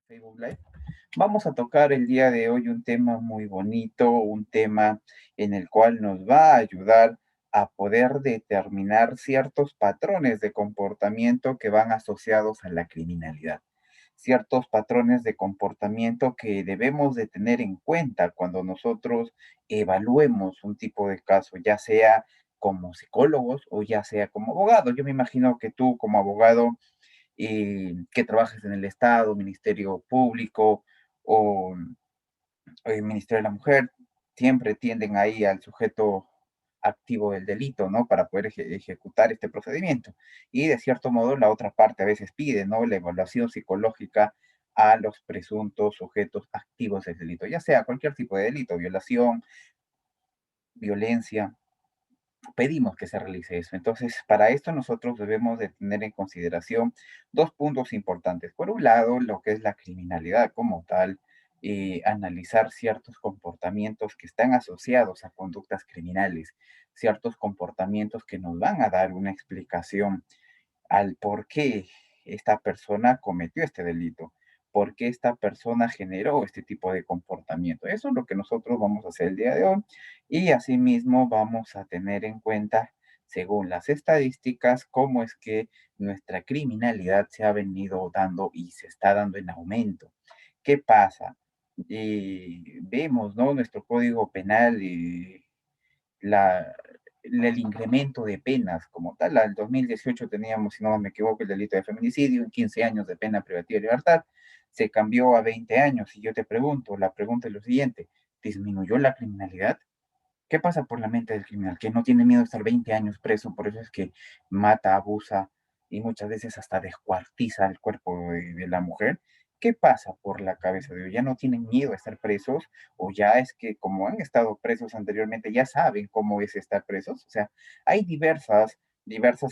Facebook Live. Vamos a tocar el día de hoy un tema muy bonito, un tema en el cual nos va a ayudar a poder determinar ciertos patrones de comportamiento que van asociados a la criminalidad, ciertos patrones de comportamiento que debemos de tener en cuenta cuando nosotros evaluemos un tipo de caso, ya sea como psicólogos o ya sea como abogados. Yo me imagino que tú como abogado que trabajes en el Estado, Ministerio Público o el Ministerio de la Mujer, siempre tienden ahí al sujeto activo del delito, ¿no? Para poder ejecutar este procedimiento. Y de cierto modo la otra parte a veces pide, ¿no? La evaluación psicológica a los presuntos sujetos activos del delito, ya sea cualquier tipo de delito, violación, violencia, pedimos que se realice eso. Entonces, para esto nosotros debemos de tener en consideración dos puntos importantes. Por un lado, lo que es la criminalidad como tal, analizar ciertos comportamientos que están asociados a conductas criminales, ciertos comportamientos que nos van a dar una explicación al por qué esta persona cometió este delito, por qué esta persona generó este tipo de comportamiento. Eso es lo que nosotros vamos a hacer el día de hoy y asimismo vamos a tener en cuenta, según las estadísticas, cómo es que nuestra criminalidad se ha venido dando y se está dando en aumento. ¿Qué pasa? Y vemos, ¿no? Nuestro código penal y la, el incremento de penas como tal. Al 2018 teníamos, si no me equivoco, el delito de feminicidio, en 15 años de pena privativa de libertad, se cambió a 20 años. Y yo te pregunto, la pregunta es lo siguiente, ¿disminuyó la criminalidad? ¿Qué pasa por la mente del criminal? Que no tiene miedo de estar 20 años preso, por eso es que mata, abusa y muchas veces hasta descuartiza el cuerpo de la mujer. ¿Qué pasa por la cabeza de ellos? ¿Ya no tienen miedo a estar presos? ¿O ya es que como han estado presos anteriormente, ya saben cómo es estar presos? O sea, hay diversas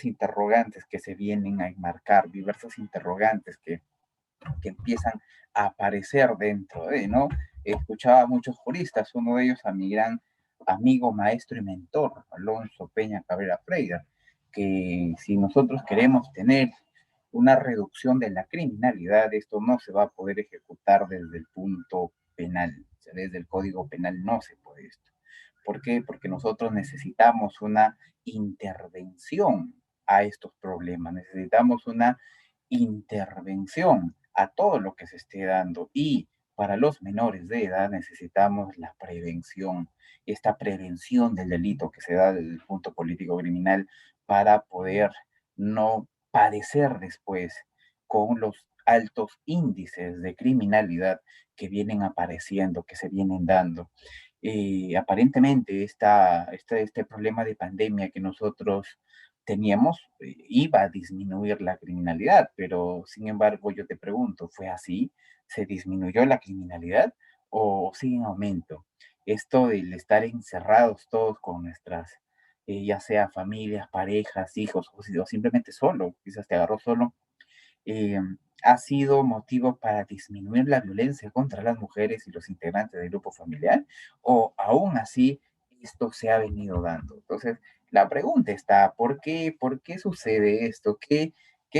interrogantes que se vienen a enmarcar, diversas interrogantes que empiezan a aparecer dentro de, ¿no? Escuchaba a muchos juristas, uno de ellos a mi gran amigo, maestro y mentor, Alonso Peña Cabrera Freire, que si nosotros queremos tener una reducción de la criminalidad, esto no se va a poder ejecutar desde el punto penal, o sea, desde el Código Penal no se puede esto. ¿Por qué? Porque nosotros necesitamos una intervención a estos problemas, necesitamos una intervención a todo lo que se esté dando y para los menores de edad necesitamos la prevención, esta prevención del delito que se da desde el punto político criminal para poder no padecer después con los altos índices de criminalidad que vienen apareciendo, que se vienen dando. Aparentemente este problema de pandemia que nosotros teníamos iba a disminuir la criminalidad, pero sin embargo yo te pregunto, ¿fue así? ¿Se disminuyó la criminalidad o sigue en aumento? Esto del estar encerrados todos con nuestras, ya sea familias, parejas, hijos o simplemente solo, quizás te agarró solo, eh, ha sido motivo para disminuir la violencia contra las mujeres y los integrantes del grupo familiar, o aún así esto se ha venido dando. Entonces, la pregunta está, por qué sucede esto? ¿Qué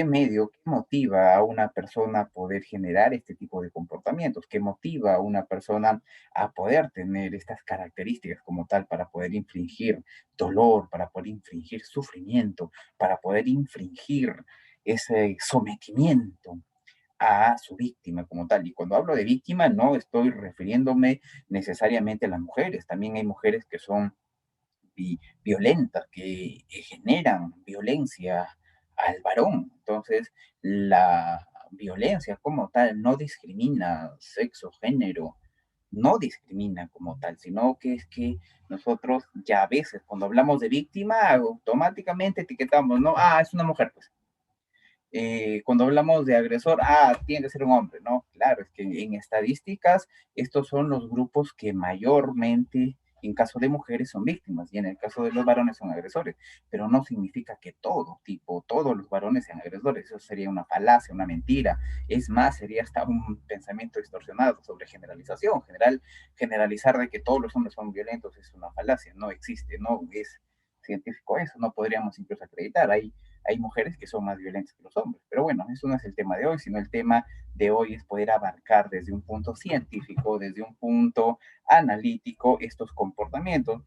medio, qué motiva a una persona a poder generar este tipo de comportamientos? ¿Qué motiva a una persona a poder tener estas características como tal para poder infligir dolor, para poder infligir sufrimiento, para poder infringir ese sometimiento a su víctima como tal? Y cuando hablo de víctima, no estoy refiriéndome necesariamente a las mujeres, también hay mujeres que son violentas, que generan violencia al varón. Entonces, la violencia como tal no discrimina sexo, género, no discrimina como tal, sino que es que nosotros ya a veces cuando hablamos de víctima automáticamente etiquetamos, ¿no? Ah, es una mujer, pues cuando hablamos de agresor, tiene que ser un hombre, ¿no? Claro, es que en estadísticas estos son los grupos que mayormente, en caso de mujeres, son víctimas y en el caso de los varones son agresores, pero no significa que todos los varones sean agresores, eso sería una falacia, una mentira, es más, sería hasta un pensamiento distorsionado sobre generalización, generalizar de que todos los hombres son violentos es una falacia, no existe, no es científico eso, no podríamos incluso acreditar, hay hay mujeres que son más violentas que los hombres. Pero bueno, eso no es el tema de hoy, sino el tema de hoy es poder abarcar desde un punto científico, desde un punto analítico estos comportamientos.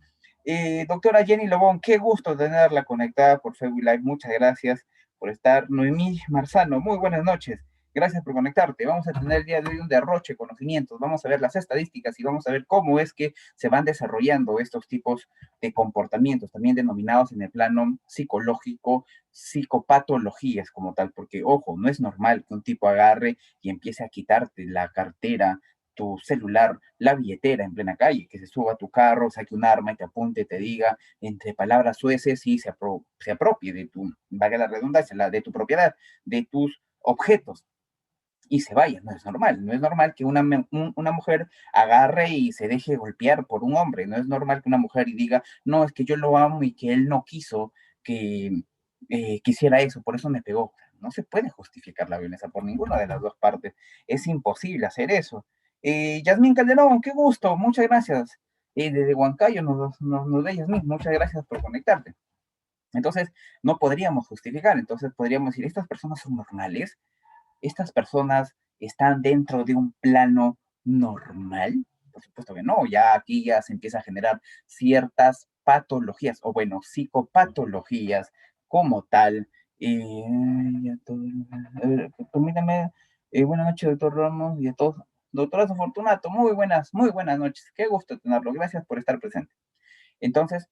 Doctora Jenny Lobón, qué gusto tenerla conectada por Facebook Live. Muchas gracias por estar. Noemí Marzano, muy buenas noches. Gracias por conectarte. Vamos a tener el día de hoy un derroche de conocimientos. Vamos a ver las estadísticas y vamos a ver cómo es que se van desarrollando estos tipos de comportamientos, también denominados en el plano psicológico, psicopatologías como tal, porque ojo, no es normal que un tipo agarre y empiece a quitarte la cartera, tu celular, la billetera en plena calle, que se suba a tu carro, saque un arma y te apunte, te diga entre palabras sueces y se apropie de tu, valga la redundancia, de tu propiedad, de tus objetos y se vaya. No es normal. No es normal que una mujer agarre y se deje golpear por un hombre. No es normal que una mujer y diga, no, es que yo lo amo y que él no quiso que quisiera eso, por eso me pegó. No se puede justificar la violencia por ninguna de las dos partes. Es imposible hacer eso. Yasmín Calderón, qué gusto, muchas gracias. Desde Huancayo nos ve Yasmín, muchas gracias por conectarte. Entonces, no podríamos justificar, entonces podríamos decir, estas personas son normales, estas personas están dentro de un plano normal. Por supuesto que no, ya aquí ya se empieza a generar ciertas patologías, o bueno, psicopatologías como tal. Permítame, buenas noches, doctor Ramos, y a todos. Doctora Fortunato, muy buenas noches. Qué gusto tenerlo. Gracias por estar presente. Entonces,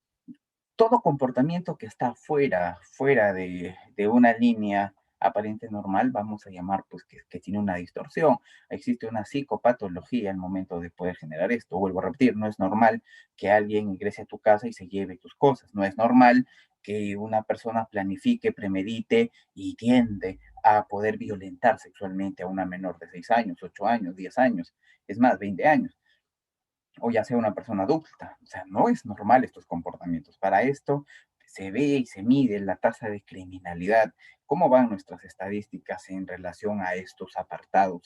todo comportamiento que está fuera de una línea aparente normal, vamos a llamar pues que tiene una distorsión. Existe una psicopatología al momento de poder generar esto. Vuelvo a repetir, no es normal que alguien ingrese a tu casa y se lleve tus cosas. No es normal que una persona planifique, premedite y tiende a poder violentar sexualmente a una menor de 6 años, 8 años, 10 años, es más, 20 años o ya sea una persona adulta. O sea, no es normal estos comportamientos. Para esto se ve y se mide la tasa de criminalidad, cómo van nuestras estadísticas en relación a estos apartados,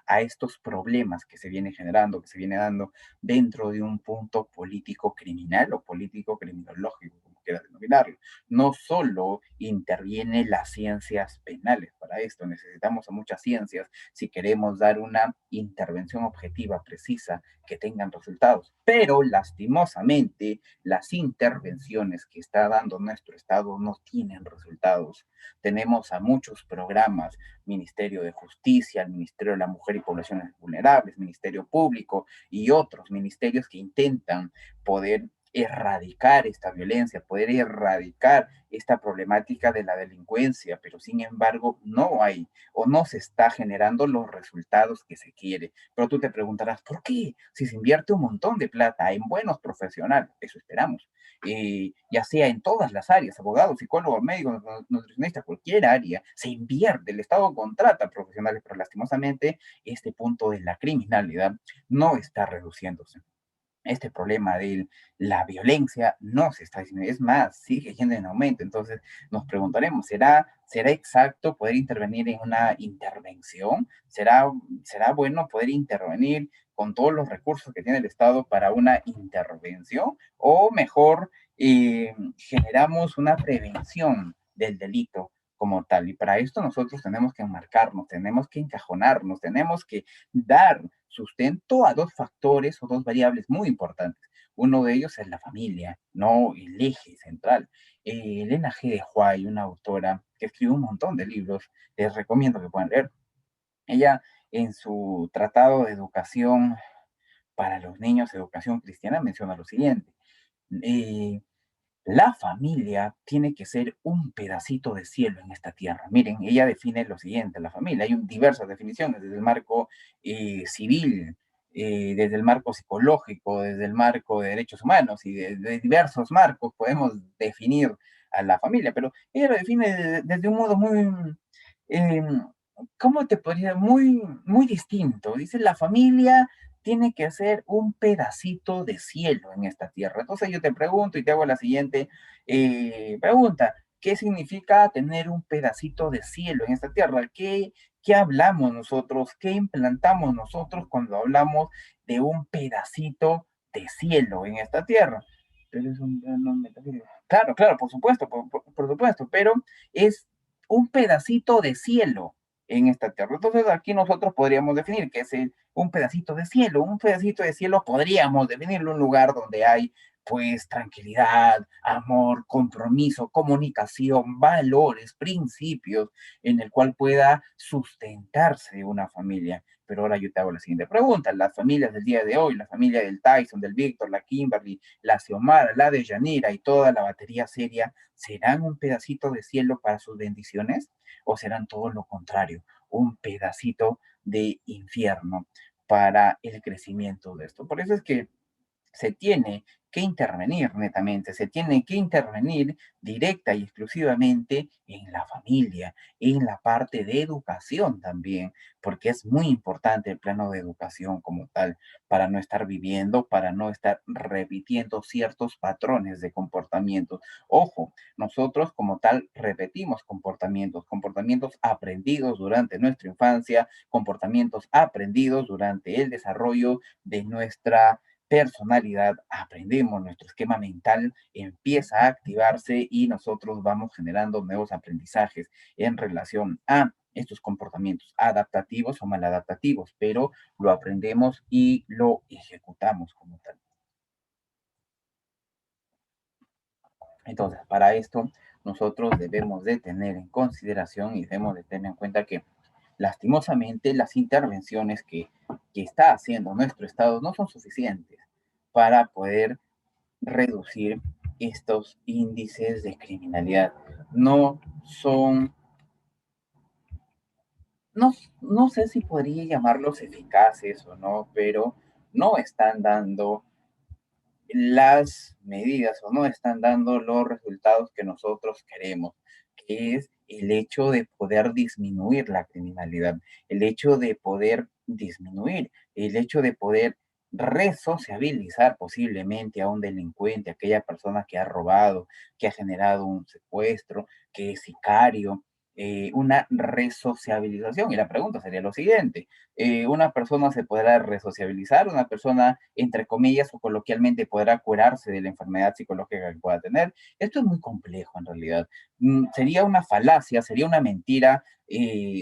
a estos problemas que se viene generando, que se viene dando dentro de un punto político criminal o político criminológico, como quiera denominarlo. No solo interviene las ciencias penales, para esto necesitamos a muchas ciencias si queremos dar una intervención objetiva, precisa, que tengan resultados. Pero lastimosamente, las intervenciones que está dando nuestro Estado no tienen resultados. Tenemos a muchos programas, Ministerio de Justicia, el Ministerio de la Mujer y Poblaciones Vulnerables, Ministerio Público y otros ministerios que intentan poder erradicar esta violencia, poder erradicar esta problemática de la delincuencia, pero sin embargo no hay o no se está generando los resultados que se quiere. Pero tú te preguntarás, ¿por qué? Si se invierte un montón de plata en buenos profesionales, eso esperamos, ya sea en todas las áreas, abogados, psicólogos, médicos, nutricionistas, cualquier área, se invierte, el Estado contrata profesionales, pero lastimosamente este punto de la criminalidad no está reduciéndose. Este problema de la violencia no se está diciendo, es más, sigue yendo en aumento. Entonces nos preguntaremos, ¿será exacto poder intervenir en una intervención? ¿Será bueno poder intervenir con todos los recursos que tiene el Estado para una intervención? ¿O mejor generamos una prevención del delito como tal? Y para esto nosotros tenemos que enmarcarnos, tenemos que encajonarnos, tenemos que dar sustento a dos factores o dos variables muy importantes. Uno de ellos es la familia, no el eje central. Elena G. de Huay, una autora que escribió un montón de libros, les recomiendo que puedan leer. Ella, en su tratado de educación para los niños, educación cristiana, menciona lo siguiente. Eh, la familia tiene que ser un pedacito de cielo en esta tierra. Miren, ella define lo siguiente, la familia. Hay diversas definiciones, desde el marco civil, desde el marco psicológico, desde el marco de derechos humanos y de diversos marcos podemos definir a la familia, pero ella lo define desde un modo muy, eh, ¿cómo te podría? Muy distinto. Dice, la familia tiene que ser un pedacito de cielo en esta tierra. Entonces yo te pregunto y te hago la siguiente pregunta. ¿Qué significa tener un pedacito de cielo en esta tierra? ¿Qué hablamos nosotros? ¿Qué implantamos nosotros cuando hablamos de un pedacito de cielo en esta tierra? Pero es un plano metafísico. Claro, claro, por supuesto, por supuesto, pero es un pedacito de cielo en esta tierra. Entonces aquí nosotros podríamos definir que es un pedacito de cielo. Un pedacito de cielo podríamos definirlo un lugar donde hay pues tranquilidad, amor, compromiso, comunicación, valores, principios, en el cual pueda sustentarse una familia. Pero ahora yo te hago la siguiente pregunta. Las familias del día de hoy, la familia del Tyson, del Víctor, la Kimberly, la Xiomara, la de Yanira y toda la batería seria, ¿serán un pedacito de cielo para sus bendiciones o serán todo lo contrario, un pedacito de infierno para el crecimiento de esto? Por eso es que se tiene que intervenir netamente, se tiene que intervenir directa y exclusivamente en la familia, en la parte de educación también, porque es muy importante el plano de educación como tal, para no estar viviendo, para no estar repitiendo ciertos patrones de comportamiento. Ojo, nosotros como tal repetimos comportamientos, comportamientos aprendidos durante nuestra infancia, comportamientos aprendidos durante el desarrollo de nuestra personalidad, aprendemos, nuestro esquema mental empieza a activarse y nosotros vamos generando nuevos aprendizajes en relación a estos comportamientos adaptativos o maladaptativos, pero lo aprendemos y lo ejecutamos como tal. Entonces, para esto, nosotros debemos de tener en consideración y debemos de tener en cuenta que lastimosamente las intervenciones que está haciendo nuestro Estado no son suficientes para poder reducir estos índices de criminalidad. No son, no, no sé si podría llamarlos eficaces o no, pero no están dando las medidas o no están dando los resultados que nosotros queremos, que es el hecho de poder disminuir la criminalidad, el hecho de poder disminuir, el hecho de poder resociabilizar posiblemente a un delincuente, a aquella persona que ha robado, que ha generado un secuestro, que es sicario, una resociabilización. Y la pregunta sería lo siguiente, una persona se podrá resociabilizar, una persona, entre comillas o coloquialmente, podrá curarse de la enfermedad psicológica que pueda tener. Esto es muy complejo en realidad. Sería una falacia, sería una mentira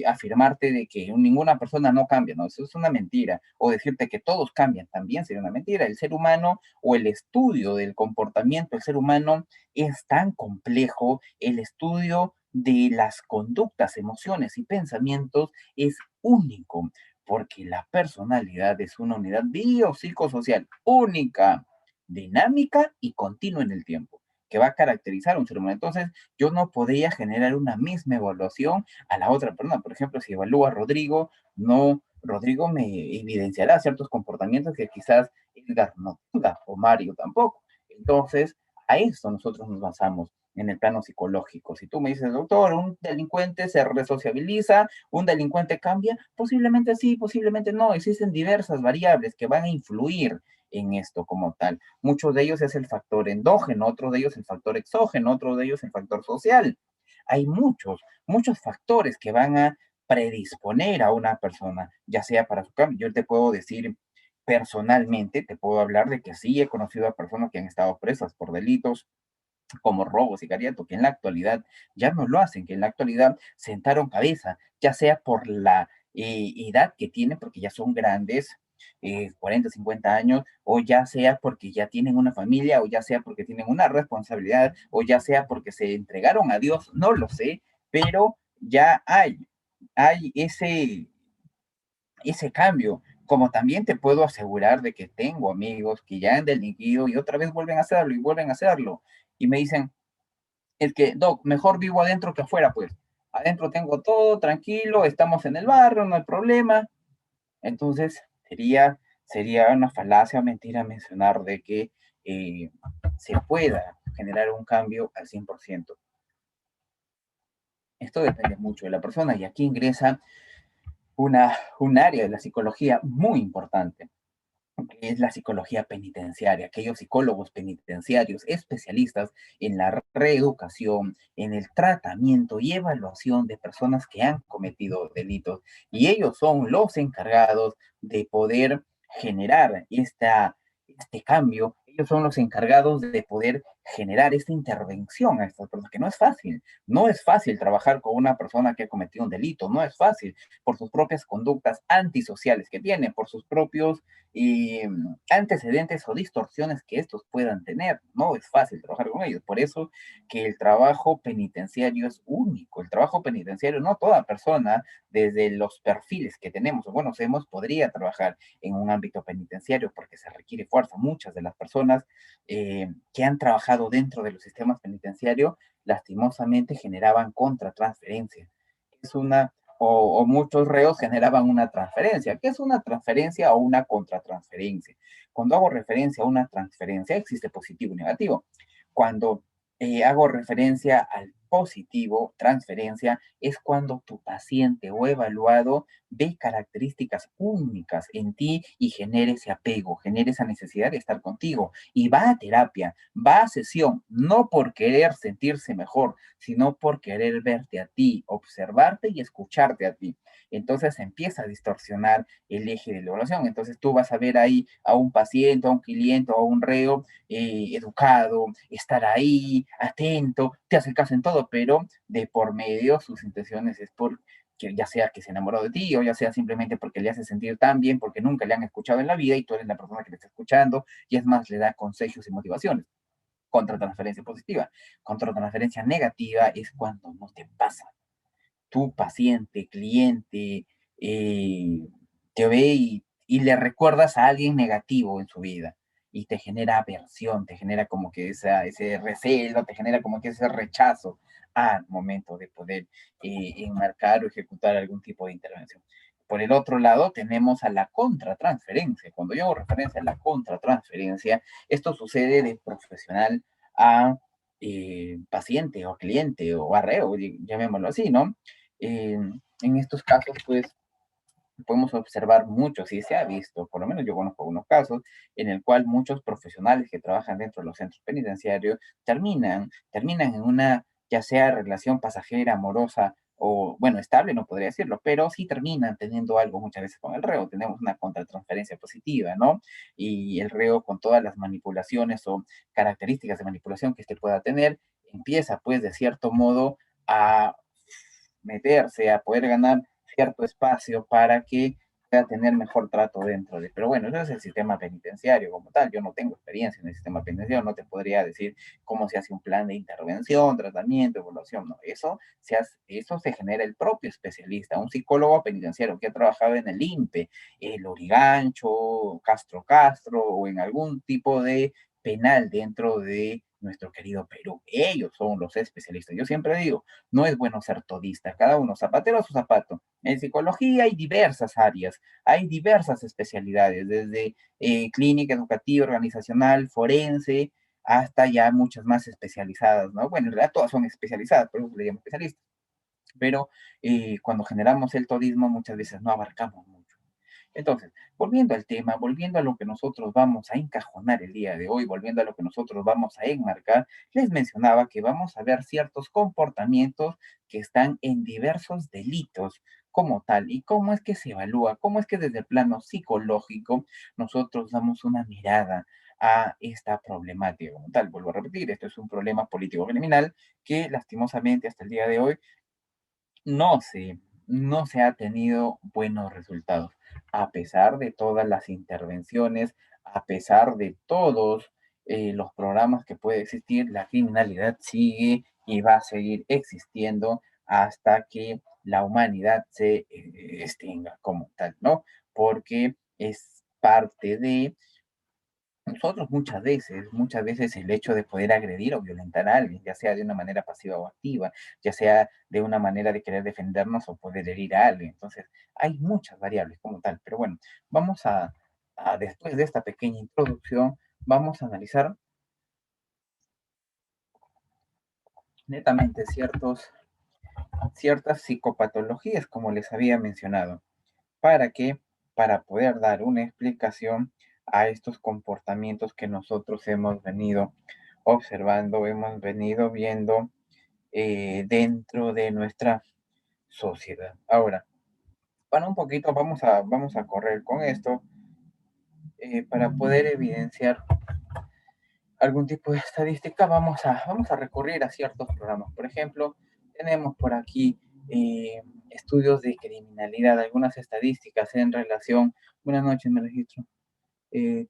afirmarte de que ninguna persona no cambia, ¿no? Eso es una mentira. O decirte que todos cambian, también sería una mentira. El ser humano o el estudio del comportamiento del ser humano es tan complejo, el estudio de las conductas, emociones y pensamientos es único porque la personalidad es una unidad biopsicosocial única, dinámica y continua en el tiempo, que va a caracterizar a un ser humano. Entonces, yo no podría generar una misma evaluación a la otra persona. Por ejemplo, si evalúo a Rodrigo, no, Rodrigo me evidenciará ciertos comportamientos que quizás Edgar no tenga o Mario tampoco. Entonces, a esto nosotros nos basamos en el plano psicológico. Si tú me dices, doctor, un delincuente se resociabiliza, un delincuente cambia, posiblemente sí, posiblemente no. Existen diversas variables que van a influir en esto como tal. Muchos de ellos es el factor endógeno, otro de ellos el factor exógeno, otro de ellos el factor social. Hay muchos factores que van a predisponer a una persona, ya sea para su cambio. Yo te puedo decir personalmente, te puedo hablar de que sí he conocido a personas que han estado presas por delitos como robo, sicariato, que en la actualidad ya no lo hacen, que en la actualidad sentaron cabeza, ya sea por la edad que tienen, porque ya son grandes, 40, 50 años, o ya sea porque ya tienen una familia, o ya sea porque tienen una responsabilidad, o ya sea porque se entregaron a Dios, no lo sé, pero ya hay ese cambio. Como también te puedo asegurar de que tengo amigos que ya han delinquido y otra vez vuelven a hacerlo y vuelven a hacerlo. Y me dicen, es que, Doc, mejor vivo adentro que afuera, pues. Adentro tengo todo tranquilo, estamos en el barrio, no hay problema. Entonces, sería una falacia o mentira mencionar de que eh, se pueda generar un cambio al 100%. Esto depende mucho de la persona y aquí ingresa un área de la psicología muy importante, que es la psicología penitenciaria, aquellos psicólogos penitenciarios especialistas en la reeducación, en el tratamiento y evaluación de personas que han cometido delitos. Y ellos son los encargados de poder generar este cambio. Ellos son los encargados de poder generar esta intervención a estas personas, que no es fácil. No es fácil trabajar con una persona que ha cometido un delito, no es fácil por sus propias conductas antisociales que tiene, por sus propios antecedentes o distorsiones que estos puedan tener. No es fácil trabajar con ellos. Por eso que el trabajo penitenciario es único. El trabajo penitenciario, no toda persona, desde los perfiles que tenemos o conocemos, podría trabajar en un ámbito penitenciario porque se requiere fuerza. Muchas de las personas que han trabajado dentro de los sistemas penitenciarios, lastimosamente generaban contratransferencia. Es una, o muchos reos generaban una transferencia. ¿Qué es una transferencia o una contratransferencia? Cuando hago referencia a una transferencia, existe positivo y negativo. Cuando hago referencia al positivo, transferencia, es cuando tu paciente o evaluado ve características únicas en ti y genera ese apego, genera esa necesidad de estar contigo. Y va a terapia, va a sesión, no por querer sentirse mejor, sino por querer verte a ti, observarte y escucharte a ti. Entonces empieza a distorsionar el eje de la evaluación. Entonces tú vas a ver ahí a un paciente, a un cliente o a un reo educado, estar ahí, atento, te hace caso en todo, pero de por medio sus intenciones es por que ya sea que se enamoró de ti o ya sea simplemente porque le hace sentir tan bien porque nunca le han escuchado en la vida y tú eres la persona que le está escuchando y es más, le da consejos y motivaciones. Contratransferencia positiva. Contratransferencia negativa es cuando no te pasa. Tu paciente, cliente, te ve y le recuerdas a alguien negativo en su vida y te genera aversión, te genera como que ese recelo, te genera como que ese rechazo al momento de poder enmarcar o ejecutar algún tipo de intervención. Por el otro lado, tenemos a la contratransferencia. Cuando yo hago referencia a la contratransferencia, esto sucede de profesional a paciente o cliente o arreo, llamémoslo así, ¿no? En estos casos, pues, podemos observar mucho, sí se ha visto, por lo menos yo conozco algunos casos, en el cual muchos profesionales que trabajan dentro de los centros penitenciarios terminan en una, ya sea relación pasajera, amorosa, o, bueno, estable, no podría decirlo, pero sí terminan teniendo algo muchas veces con el reo. Tenemos una contratransferencia positiva, ¿no? Y el reo, con todas las manipulaciones o características de manipulación que este pueda tener, empieza, pues, de cierto modo, a meterse, a poder ganar cierto espacio para que pueda tener mejor trato dentro de. Pero bueno, ese es el sistema penitenciario como tal. Yo no tengo experiencia en el sistema penitenciario, no te podría decir cómo se hace un plan de intervención, tratamiento, evaluación. No, eso se genera el propio especialista, un psicólogo penitenciario que ha trabajado en el INPE, el Lurigancho, Castro Castro o en algún tipo de penal dentro de nuestro querido Perú. Ellos son los especialistas. Yo siempre digo, no es bueno ser todista, cada uno zapatero a su zapato. En psicología hay diversas áreas, hay diversas especialidades, desde clínica, educativa, organizacional, forense, hasta ya muchas más especializadas, ¿no? Bueno, en realidad todas son especializadas, por eso le llamo especialistas. Pero cuando generamos el todismo, muchas veces no abarcamos mucho. Entonces, volviendo al tema, volviendo a lo que nosotros vamos a encajonar el día de hoy, volviendo a lo que nosotros vamos a enmarcar, les mencionaba que vamos a ver ciertos comportamientos que están en diversos delitos como tal. ¿Y cómo es que se evalúa? ¿Cómo es que desde el plano psicológico nosotros damos una mirada a esta problemática como tal? Vuelvo a repetir, esto es un problema político-criminal que lastimosamente hasta el día de hoy no se, no se ha tenido buenos resultados, a pesar de todas las intervenciones, a pesar de todos los programas que puede existir, la criminalidad sigue y va a seguir existiendo hasta que la humanidad se extinga como tal, ¿no? Porque es parte de nosotros muchas veces el hecho de poder agredir o violentar a alguien, ya sea de una manera pasiva o activa, ya sea de una manera de querer defendernos o poder herir a alguien. Entonces, hay muchas variables como tal. Pero bueno, vamos después de esta pequeña introducción, vamos a analizar netamente ciertas psicopatologías, como les había mencionado. ¿Para qué? Para poder dar una explicación a estos comportamientos que nosotros hemos venido observando, hemos venido viendo dentro de nuestra sociedad. Ahora, para un poquito vamos a correr con esto para poder evidenciar algún tipo de estadística, vamos a recurrir a ciertos programas. Por ejemplo, tenemos por aquí estudios de criminalidad, algunas estadísticas en relación. Buenas noches, me registro.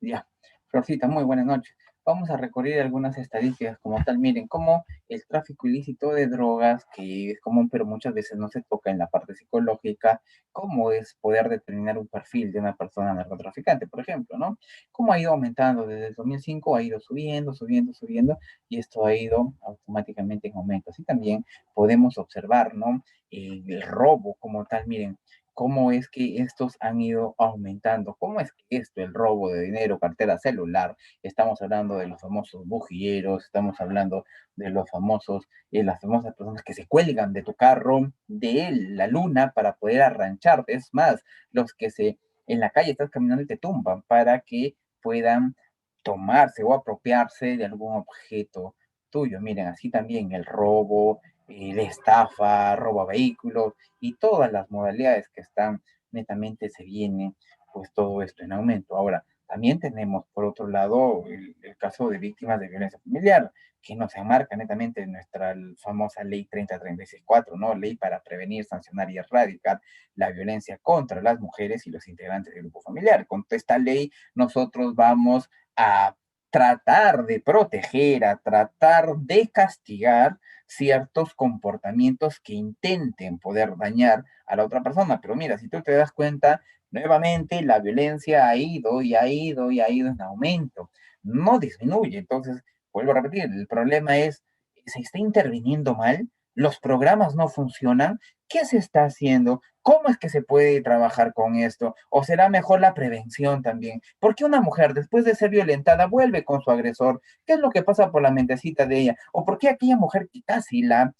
Ya, Florcita, muy buenas noches. Vamos a recorrer algunas estadísticas como tal. Miren, cómo el tráfico ilícito de drogas, que es común, pero muchas veces no se toca en la parte psicológica, cómo es poder determinar un perfil de una persona narcotraficante, por ejemplo, ¿no? Cómo ha ido aumentando desde el 2005, ha ido subiendo, subiendo, subiendo, y esto ha ido automáticamente en aumento. Así también podemos observar, ¿no? El robo como tal, miren, cómo es que estos han ido aumentando, cómo es que esto, el robo de dinero, cartera celular, estamos hablando de los famosos bujilleros, estamos hablando de los famosos, las famosas personas que se cuelgan de tu carro, de la luna para poder arrancharte, es más, los que en la calle estás caminando y te tumban para que puedan tomarse o apropiarse de algún objeto tuyo. Miren, así también el robo, la estafa, robo a vehículos, y todas las modalidades que están netamente se viene, pues todo esto en aumento. Ahora, también tenemos, por otro lado, el caso de víctimas de violencia familiar, que nos enmarca netamente en nuestra famosa ley 30364, ¿no? Ley para prevenir, sancionar y erradicar la violencia contra las mujeres y los integrantes del grupo familiar. Con esta ley, nosotros vamos a tratar de proteger, a tratar de castigar ciertos comportamientos que intenten poder dañar a la otra persona. Pero mira, si tú te das cuenta, nuevamente la violencia ha ido y ha ido y ha ido en aumento, no disminuye. Entonces, vuelvo a repetir, el problema es, ¿se está interviniendo mal? ¿Los programas no funcionan? ¿Qué se está haciendo? ¿Cómo es que se puede trabajar con esto? ¿O será mejor la prevención también? ¿Por qué una mujer después de ser violentada vuelve con su agresor? ¿Qué es lo que pasa por la mentecita de ella? ¿O por qué aquella mujer que casi la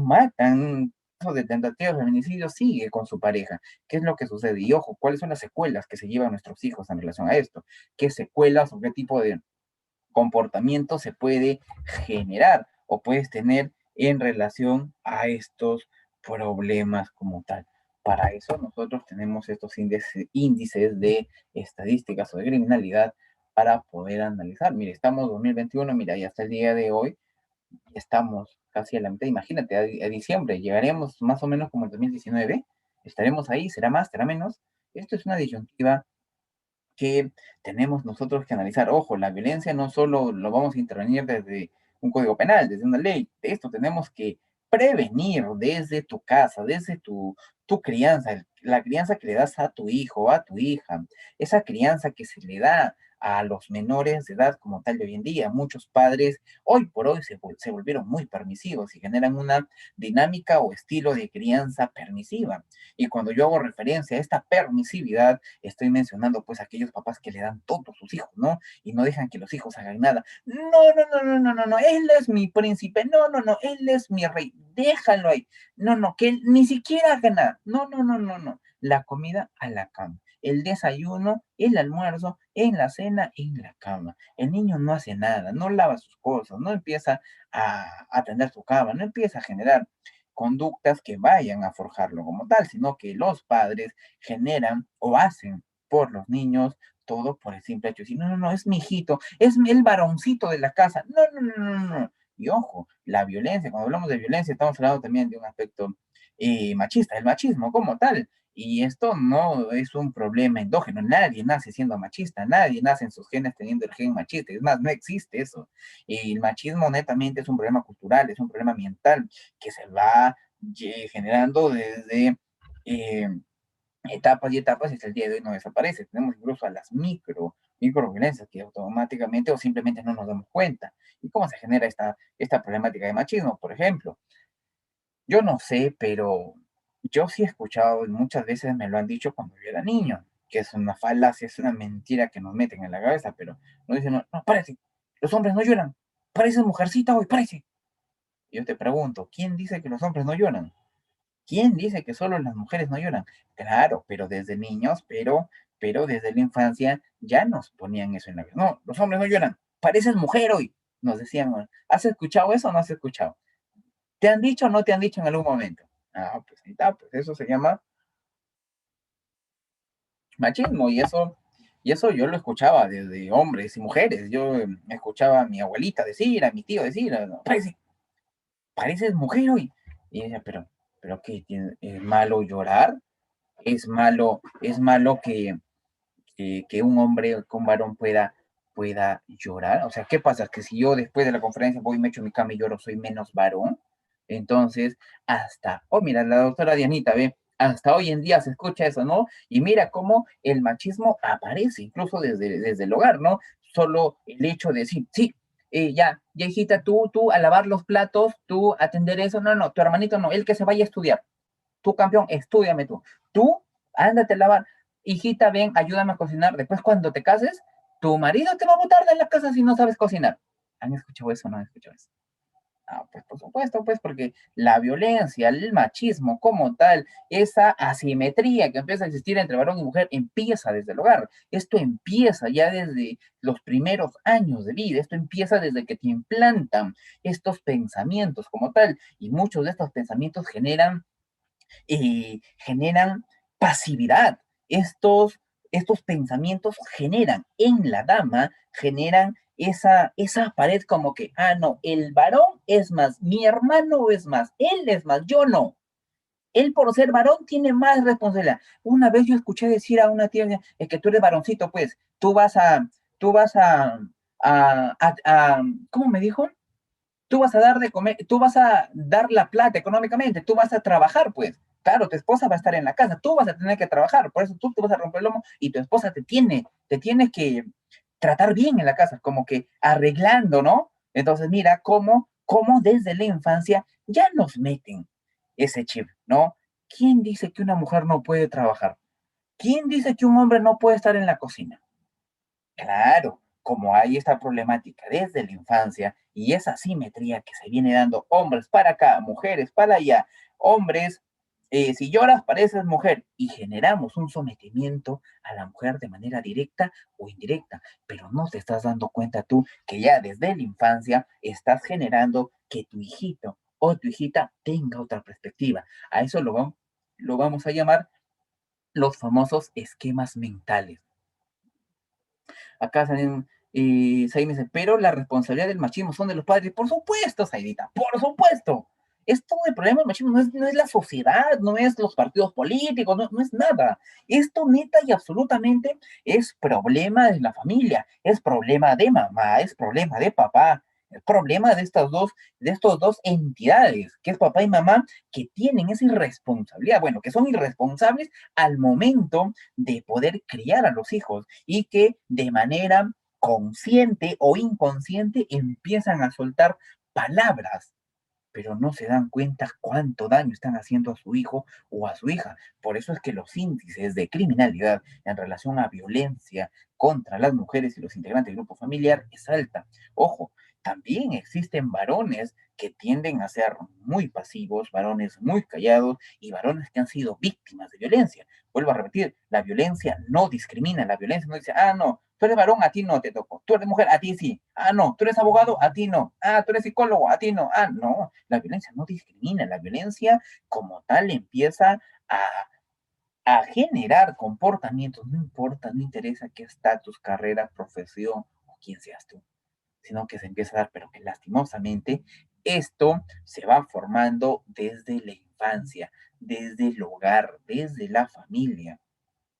matan de tentativa de feminicidio sigue con su pareja? ¿Qué es lo que sucede? Y ojo, ¿cuáles son las secuelas que se llevan nuestros hijos en relación a esto? ¿Qué secuelas o qué tipo de comportamiento se puede generar o puedes tener en relación a estos problemas como tal? Para eso nosotros tenemos estos índices de estadísticas o de criminalidad para poder analizar. Mire, estamos en 2021, mira, y hasta el día de hoy estamos casi a la mitad. Imagínate, a diciembre llegaremos más o menos como el 2019. Estaremos ahí, será más, será menos. Esto es una disyuntiva que tenemos nosotros que analizar. Ojo, la violencia no solo lo vamos a intervenir desde un código penal, desde una ley. Esto tenemos que prevenir desde tu casa, desde tu crianza, la crianza que le das a tu hijo, a tu hija, esa crianza que se le da a los menores de edad como tal de hoy en día. Muchos padres hoy por hoy se volvieron muy permisivos y generan una dinámica o estilo de crianza permisiva. Y cuando yo hago referencia a esta permisividad, estoy mencionando pues aquellos papás que le dan todo a sus hijos, ¿no? Y no dejan que los hijos hagan nada. No, no, no, no, no, no, no, él es mi príncipe, no, no, no, él es mi rey, déjalo ahí. No, no, que él ni siquiera haga nada. No, no, no, no, no. La comida a la cama. El desayuno, el almuerzo, en la cena, en la cama. El niño no hace nada, no lava sus cosas, no empieza a atender su cama, no empieza a generar conductas que vayan a forjarlo como tal, sino que los padres generan o hacen por los niños todo por el simple hecho de decir, no, no, no, es mi hijito, es el varoncito de la casa. No, no, no, no, no, no. Y ojo, la violencia, cuando hablamos de violencia, estamos hablando también de un aspecto machista, el machismo como tal. Y esto no es un problema endógeno, nadie nace siendo machista, nadie nace en sus genes teniendo el gen machista, es más, no existe eso. El machismo netamente es un problema cultural, es un problema ambiental que se va generando desde eh, etapas y etapas y hasta el día de hoy no desaparece. Tenemos incluso a las microviolencias que automáticamente o simplemente no nos damos cuenta. ¿Y cómo se genera esta problemática de machismo? Por ejemplo, yo no sé, pero yo sí he escuchado y muchas veces me lo han dicho cuando yo era niño, que es una falacia, es una mentira que nos meten en la cabeza, pero nos dicen, no, no, párate, los hombres no lloran, pareces mujercita hoy, parece. Y yo te pregunto, ¿quién dice que los hombres no lloran? ¿Quién dice que solo las mujeres no lloran? Claro, pero desde niños, pero desde la infancia ya nos ponían eso en la cabeza. No, los hombres no lloran, pareces mujer hoy, nos decían. ¿Has escuchado eso o no has escuchado? ¿Te han dicho o no te han dicho en algún momento? Ah, pues ahí está, pues eso se llama machismo Y eso yo lo escuchaba desde hombres y mujeres. Yo escuchaba a mi abuelita decir, a mi tío decir, "No, pareces mujer hoy". Y ella, pero ¿qué? ¿Es malo llorar? Es malo que un hombre, que un varón pueda llorar? O sea, ¿qué pasa? Que si yo después de la conferencia voy y me echo en mi cama y lloro, soy menos varón. Entonces, oh, mira, la doctora Dianita, ve, hasta hoy en día se escucha eso, ¿no? Y mira cómo el machismo aparece, incluso desde el hogar, ¿no? Solo el hecho de decir, sí, ya, hijita, tú a lavar los platos, tú a atender eso, no, no, tu hermanito no, él que se vaya a estudiar. Tú, campeón, estudiame tú. Tú, ándate a lavar. Hijita, ven, ayúdame a cocinar. Después, cuando te cases, tu marido te va a botar de la casa si no sabes cocinar. ¿Han escuchado eso o no han escuchado eso? Ah, pues por supuesto, pues porque la violencia, el machismo como tal, esa asimetría que empieza a existir entre varón y mujer, empieza desde el hogar. Esto empieza ya desde los primeros años de vida, esto empieza desde que te implantan estos pensamientos como tal, y muchos de estos pensamientos generan pasividad. Estos pensamientos generan en la dama, generan esa pared como que, ah, no, el varón es más, mi hermano es más, él es más, yo no. Él por ser varón tiene más responsabilidad. Una vez yo escuché decir a una tía, es que tú eres varoncito, pues, tú vas ¿cómo me dijo? Tú vas a dar de comer, tú vas a dar la plata económicamente, tú vas a trabajar, pues. Claro, tu esposa va a estar en la casa, tú vas a tener que trabajar, por eso tú te vas a romper el lomo y tu esposa te tiene que tratar bien en la casa, como que arreglando, ¿no? Entonces, mira cómo desde la infancia ya nos meten ese chip, ¿no? ¿Quién dice que una mujer no puede trabajar? ¿Quién dice que un hombre no puede estar en la cocina? Claro, como hay esta problemática desde la infancia y esa simetría que se viene dando hombres para acá, mujeres para allá, hombres, si lloras pareces mujer y generamos un sometimiento a la mujer de manera directa o indirecta, pero no te estás dando cuenta tú que ya desde la infancia estás generando que tu hijito o tu hijita tenga otra perspectiva. A eso lo vamos a llamar los famosos esquemas mentales. Acá salen, Said me dice, pero la responsabilidad del machismo son de los padres. Por supuesto, Saidita, por supuesto. Esto del problema del machismo no es la sociedad, no es los partidos políticos, no es nada. Esto neta y absolutamente es problema de la familia, es problema de mamá, es problema de papá, es problema de estos dos entidades, que es papá y mamá, que tienen esa irresponsabilidad, bueno, que son irresponsables al momento de poder criar a los hijos y que de manera consciente o inconsciente empiezan a soltar palabras, pero no se dan cuenta cuánto daño están haciendo a su hijo o a su hija. Por eso es que los índices de criminalidad en relación a violencia contra las mujeres y los integrantes del grupo familiar es alta. Ojo, también existen varones que tienden a ser muy pasivos, varones muy callados y varones que han sido víctimas de violencia. Vuelvo a repetir, la violencia no discrimina, la violencia no dice, ah, no, tú eres varón, a ti no te toco, tú eres mujer, a ti sí, ah, no, tú eres abogado, a ti no, ah, tú eres psicólogo, a ti no, ah, no, la violencia no discrimina, la violencia como tal empieza a, a generar comportamientos, no importa, no interesa qué estatus, carrera, profesión o quién seas tú, sino que se empieza a dar, pero que lastimosamente esto se va formando desde la infancia, desde el hogar, desde la familia.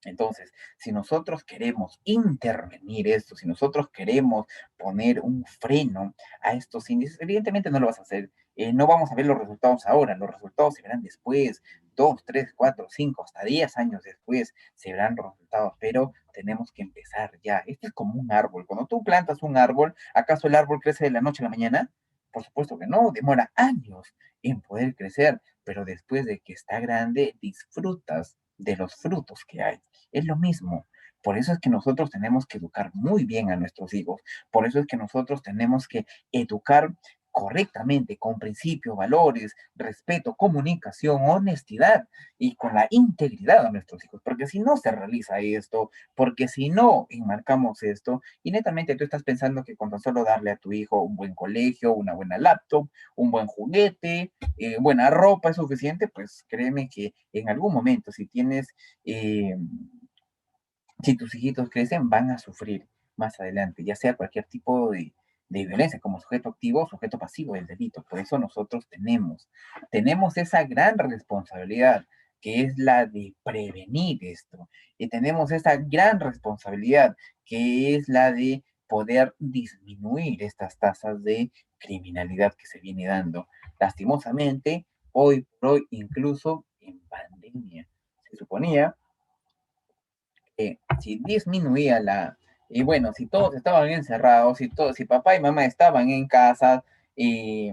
Entonces, si nosotros queremos intervenir esto, si nosotros queremos poner un freno a estos índices, evidentemente no lo vas a hacer. No vamos a ver los resultados ahora, los resultados se verán después, 2, 3, 4, 5, hasta 10 años después se verán los resultados, pero tenemos que empezar ya. Esto es como un árbol. Cuando tú plantas un árbol, ¿acaso el árbol crece de la noche a la mañana? Por supuesto que no, demora años en poder crecer, pero después de que está grande, disfrutas de los frutos que hay. Es lo mismo. Por eso es que nosotros tenemos que educar muy bien a nuestros hijos. Por eso es que nosotros tenemos que educar correctamente, con principios, valores, respeto, comunicación, honestidad y con la integridad a nuestros hijos. Porque si no se realiza esto, porque si no enmarcamos esto, y netamente tú estás pensando que con tan solo darle a tu hijo un buen colegio, una buena laptop, un buen juguete, buena ropa es suficiente, pues créeme que en algún momento, si tienes Si tus hijitos crecen, van a sufrir más adelante, ya sea cualquier tipo de violencia, como sujeto activo o sujeto pasivo del delito. Por eso nosotros tenemos esa gran responsabilidad, que es la de prevenir esto. Y tenemos esa gran responsabilidad, que es la de poder disminuir estas tasas de criminalidad que se viene dando. Lastimosamente, hoy por hoy, incluso en pandemia, se suponía si disminuía y bueno, si todos estaban encerrados, si papá y mamá estaban en casa, y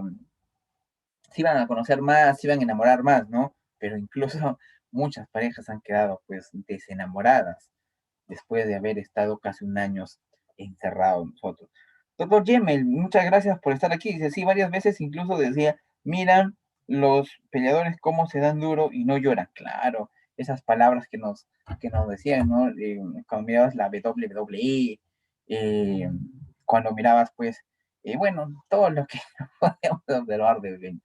se iban a conocer más, se iban a enamorar más, ¿no? Pero incluso muchas parejas han quedado pues desenamoradas después de haber estado casi un año encerrados nosotros. Doctor Yemel, muchas gracias por estar aquí. Dice, sí, varias veces incluso decía, mira los peleadores cómo se dan duro y no lloran. Claro, esas palabras que nos decían, ¿no? Cuando mirabas la WWE, eh, cuando mirabas, pues, bueno, todo lo que podíamos observar de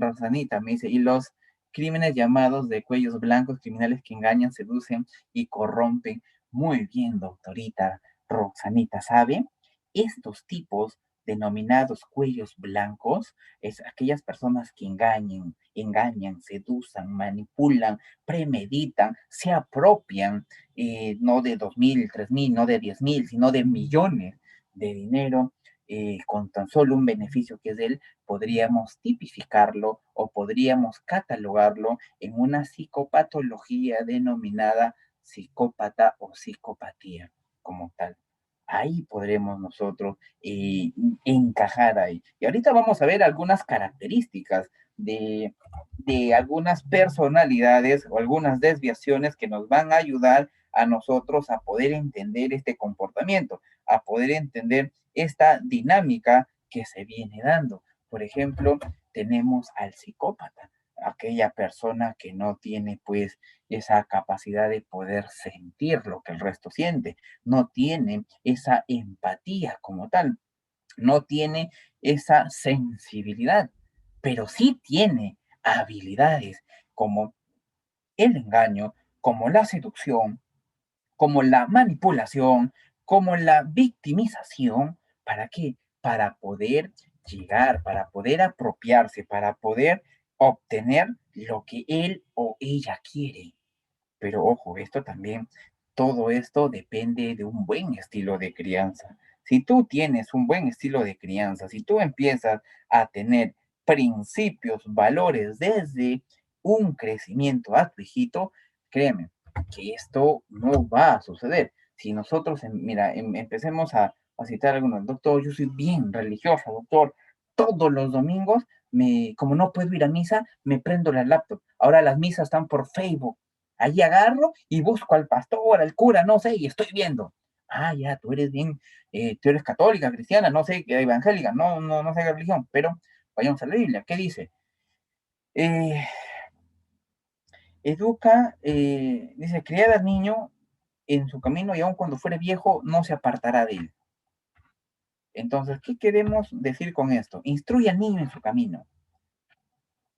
Rosanita me dice, y los crímenes llamados de cuellos blancos, criminales que engañan, seducen y corrompen. Muy bien, doctorita Roxanita, ¿sabe? Estos tipos denominados cuellos blancos es aquellas personas que engañan, seducen, manipulan, premeditan, se apropian, no de 2.000, 3.000, no de 10.000, sino de millones de dinero, con tan solo un beneficio que es de él, podríamos tipificarlo o podríamos catalogarlo en una psicopatología denominada psicópata o psicopatía como tal. Ahí podremos nosotros encajar ahí. Y ahorita vamos a ver algunas características de algunas personalidades o algunas desviaciones que nos van a ayudar a nosotros a poder entender este comportamiento, a poder entender esta dinámica que se viene dando. Por ejemplo, tenemos al psicópata, aquella persona que no tiene pues esa capacidad de poder sentir lo que el resto siente, no tiene esa empatía como tal, no tiene esa sensibilidad, pero sí tiene habilidades como el engaño, como la seducción, como la manipulación, como la victimización. ¿Para qué? Para poder llegar, para poder apropiarse, para poder obtener lo que él o ella quiere. Pero ojo, todo esto depende de un buen estilo de crianza. Si tú tienes un buen estilo de crianza, si tú empiezas a tener principios, valores desde un crecimiento a tu hijito, créeme que esto no va a suceder. Si nosotros, mira, empecemos a citar algunos, doctor, yo soy bien religiosa, doctor, todos los domingos, como no puedo ir a misa, me prendo la laptop. Ahora las misas están por Facebook. Allí agarro y busco al pastor, al cura, no sé, y estoy viendo. Ah, ya, tú eres católica, cristiana, no sé, evangélica, no sé qué religión, pero vayamos a la Biblia. ¿Qué dice? Eh, dice, criar al niño en su camino y aun cuando fuere viejo no se apartará de él. Entonces, ¿qué queremos decir con esto? Instruye al niño en su camino.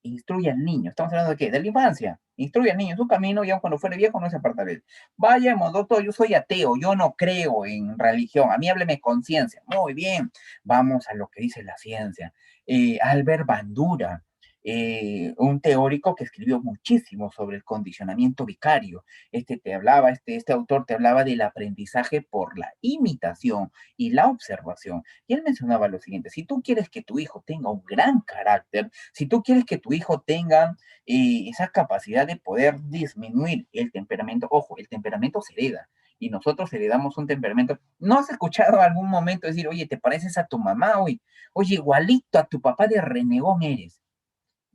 Instruye al niño. ¿Estamos hablando de qué? De la infancia. Instruye al niño en su camino y aun cuando fuere viejo no se apartará de él. Vayamos, doctor, yo soy ateo, yo no creo en religión. A mí hábleme conciencia. Muy bien. Vamos a lo que dice la ciencia. Albert Bandura, un teórico que escribió muchísimo sobre el condicionamiento vicario. Este autor te hablaba del aprendizaje por la imitación y la observación. Y él mencionaba lo siguiente: si tú quieres que tu hijo tenga un gran carácter, si tú quieres que tu hijo tenga esa capacidad de poder disminuir el temperamento, ojo, el temperamento se hereda y nosotros heredamos un temperamento. ¿No has escuchado algún momento decir, oye, te pareces a tu mamá, oye, igualito a tu papá de renegón eres?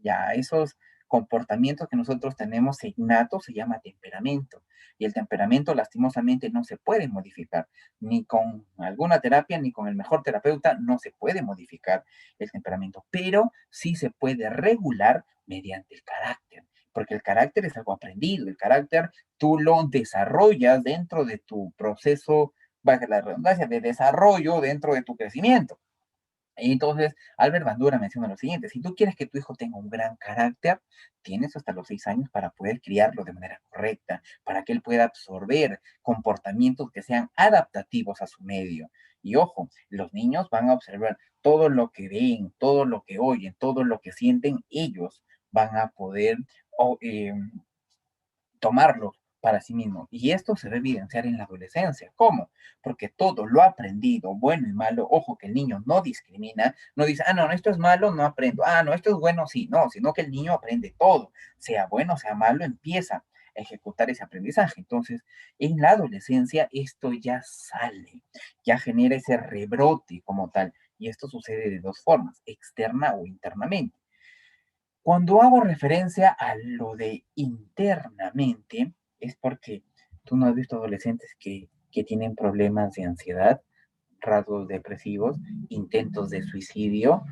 Ya, esos comportamientos que nosotros tenemos innatos se llama temperamento. Y el temperamento lastimosamente no se puede modificar, ni con alguna terapia, ni con el mejor terapeuta, no se puede modificar el temperamento, pero sí se puede regular mediante el carácter, porque el carácter es algo aprendido, el carácter tú lo desarrollas dentro de tu proceso, valga la redundancia, de desarrollo dentro de tu crecimiento. Entonces, Albert Bandura menciona lo siguiente: si tú quieres que tu hijo tenga un gran carácter, tienes hasta los 6 años para poder criarlo de manera correcta, para que él pueda absorber comportamientos que sean adaptativos a su medio. Y ojo, los niños van a observar todo lo que ven, todo lo que oyen, todo lo que sienten, ellos van a poder o, tomarlo para sí mismo. Y esto se debe evidenciar en la adolescencia. ¿Cómo? Porque todo lo aprendido, bueno y malo, ojo que el niño no discrimina, no dice, ah, no, no, esto es malo, no aprendo, ah, no, esto es bueno, sí, no, sino que el niño aprende todo, sea bueno, sea malo, empieza a ejecutar ese aprendizaje. Entonces, en la adolescencia esto ya sale, ya genera ese rebrote como tal. Y esto sucede de dos formas, externa o internamente. Cuando hago referencia a lo de internamente, es porque tú no has visto adolescentes que tienen problemas de ansiedad, rasgos depresivos, intentos de suicidio,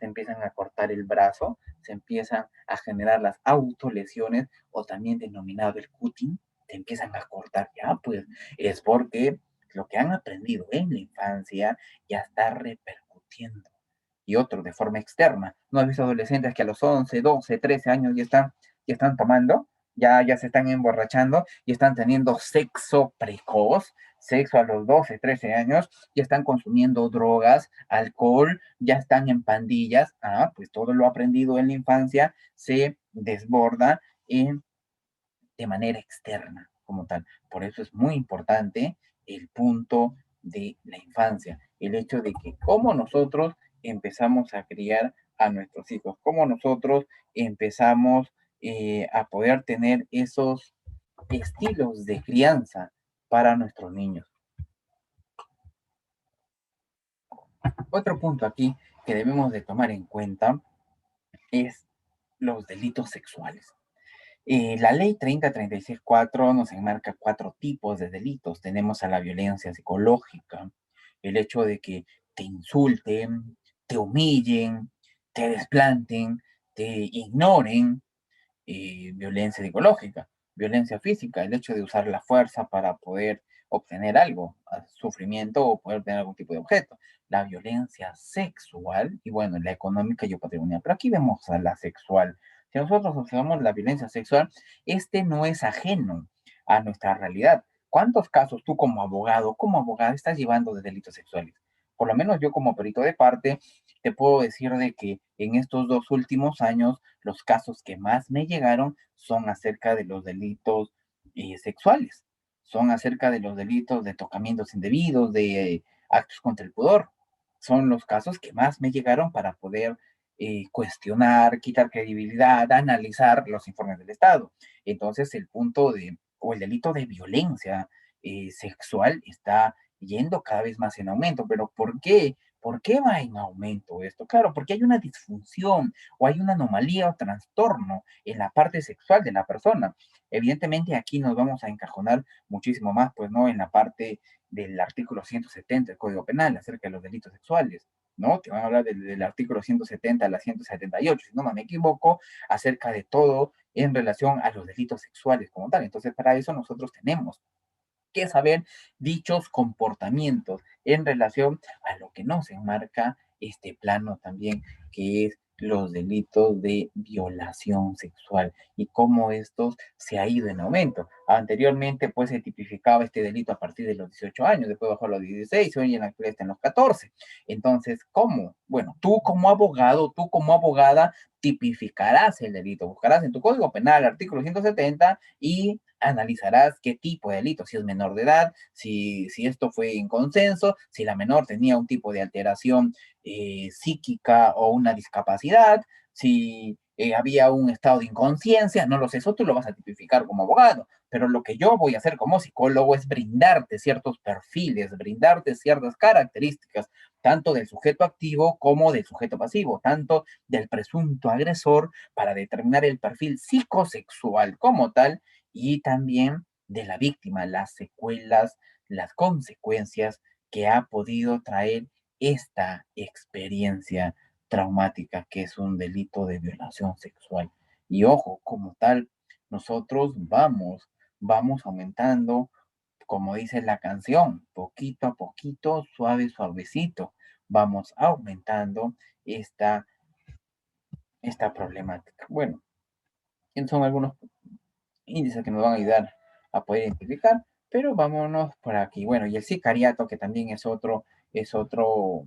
empiezan a cortar el brazo, se empiezan a generar las autolesiones o también denominado el cutting, te empiezan a cortar ya, pues es porque lo que han aprendido en la infancia ya está repercutiendo. Y otro de forma externa. ¿No has visto adolescentes que a los 11, 12, 13 años ya están tomando? Ya se están emborrachando y están teniendo sexo precoz, sexo a los 12, 13 años, ya están consumiendo drogas, alcohol, ya están en pandillas. Ah, pues todo lo aprendido en la infancia se desborda de manera externa como tal. Por eso es muy importante el punto de la infancia, el hecho de que cómo nosotros empezamos a criar a nuestros hijos, cómo nosotros empezamos a poder tener esos estilos de crianza para nuestros niños. Otro punto aquí que debemos de tomar en cuenta es los delitos sexuales. La ley 3036-4 nos enmarca 4 tipos de delitos. Tenemos a la violencia psicológica, el hecho de que te insulten, te humillen, te desplanten, te ignoren, violencia psicológica, violencia física, el hecho de usar la fuerza para poder obtener algo, sufrimiento o poder obtener algún tipo de objeto. La violencia sexual y bueno, la económica y patrimonial. Pero aquí vemos a la sexual. Si nosotros observamos la violencia sexual, este no es ajeno a nuestra realidad. ¿Cuántos casos tú como abogada, estás llevando de delitos sexuales? Por lo menos yo como perito de parte, te puedo decir de que en estos 2 últimos años los casos que más me llegaron son acerca de los delitos sexuales, son acerca de los delitos de tocamientos indebidos, de actos contra el pudor. Son los casos que más me llegaron para poder cuestionar, quitar credibilidad, analizar los informes del Estado. Entonces, el punto de, o el delito de violencia sexual está yendo cada vez más en aumento. ¿Pero por qué? ¿Por qué va en aumento esto? Claro, porque hay una disfunción o hay una anomalía o trastorno en la parte sexual de la persona. Evidentemente aquí nos vamos a encajonar muchísimo más, pues, ¿no? En la parte del artículo 170 del Código Penal acerca de los delitos sexuales, ¿no? Te van a hablar del artículo 170 a la 178, si no me equivoco, acerca de todo en relación a los delitos sexuales como tal. Entonces, para eso nosotros tenemos que saber dichos comportamientos en relación a lo que nos enmarca este plano también, que es los delitos de violación sexual y cómo estos se ha ido en aumento. Anteriormente, pues se tipificaba este delito a partir de los 18 años, después bajó a los 16, hoy en la actualidad está en los 14. Entonces, ¿cómo? Bueno, tú como abogado, tú como abogada, tipificarás el delito, buscarás en tu Código Penal, artículo 170, y analizarás qué tipo de delito, si es menor de edad, si esto fue en consenso, si la menor tenía un tipo de alteración psíquica o una discapacidad, si había un estado de inconsciencia, no lo sé, eso tú lo vas a tipificar como abogado, pero lo que yo voy a hacer como psicólogo es brindarte ciertos perfiles, brindarte ciertas características, tanto del sujeto activo como del sujeto pasivo, tanto del presunto agresor para determinar el perfil psicosexual como tal y también de la víctima, las secuelas, las consecuencias que ha podido traer esta experiencia traumática que es un delito de violación sexual. Y ojo, como tal, nosotros vamos aumentando, como dice la canción, poquito a poquito, suave, suavecito. vamos aumentando esta, esta problemática. Bueno, son algunos índices que nos van a ayudar a poder identificar, pero vámonos por aquí. Bueno, y el sicariato, que también es otro, es otro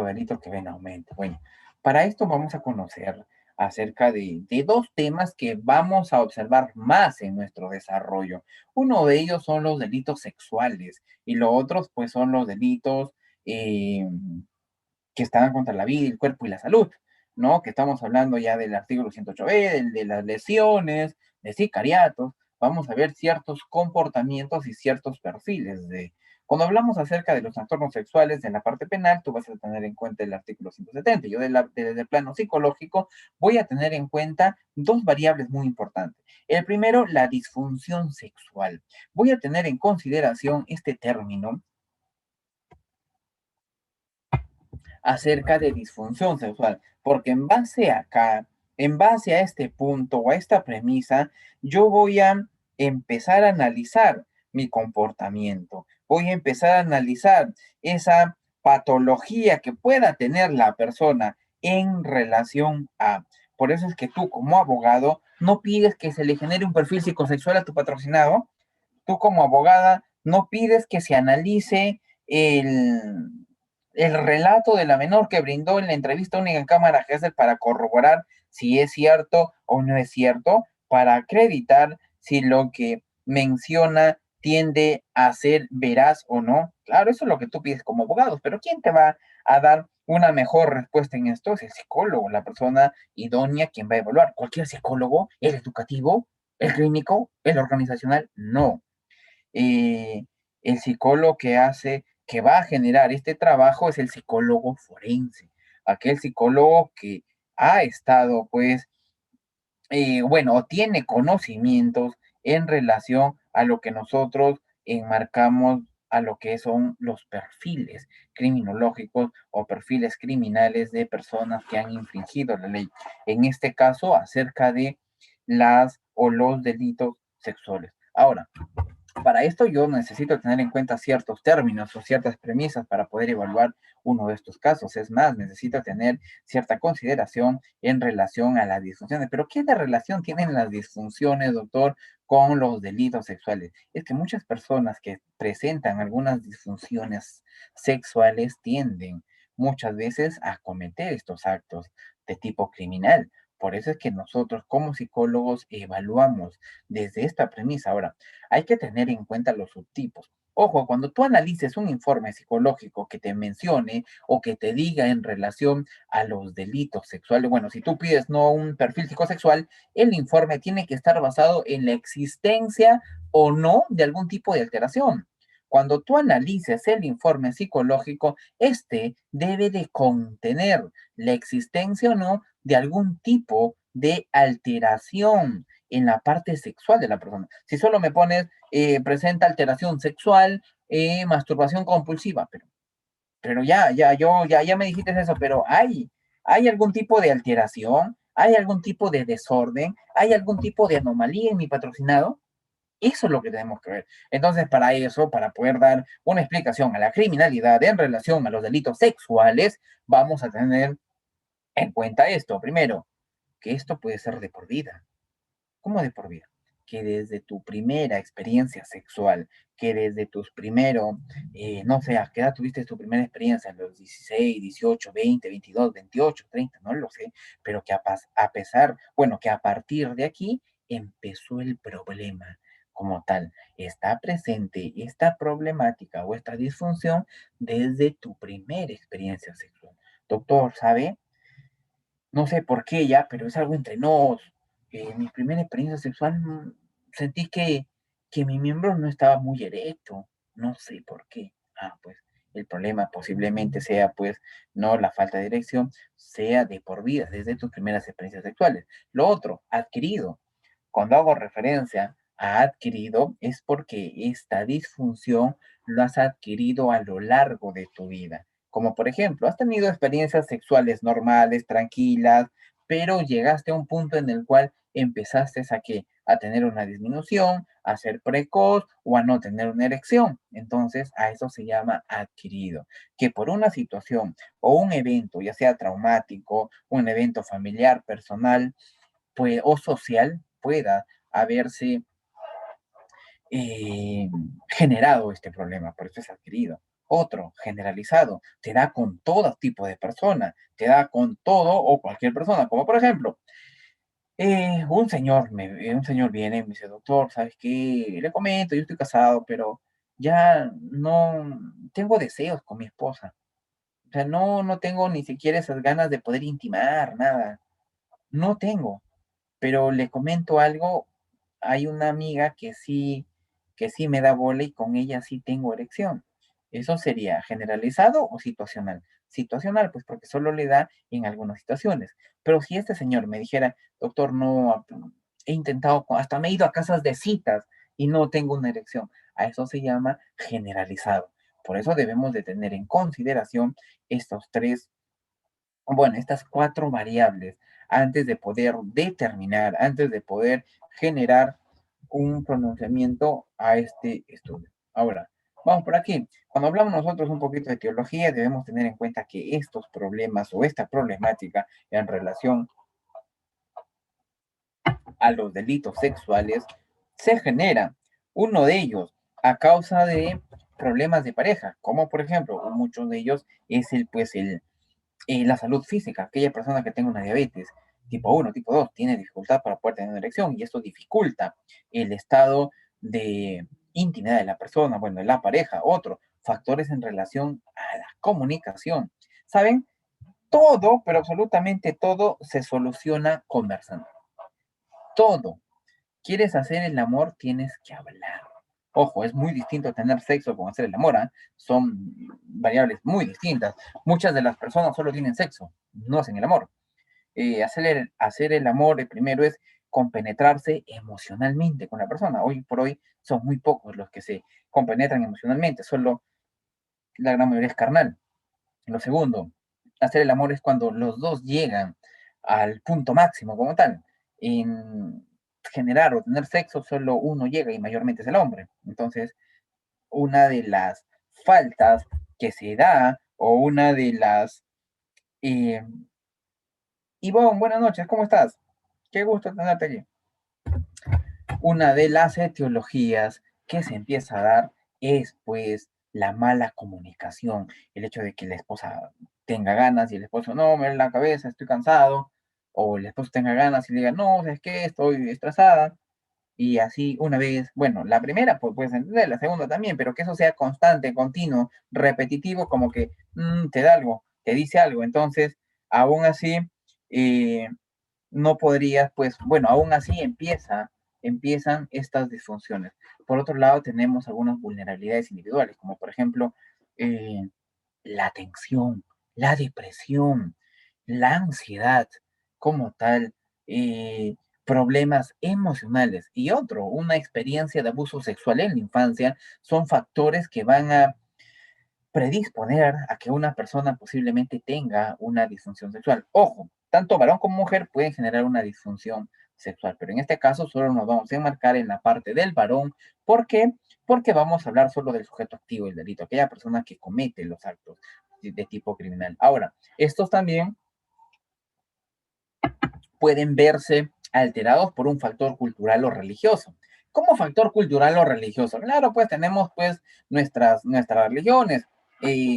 delito que ve en aumento. Bueno, para esto vamos a conocer acerca de dos temas que vamos a observar más en nuestro desarrollo. Uno de ellos son los delitos sexuales y los otros pues son los delitos eh, que están contra la vida, el cuerpo y la salud, ¿no? Que estamos hablando ya del artículo 108b, de las lesiones, de sicariatos. Vamos a ver ciertos comportamientos y ciertos perfiles de... Cuando hablamos acerca de los trastornos sexuales en la parte penal, tú vas a tener en cuenta el artículo 170. Yo desde el plano psicológico voy a tener en cuenta dos variables muy importantes. El primero, la disfunción sexual. Voy a tener en consideración este término acerca de disfunción sexual, porque en base acá, en base a este punto o a esta premisa, yo voy a empezar a analizar mi comportamiento, voy a empezar a analizar esa patología que pueda tener la persona en relación a. Por eso es que tú como abogado no pides que se le genere un perfil psicosexual a tu patrocinado, tú como abogada no pides que se analice el relato de la menor que brindó en la entrevista única en cámara Gesell para corroborar si es cierto o no es cierto, para acreditar si lo que menciona tiende a ser veraz o no. Claro, eso es lo que tú pides como abogado, pero ¿quién te va a dar una mejor respuesta en esto? Es el psicólogo, la persona idónea quien va a evaluar. Cualquier psicólogo, el educativo, el clínico, el organizacional, no. eh, el psicólogo que va a generar este trabajo es el psicólogo forense, aquel psicólogo que ha estado, pues, bueno, o tiene conocimientos en relación a lo que nosotros enmarcamos a lo que son los perfiles criminológicos o perfiles criminales de personas que han infringido la ley. En este caso, acerca de las o los delitos sexuales. Ahora, para esto yo necesito tener en cuenta ciertos términos o ciertas premisas para poder evaluar uno de estos casos. Es más, necesito tener cierta consideración en relación a las disfunciones. Pero ¿qué de relación tienen las disfunciones, doctor, con los delitos sexuales? Es que muchas personas que presentan algunas disfunciones sexuales tienden muchas veces a cometer estos actos de tipo criminal. Por eso es que nosotros como psicólogos evaluamos desde esta premisa. Ahora, hay que tener en cuenta los subtipos. Ojo, cuando tú analices un informe psicológico que te mencione o que te diga en relación a los delitos sexuales, bueno, si tú pides no un perfil psicosexual, el informe tiene que estar basado en la existencia o no de algún tipo de alteración. Cuando tú analices el informe psicológico, este debe de contener la existencia o no de algún tipo de alteración en la parte sexual de la persona. Si solo me pones, presenta alteración sexual, masturbación compulsiva, pero ya me dijiste eso, pero hay algún tipo de alteración, hay algún tipo de desorden, hay algún tipo de anomalía en mi patrocinado. Eso es lo que tenemos que ver. Entonces, para eso, para poder dar una explicación a la criminalidad en relación a los delitos sexuales, vamos a tener en cuenta esto. Primero, que esto puede ser de por vida. ¿Cómo de por vida? Que desde tu primera experiencia sexual, que desde tus primeros, no sé, ¿a qué edad tuviste tu primera experiencia? ¿A los 16, 18, 20, 22, 28, 30? No lo sé, pero que a pesar, bueno, que a partir de aquí empezó el problema como tal. Está presente esta problemática o esta disfunción desde tu primera experiencia sexual. Doctor, ¿sabe? No sé por qué ya, pero es algo entre nos. Mi primera experiencia sexual sentí que mi miembro no estaba muy erecto. No sé por qué. Ah, pues el problema posiblemente sea, pues, no la falta de erección, sea de por vida, desde tus primeras experiencias sexuales. Lo otro, adquirido. Cuando hago referencia a adquirido, es porque esta disfunción lo has adquirido a lo largo de tu vida. Como por ejemplo, has tenido experiencias sexuales normales, tranquilas, pero llegaste a un punto en el cual empezaste a qué? a tener una disminución, a ser precoz o a no tener una erección. Entonces, a eso se llama adquirido, que por una situación o un evento, ya sea traumático, un evento familiar, personal, pues, o social, pueda haberse eh, generado este problema, por eso es adquirido. Otro, generalizado, te da con todo tipo de personas, te da con todo o cualquier persona, como por ejemplo, un señor viene y me dice, doctor, ¿sabes qué? Le comento, yo estoy casado, pero ya no tengo deseos con mi esposa. O sea, no tengo ni siquiera esas ganas de poder intimar, nada. No tengo. Pero le comento algo, hay una amiga que sí me da bola y con ella sí tengo erección. ¿Eso sería generalizado o situacional? Situacional, pues porque solo le da en algunas situaciones. Pero si este señor me dijera, doctor, no, he intentado, hasta me he ido a casas de citas y no tengo una erección, a eso se llama generalizado. Por eso debemos de tener en consideración estos tres, bueno, estas cuatro variables antes de poder determinar, antes de poder generar un pronunciamiento a este estudio. Ahora, vamos por aquí. Cuando hablamos nosotros un poquito de teología, debemos tener en cuenta que estos problemas o esta problemática en relación a los delitos sexuales se genera. Uno de ellos a causa de problemas de pareja, como por ejemplo, muchos de ellos es la salud física. Aquella persona que tenga una diabetes tipo uno tipo 2 tiene dificultad para poder tener una erección y esto dificulta el estado de intimidad de la persona, bueno, de la pareja. Otro, factores en relación a la comunicación. ¿Saben? Todo, pero absolutamente todo se soluciona conversando. Todo. ¿Quieres hacer el amor? Tienes que hablar. Ojo, es muy distinto tener sexo con hacer el amor, ¿eh? Son variables muy distintas. Muchas de las personas solo tienen sexo, no hacen el amor. Hacer el amor primero es compenetrarse emocionalmente con la persona. Hoy por hoy son muy pocos los que se compenetran emocionalmente, solo la gran mayoría es carnal. Lo segundo, hacer el amor es cuando los dos llegan al punto máximo como tal. En generar o tener sexo, solo uno llega y mayormente es el hombre. Entonces, una de las faltas que se da o una de las... Eh, Ivonne, buenas noches, ¿cómo estás? Qué gusto tenerte aquí. Una de las etiologías que se empieza a dar es pues la mala comunicación, el hecho de que la esposa tenga ganas y el esposo no, me duele la cabeza, estoy cansado, o el esposo tenga ganas y le diga, no, es que estoy estresada, y así una vez, bueno, la primera pues puedes entender, la segunda también, pero que eso sea constante, continuo, repetitivo, como que te da algo, te dice algo, entonces, aún así, eh, no podrías, pues, bueno, aún así empiezan estas disfunciones. Por otro lado, tenemos algunas vulnerabilidades individuales, como por ejemplo, eh, la tensión, la depresión, la ansiedad como tal, problemas emocionales y otro, una experiencia de abuso sexual en la infancia, son factores que van a predisponer a que una persona posiblemente tenga una disfunción sexual. Ojo, tanto varón como mujer pueden generar una disfunción sexual, pero en este caso solo nos vamos a enmarcar en la parte del varón. ¿Por qué? Porque vamos a hablar solo del sujeto activo del delito, aquella persona que comete los actos de tipo criminal. Ahora, estos también pueden verse alterados por un factor cultural o religioso. ¿Cómo factor cultural o religioso? Claro, pues tenemos pues nuestras religiones.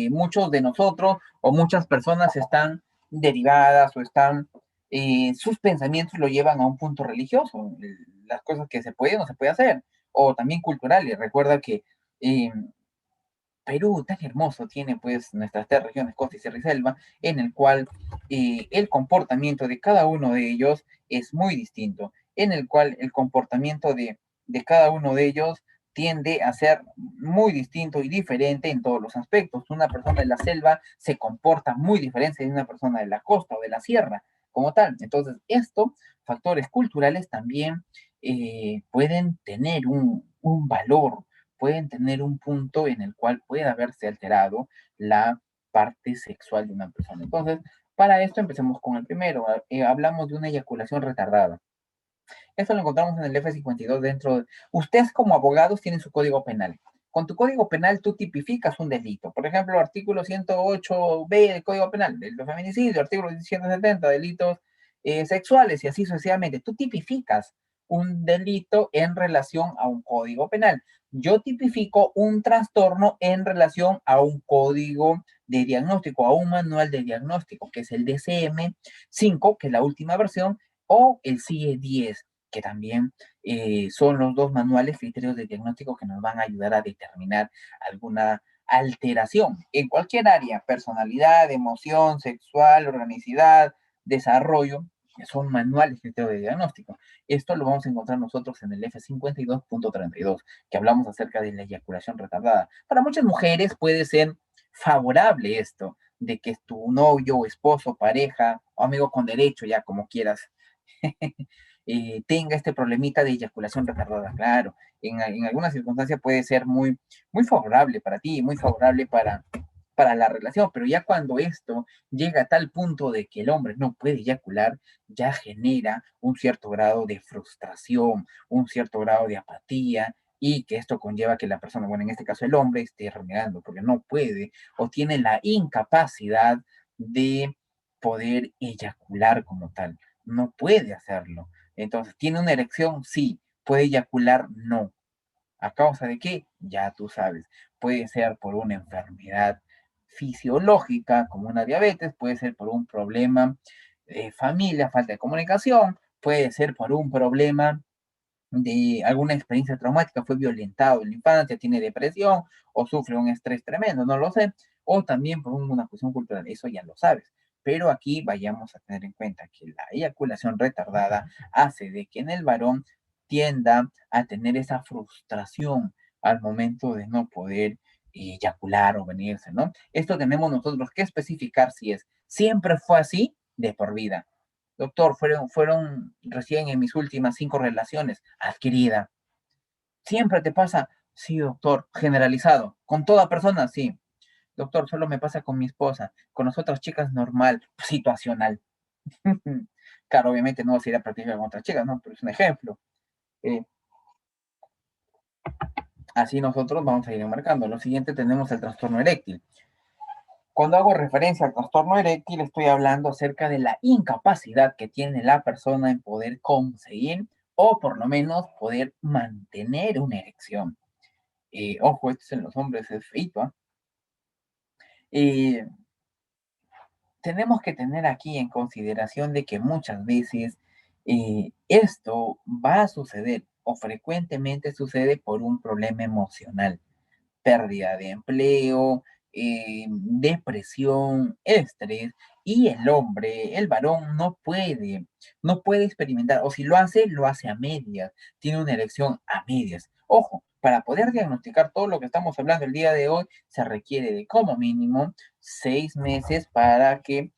Muchos de nosotros o muchas personas están derivadas o están, sus pensamientos lo llevan a un punto religioso, las cosas que se pueden o se puede hacer, o también culturales. Recuerda que eh, Perú tan hermoso tiene pues nuestras tres regiones, costa y sierra y selva, en el cual el comportamiento de cada uno de ellos es muy distinto, en el cual el comportamiento de cada uno de ellos tiende a ser muy distinto y diferente en todos los aspectos. Una persona de la selva se comporta muy diferente de una persona de la costa o de la sierra, como tal. Entonces, estos factores culturales también pueden tener un valor, pueden tener un punto en el cual puede haberse alterado la parte sexual de una persona. Entonces, para esto empecemos con el primero. Hablamos de una eyaculación retardada. Esto lo encontramos en el F52 dentro de... Ustedes como abogados tienen su código penal. Con tu código penal tú tipificas un delito. Por ejemplo, artículo 108B del Código Penal, delito de feminicidio, artículo 170, delitos sexuales y así sucesivamente. Tú tipificas un delito en relación a un código penal. Yo tipifico un trastorno en relación a un código de diagnóstico, a un manual de diagnóstico, que es el DCM-5, que es la última versión, o el CIE-10, que también son los dos manuales criterios de diagnóstico que nos van a ayudar a determinar alguna alteración en cualquier área, personalidad, emoción, sexual, organicidad, desarrollo, que son manuales criterios de diagnóstico. Esto lo vamos a encontrar nosotros en el F52.32, que hablamos acerca de la eyaculación retardada. Para muchas mujeres puede ser favorable esto, de que tu novio, esposo, pareja o amigo con derecho, ya como quieras, tenga este problemita de eyaculación retardada. Claro, en algunas circunstancias puede ser muy favorable para ti, muy favorable para la relación, pero ya cuando esto llega a tal punto de que el hombre no puede eyacular, ya genera un cierto grado de frustración, un cierto grado de apatía, y que esto conlleva que la persona, bueno, en este caso el hombre, esté renegando porque no puede o tiene la incapacidad de poder eyacular como tal. No puede hacerlo. Entonces, ¿tiene una erección? Sí. ¿Puede eyacular? No. ¿A causa de qué? Ya tú sabes. Puede ser por una enfermedad fisiológica, como una diabetes, puede ser por un problema de familia, falta de comunicación, puede ser por un problema de alguna experiencia traumática, fue violentado en la infancia, tiene depresión o sufre un estrés tremendo, no lo sé, o también por una cuestión cultural, eso ya lo sabes. Pero aquí vayamos a tener en cuenta que la eyaculación retardada hace de que en el varón tienda a tener esa frustración al momento de no poder eyacular o venirse, ¿no? Esto tenemos nosotros que especificar si es siempre fue así de por vida. Doctor, fueron recién en mis últimas 5 relaciones adquirida. ¿Siempre te pasa? Sí, doctor. Generalizado. ¿Con toda persona? Sí. Doctor, solo me pasa con mi esposa. Con las otras chicas normal, situacional. Claro, obviamente no se irá a practicar con otras chicas, ¿no? Pero es un ejemplo. Eh, Así nosotros vamos a ir marcando. Lo siguiente tenemos el trastorno eréctil. Cuando hago referencia al trastorno eréctil, estoy hablando acerca de la incapacidad que tiene la persona en poder conseguir o por lo menos poder mantener una erección. Ojo, esto es en los hombres, es feito, ¿eh? Eh, Tenemos que tener aquí en consideración de que muchas veces esto va a suceder o frecuentemente sucede por un problema emocional, pérdida de empleo, depresión, estrés, y el hombre, el varón, no puede experimentar, o si lo hace a medias, tiene una erección a medias. Ojo, para poder diagnosticar todo lo que estamos hablando el día de hoy, se requiere de como mínimo 6 meses para que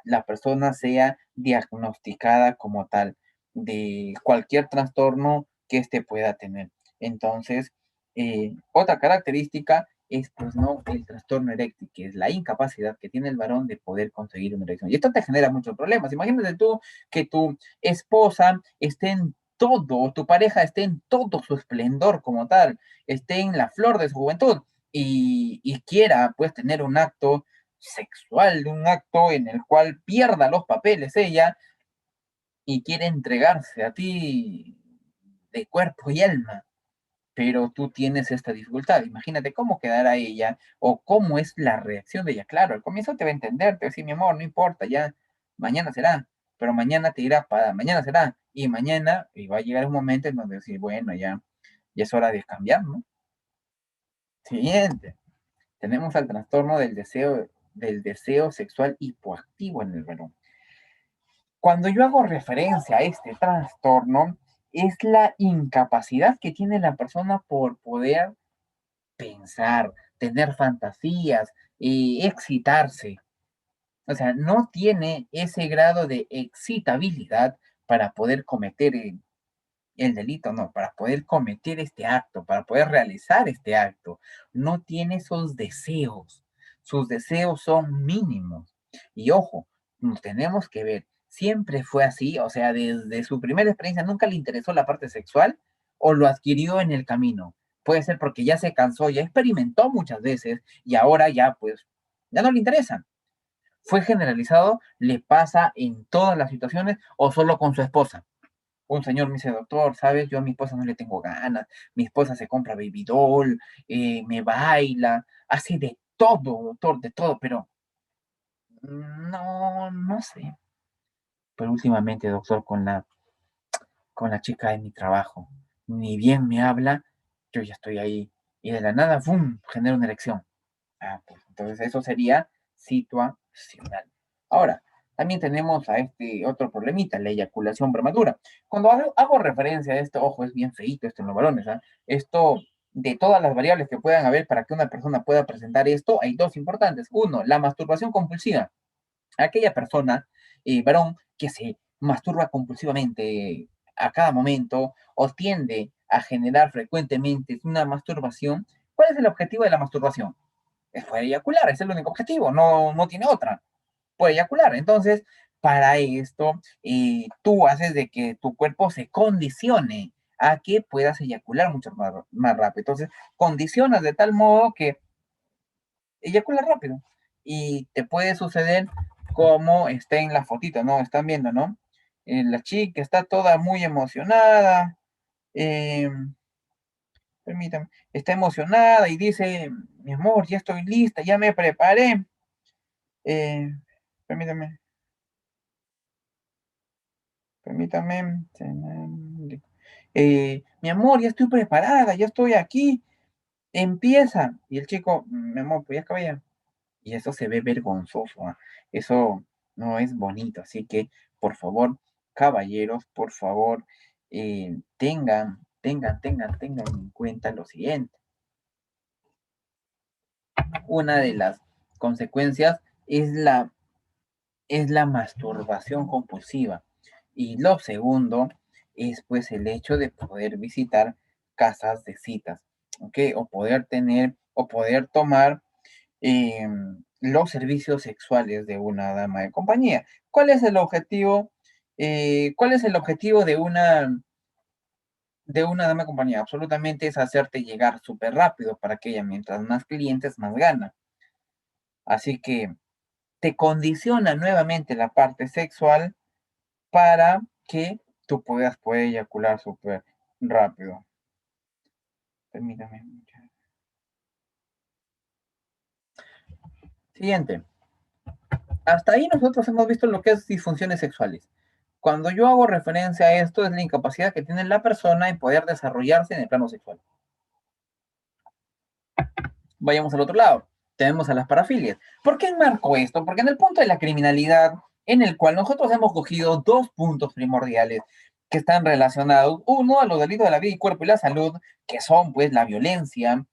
la persona sea diagnosticada como tal de cualquier trastorno que éste pueda tener. Entonces, otra característica es, pues, no, el trastorno eréctil, que es la incapacidad que tiene el varón de poder conseguir una erección. Y esto te genera muchos problemas. Imagínate tú que tu esposa esté en todo, tu pareja esté en todo su esplendor como tal, esté en la flor de su juventud y quiera, pues, tener un acto sexual, un acto en el cual pierda los papeles ella y quiere entregarse a ti de cuerpo y alma, pero tú tienes esta dificultad. Imagínate cómo quedará ella o cómo es la reacción de ella. Claro, al comienzo te va a entender, te va a decir, mi amor, no importa, ya mañana será, pero mañana te dirá, para mañana será, y mañana, y va a llegar un momento en donde decir, bueno, ya es hora de cambiar, ¿no? Siguiente, tenemos al trastorno del deseo sexual hipoactivo en el varón. Cuando yo hago referencia a este trastorno, es la incapacidad que tiene la persona por poder pensar, tener fantasías y excitarse. O sea, no tiene ese grado de excitabilidad para poder cometer el delito, no, para poder cometer este acto, para poder realizar este acto. No tiene esos deseos. Sus deseos son mínimos. Y ojo, nos tenemos que ver siempre fue así, o sea, desde su primera experiencia nunca le interesó la parte sexual o lo adquirió en el camino. Puede ser porque ya se cansó, ya experimentó muchas veces y ahora ya pues ya no le interesa. ¿Fue generalizado? ¿Le pasa en todas las situaciones o solo con su esposa? Un señor me dice, doctor, ¿sabes? Yo a mi esposa no le tengo ganas. Mi esposa se compra baby doll, me baila, hace de todo, doctor, de todo, pero no sé. Pero últimamente, doctor, con la chica de mi trabajo, ni bien me habla, yo ya estoy ahí. Y de la nada, ¡fum!, genera una erección. Ah, pues entonces eso sería situacional. Ahora, también tenemos a este otro problemita, la eyaculación prematura. Cuando hago referencia a esto, ojo, es bien feíto esto en los varones, ¿ah? Esto, de todas las variables que puedan haber para que una persona pueda presentar esto, hay dos importantes. Uno, la masturbación compulsiva. Aquella persona, varón, que se masturba compulsivamente a cada momento o tiende a generar frecuentemente una masturbación, ¿cuál es el objetivo de la masturbación? Es poder eyacular, es el único objetivo, no tiene otra, puede eyacular. Entonces, para esto, tú haces de que tu cuerpo se condicione a que puedas eyacular mucho más rápido. Entonces, condicionas de tal modo que eyacula rápido. Y te puede suceder como está en la fotito, ¿no? Están viendo, ¿no? La chica está toda muy emocionada, eh, permítame, está emocionada y dice, mi amor, ya estoy lista, ya me preparé. Eh, permítame, permítame. Mi amor, ya estoy preparada, ya estoy aquí. Empieza. Y el chico, mi amor, pues ya acabé ya. Y eso se ve vergonzoso, ¿ah? Eso no es bonito. Así que, por favor, caballeros, por favor, tengan en cuenta lo siguiente. Una de las consecuencias es la masturbación compulsiva. Y lo segundo es pues el hecho de poder visitar casas de citas, ¿ok? O poder tener o poder tomar los servicios sexuales de una dama de compañía. ¿Cuál es el objetivo? ¿Cuál es el objetivo de una dama de compañía? Absolutamente es hacerte llegar súper rápido para que ella, mientras más clientes, más gana. Así que te condiciona nuevamente la parte sexual para que tú puedas poder eyacular súper rápido. Permítame. Siguiente. Hasta ahí nosotros hemos visto lo que es disfunciones sexuales. Cuando yo hago referencia a esto, es la incapacidad que tiene la persona en poder desarrollarse en el plano sexual. Vayamos al otro lado. Tenemos a las parafilias. ¿Por qué enmarco esto? Porque en el punto de la criminalidad, en el cual nosotros hemos cogido dos puntos primordiales que están relacionados. Uno, a los delitos de la vida y cuerpo y la salud, que son pues la violencia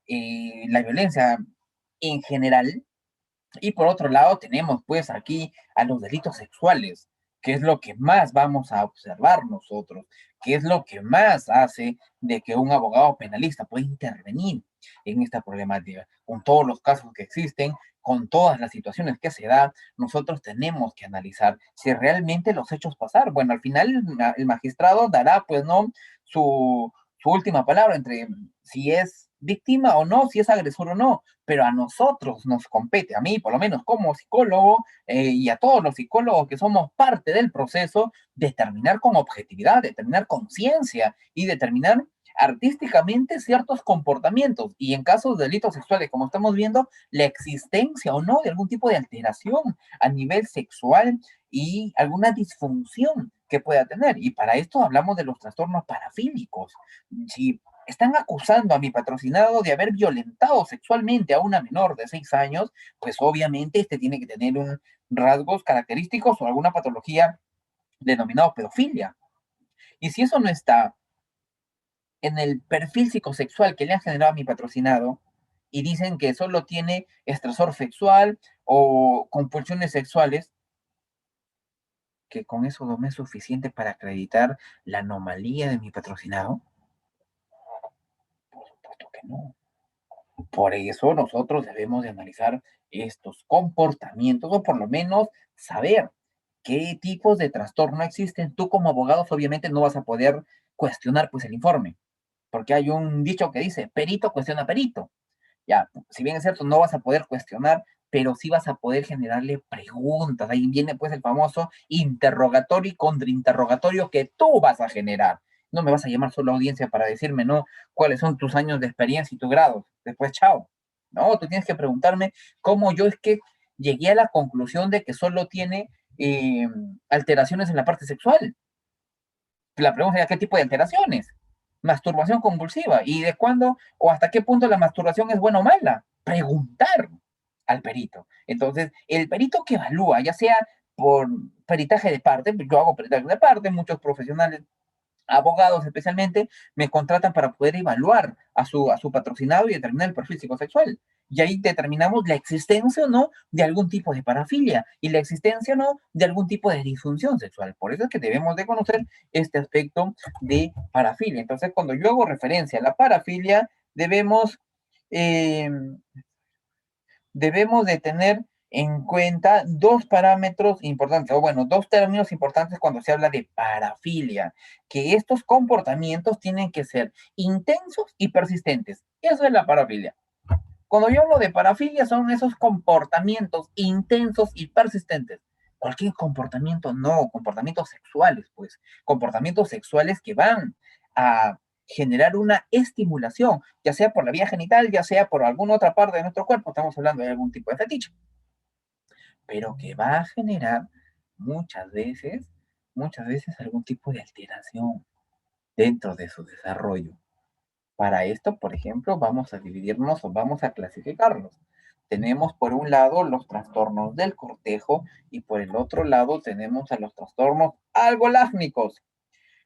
en general. Y por otro lado, tenemos pues aquí a los delitos sexuales, que es lo que más vamos a observar nosotros, que es lo que más hace de que un abogado penalista pueda intervenir en esta problemática. Con todos los casos que existen, con todas las situaciones que se dan, nosotros tenemos que analizar si realmente los hechos pasaron. Bueno, al final el magistrado dará pues no su última palabra entre si es víctima o no, si es agresor o no, pero a nosotros nos compete, a mí por lo menos como psicólogo y a todos los psicólogos que somos parte del proceso, determinar con objetividad, determinar con ciencia y determinar artísticamente ciertos comportamientos y en casos de delitos sexuales, como estamos viendo, la existencia o no de algún tipo de alteración a nivel sexual y alguna disfunción que pueda tener. Y para esto hablamos de los trastornos parafílicos. Si están acusando a mi patrocinado de haber violentado sexualmente a una menor de 6 años, pues obviamente este tiene que tener un rasgos característicos o alguna patología denominada pedofilia. Y si eso no está en el perfil psicosexual que le han generado a mi patrocinado y dicen que solo tiene estresor sexual o compulsiones sexuales, que con eso no me es suficiente para acreditar la anomalía de mi patrocinado, por supuesto que no. Por eso nosotros debemos de analizar estos comportamientos o por lo menos saber qué tipos de trastorno existen. Tú como abogado obviamente no vas a poder cuestionar pues el informe, porque hay un dicho que dice, perito cuestiona perito. Ya, si bien es cierto, no vas a poder cuestionar, pero sí vas a poder generarle preguntas. Ahí viene pues el famoso interrogatorio y contrainterrogatorio que tú vas a generar. No me vas a llamar solo a audiencia para decirme, no, cuáles son tus años de experiencia y tu grado. Después, chao. No, tú tienes que preguntarme cómo yo es que llegué a la conclusión de que solo tiene alteraciones en la parte sexual. La pregunta es, ¿qué tipo de alteraciones? Masturbación convulsiva. ¿Y de cuándo o hasta qué punto la masturbación es buena o mala? Preguntar al perito. Entonces, el perito que evalúa, ya sea por peritaje de parte, yo hago peritaje de parte, muchos profesionales, abogados especialmente, me contratan para poder evaluar a su patrocinado y determinar el perfil psicosexual. Y ahí determinamos la existencia o no de algún tipo de parafilia y la existencia o no de algún tipo de disfunción sexual. Por eso es que debemos de conocer este aspecto de parafilia. Entonces, cuando yo hago referencia a la parafilia, eh, debemos de tener en cuenta dos parámetros importantes, o bueno, dos términos importantes cuando se habla de parafilia, que estos comportamientos tienen que ser intensos y persistentes. Eso es la parafilia. Cuando yo hablo de parafilia son esos comportamientos intensos y persistentes. Cualquier comportamiento, no, comportamientos sexuales, pues, comportamientos sexuales que van a generar una estimulación, ya sea por la vía genital, ya sea por alguna otra parte de nuestro cuerpo, estamos hablando de algún tipo de fetiche, pero que va a generar muchas veces, muchas veces algún tipo de alteración dentro de su desarrollo. Para esto, por ejemplo, vamos a dividirnos o vamos a clasificarlos. Tenemos por un lado los trastornos del cortejo y por el otro lado tenemos a los trastornos algolásmicos.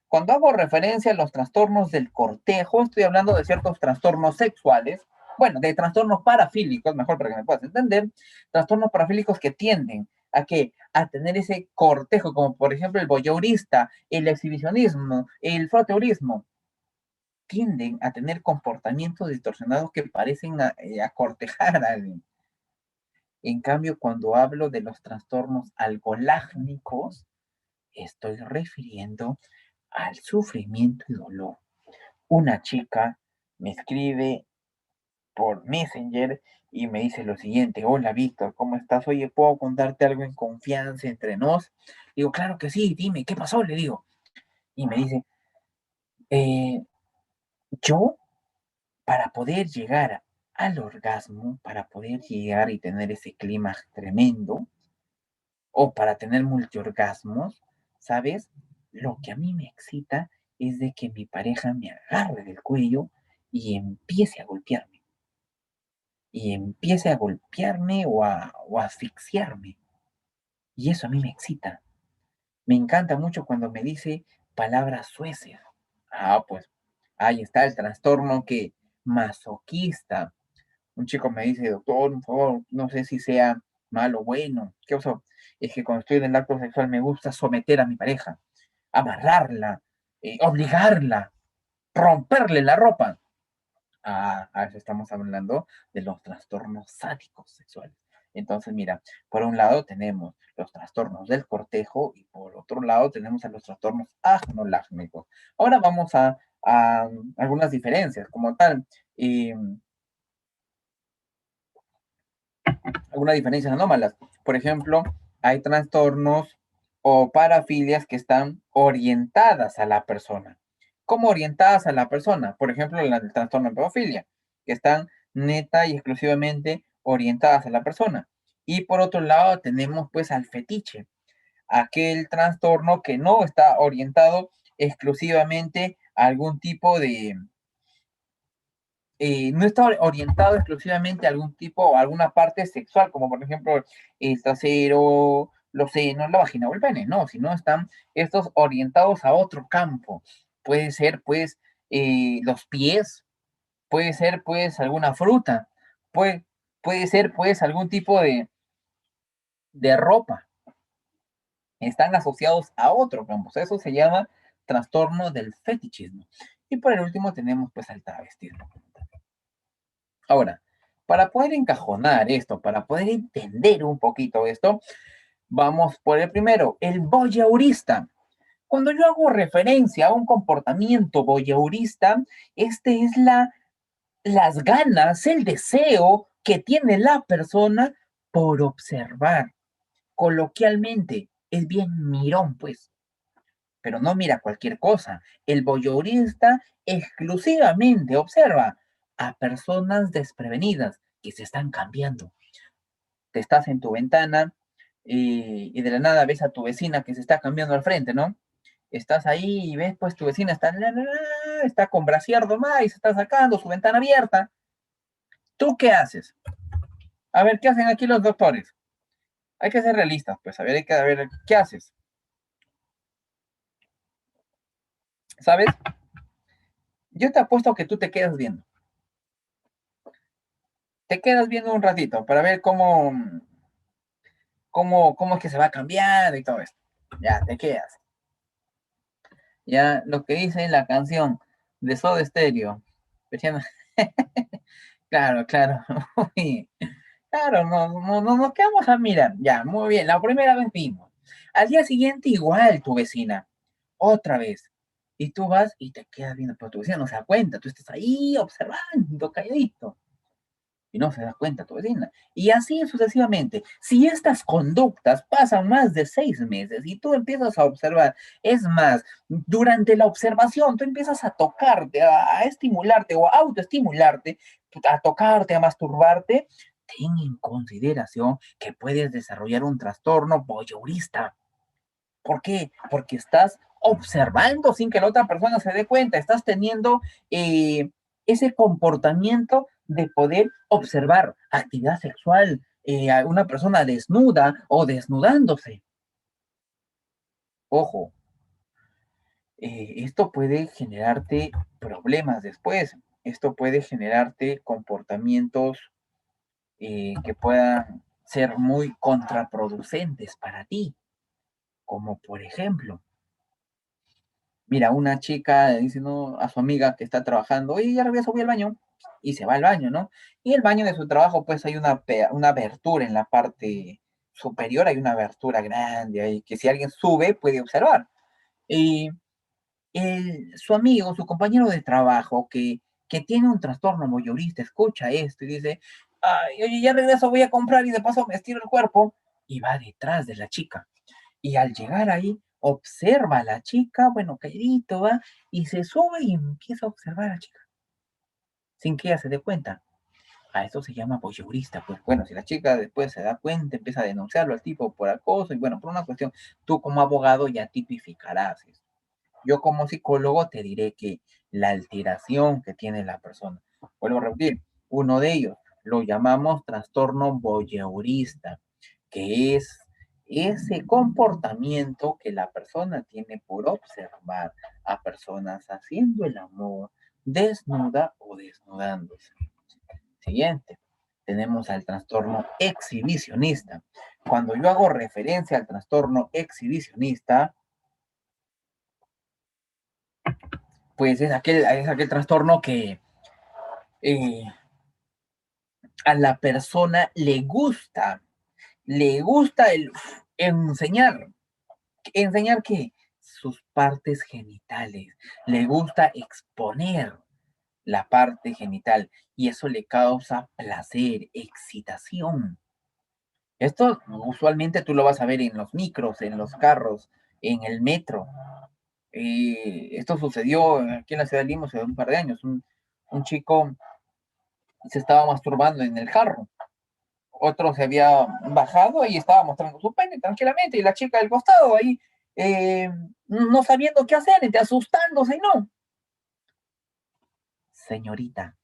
Cuando hago referencia a los trastornos del cortejo, estoy hablando de ciertos trastornos sexuales, bueno, de trastornos parafílicos, mejor para que me puedas entender, trastornos parafílicos que tienden a que a tener ese cortejo, como por ejemplo el voyeurista, el exhibicionismo, el froteurismo, tienden a tener comportamientos distorsionados que parecen a cortejar a alguien. En cambio, cuando hablo de los trastornos algolágnicos, estoy refiriendo al sufrimiento y dolor. Una chica me escribe por Messenger y me dice lo siguiente: hola Víctor, ¿cómo estás? Oye, ¿puedo contarte algo en confianza entre nos? Digo, claro que sí, dime, ¿qué pasó? Le digo. Y me dice, eh, yo para poder llegar al orgasmo, para poder llegar y tener ese clima tremendo, o para tener multiorgasmos, ¿sabes? Lo que a mí me excita es de que mi pareja me agarre del cuello y empiece a golpearme. Y empiece a golpearme o a asfixiarme. Y eso a mí me excita. Me encanta mucho cuando me dice palabras sueces. Ah, pues ahí está el trastorno que masoquista. Un chico me dice, doctor, por favor, no sé si sea malo o bueno. ¿Qué oso? Es que cuando estoy en el acto sexual me gusta someter a mi pareja, amarrarla, obligarla, romperle la ropa. A eso estamos hablando de los trastornos sádicos sexuales. Entonces, mira, por un lado tenemos los trastornos del cortejo y por otro lado tenemos a los trastornos agnolágnicos. Ahora vamos a algunas diferencias como tal. Eh, Algunas diferencias anómalas. Por ejemplo, hay trastornos o parafilias que están orientadas a la persona. ¿Cómo orientadas a la persona? Por ejemplo, el trastorno de pedofilia, que están neta y exclusivamente orientadas a la persona. Y por otro lado, tenemos pues al fetiche, aquel trastorno que no está orientado exclusivamente a algún tipo de, no está orientado exclusivamente a algún tipo o alguna parte sexual, como por ejemplo el trasero, los senos, la vagina o el pene, no, sino están estos orientados a otro campo. Puede ser pues los pies, puede ser pues alguna fruta, puede, puede ser pues algún tipo de ropa. Están asociados a otro campo. O sea, eso se llama trastorno del fetichismo. Y por el último tenemos pues al travestismo. Ahora, para poder encajonar esto, para poder entender un poquito esto, Vamos por el primero, el voyeurista. Cuando yo hago referencia a un comportamiento voyeurista, este es las ganas, el deseo que tiene la persona por observar. Coloquialmente, es bien mirón, pues, pero no mira cualquier cosa. El voyeurista exclusivamente observa a personas desprevenidas que se están cambiando. Te estás en tu ventana y de la nada ves a tu vecina que se está cambiando al frente, ¿no? Estás ahí y ves, pues tu vecina está con brasier nomás y se está sacando su ventana abierta. ¿Tú qué haces? A ver, ¿qué hacen aquí los doctores? Hay que ser realistas, pues, a ver, hay que ver, ¿qué haces? ¿Sabes? Yo te apuesto que tú te quedas viendo. Te quedas viendo un ratito para ver cómo es que se va cambiando y todo esto. Ya, te quedas. Ya, lo que dice en la canción de Soda Stereo. Claro, claro. Uy, claro, no nos quedamos a mirar. Ya, muy bien. La primera vez vimos. Al día siguiente, igual tu vecina. Otra vez. Y tú vas y te quedas viendo, pero tu vecina no se da cuenta. Tú estás ahí observando, calladito. Y no se da cuenta tu vecina. Y así sucesivamente. Si estas conductas pasan más de 6 meses y tú empiezas a observar, es más, durante la observación tú empiezas a tocarte, a estimularte o a autoestimularte, a tocarte, a masturbarte, ten en consideración que puedes desarrollar un trastorno voyeurista. ¿Por qué? Porque estás observando sin que la otra persona se dé cuenta, estás teniendo ese comportamiento de poder observar actividad sexual, a una persona desnuda o desnudándose. Ojo, esto puede generarte problemas después, esto puede generarte comportamientos que puedan ser muy contraproducentes para ti, como por ejemplo, mira, una chica dice no, a su amiga que está trabajando, oye, ya regreso, voy al baño, y se va al baño, ¿no? Y el baño de su trabajo, pues hay una abertura en la parte superior, hay una abertura grande ahí, que si alguien sube puede observar. Y su amigo, su compañero de trabajo, que tiene un trastorno voyeurista, escucha esto y dice, ay, oye, ya regreso, voy a comprar y de paso me estiro el cuerpo, y va detrás de la chica. Y al llegar ahí, observa a la chica, bueno, calladito va, y se sube y empieza a observar a la chica, sin que ella se dé cuenta. A eso se llama voyeurista. Pues bueno, si la chica después se da cuenta, empieza a denunciarlo al tipo por acoso, y bueno, por una cuestión, tú como abogado ya tipificarás eso. Yo como psicólogo te diré que la alteración que tiene la persona, vuelvo a repetir, uno de ellos lo llamamos trastorno voyeurista, que es ese comportamiento que la persona tiene por observar a personas haciendo el amor desnuda o desnudándose. Siguiente, tenemos al trastorno exhibicionista. Cuando yo hago referencia al trastorno exhibicionista, pues es aquel trastorno que eh, a la persona le gusta el enseñar. ¿Enseñar qué? Sus partes genitales. Le gusta exponer la parte genital y eso le causa placer, excitación. Esto usualmente tú lo vas a ver en los micros, en los carros, en el metro. Esto sucedió aquí en la ciudad de Lima hace un par de años. Un chico se estaba masturbando en el carro. Otro se había bajado y estaba mostrando su pene tranquilamente y la chica del costado ahí eh, no sabiendo qué hacer, asustándose y no. Señorita,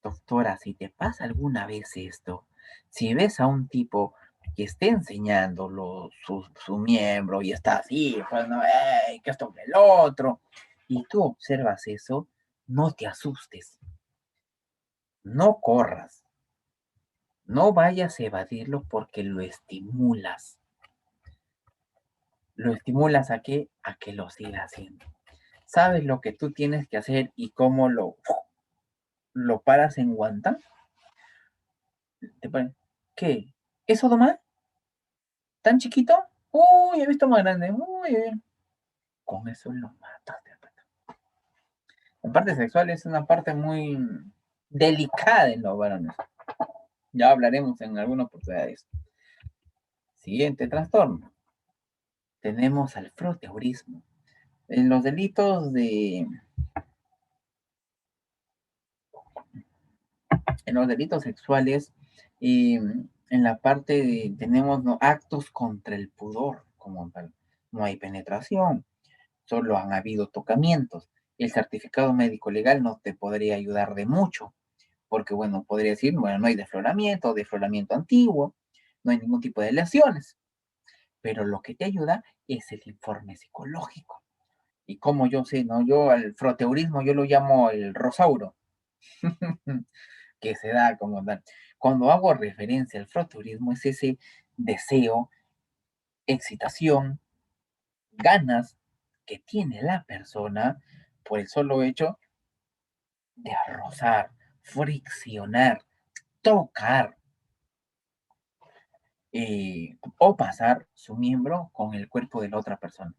doctora, si te pasa alguna vez esto, si ves a un tipo que esté enseñando su miembro y está así, pues, no, que esto que el otro, y tú observas eso, no te asustes, no corras, no vayas a evadirlo porque lo estimulas. ¿Lo estimulas a qué? A que lo siga haciendo. ¿Sabes lo que tú tienes que hacer y cómo lo paras en guanta? ¿Qué? ¿Eso nomás? ¿Tan chiquito? Uy, he visto más grande. Uy, con eso lo matas. La parte sexual es una parte muy delicada en los varones. Ya hablaremos en algunas oportunidades. Siguiente trastorno. Tenemos al froteurismo. En los delitos en los delitos sexuales, en la parte tenemos, ¿no?, actos contra el pudor, como tal. No hay penetración, solo han habido tocamientos. El certificado médico legal no te podría ayudar de mucho, porque, bueno, podría decir, bueno, no hay defloramiento antiguo, no hay ningún tipo de lesiones, pero lo que te ayuda es el informe psicológico. Y como yo sé, ¿no? Yo al froteurismo yo lo llamo el rosauro, que se da como tal. Cuando hago referencia al froteurismo es ese deseo, excitación, ganas que tiene la persona por el solo hecho de rozar, friccionar, tocar, o pasar su miembro con el cuerpo de la otra persona.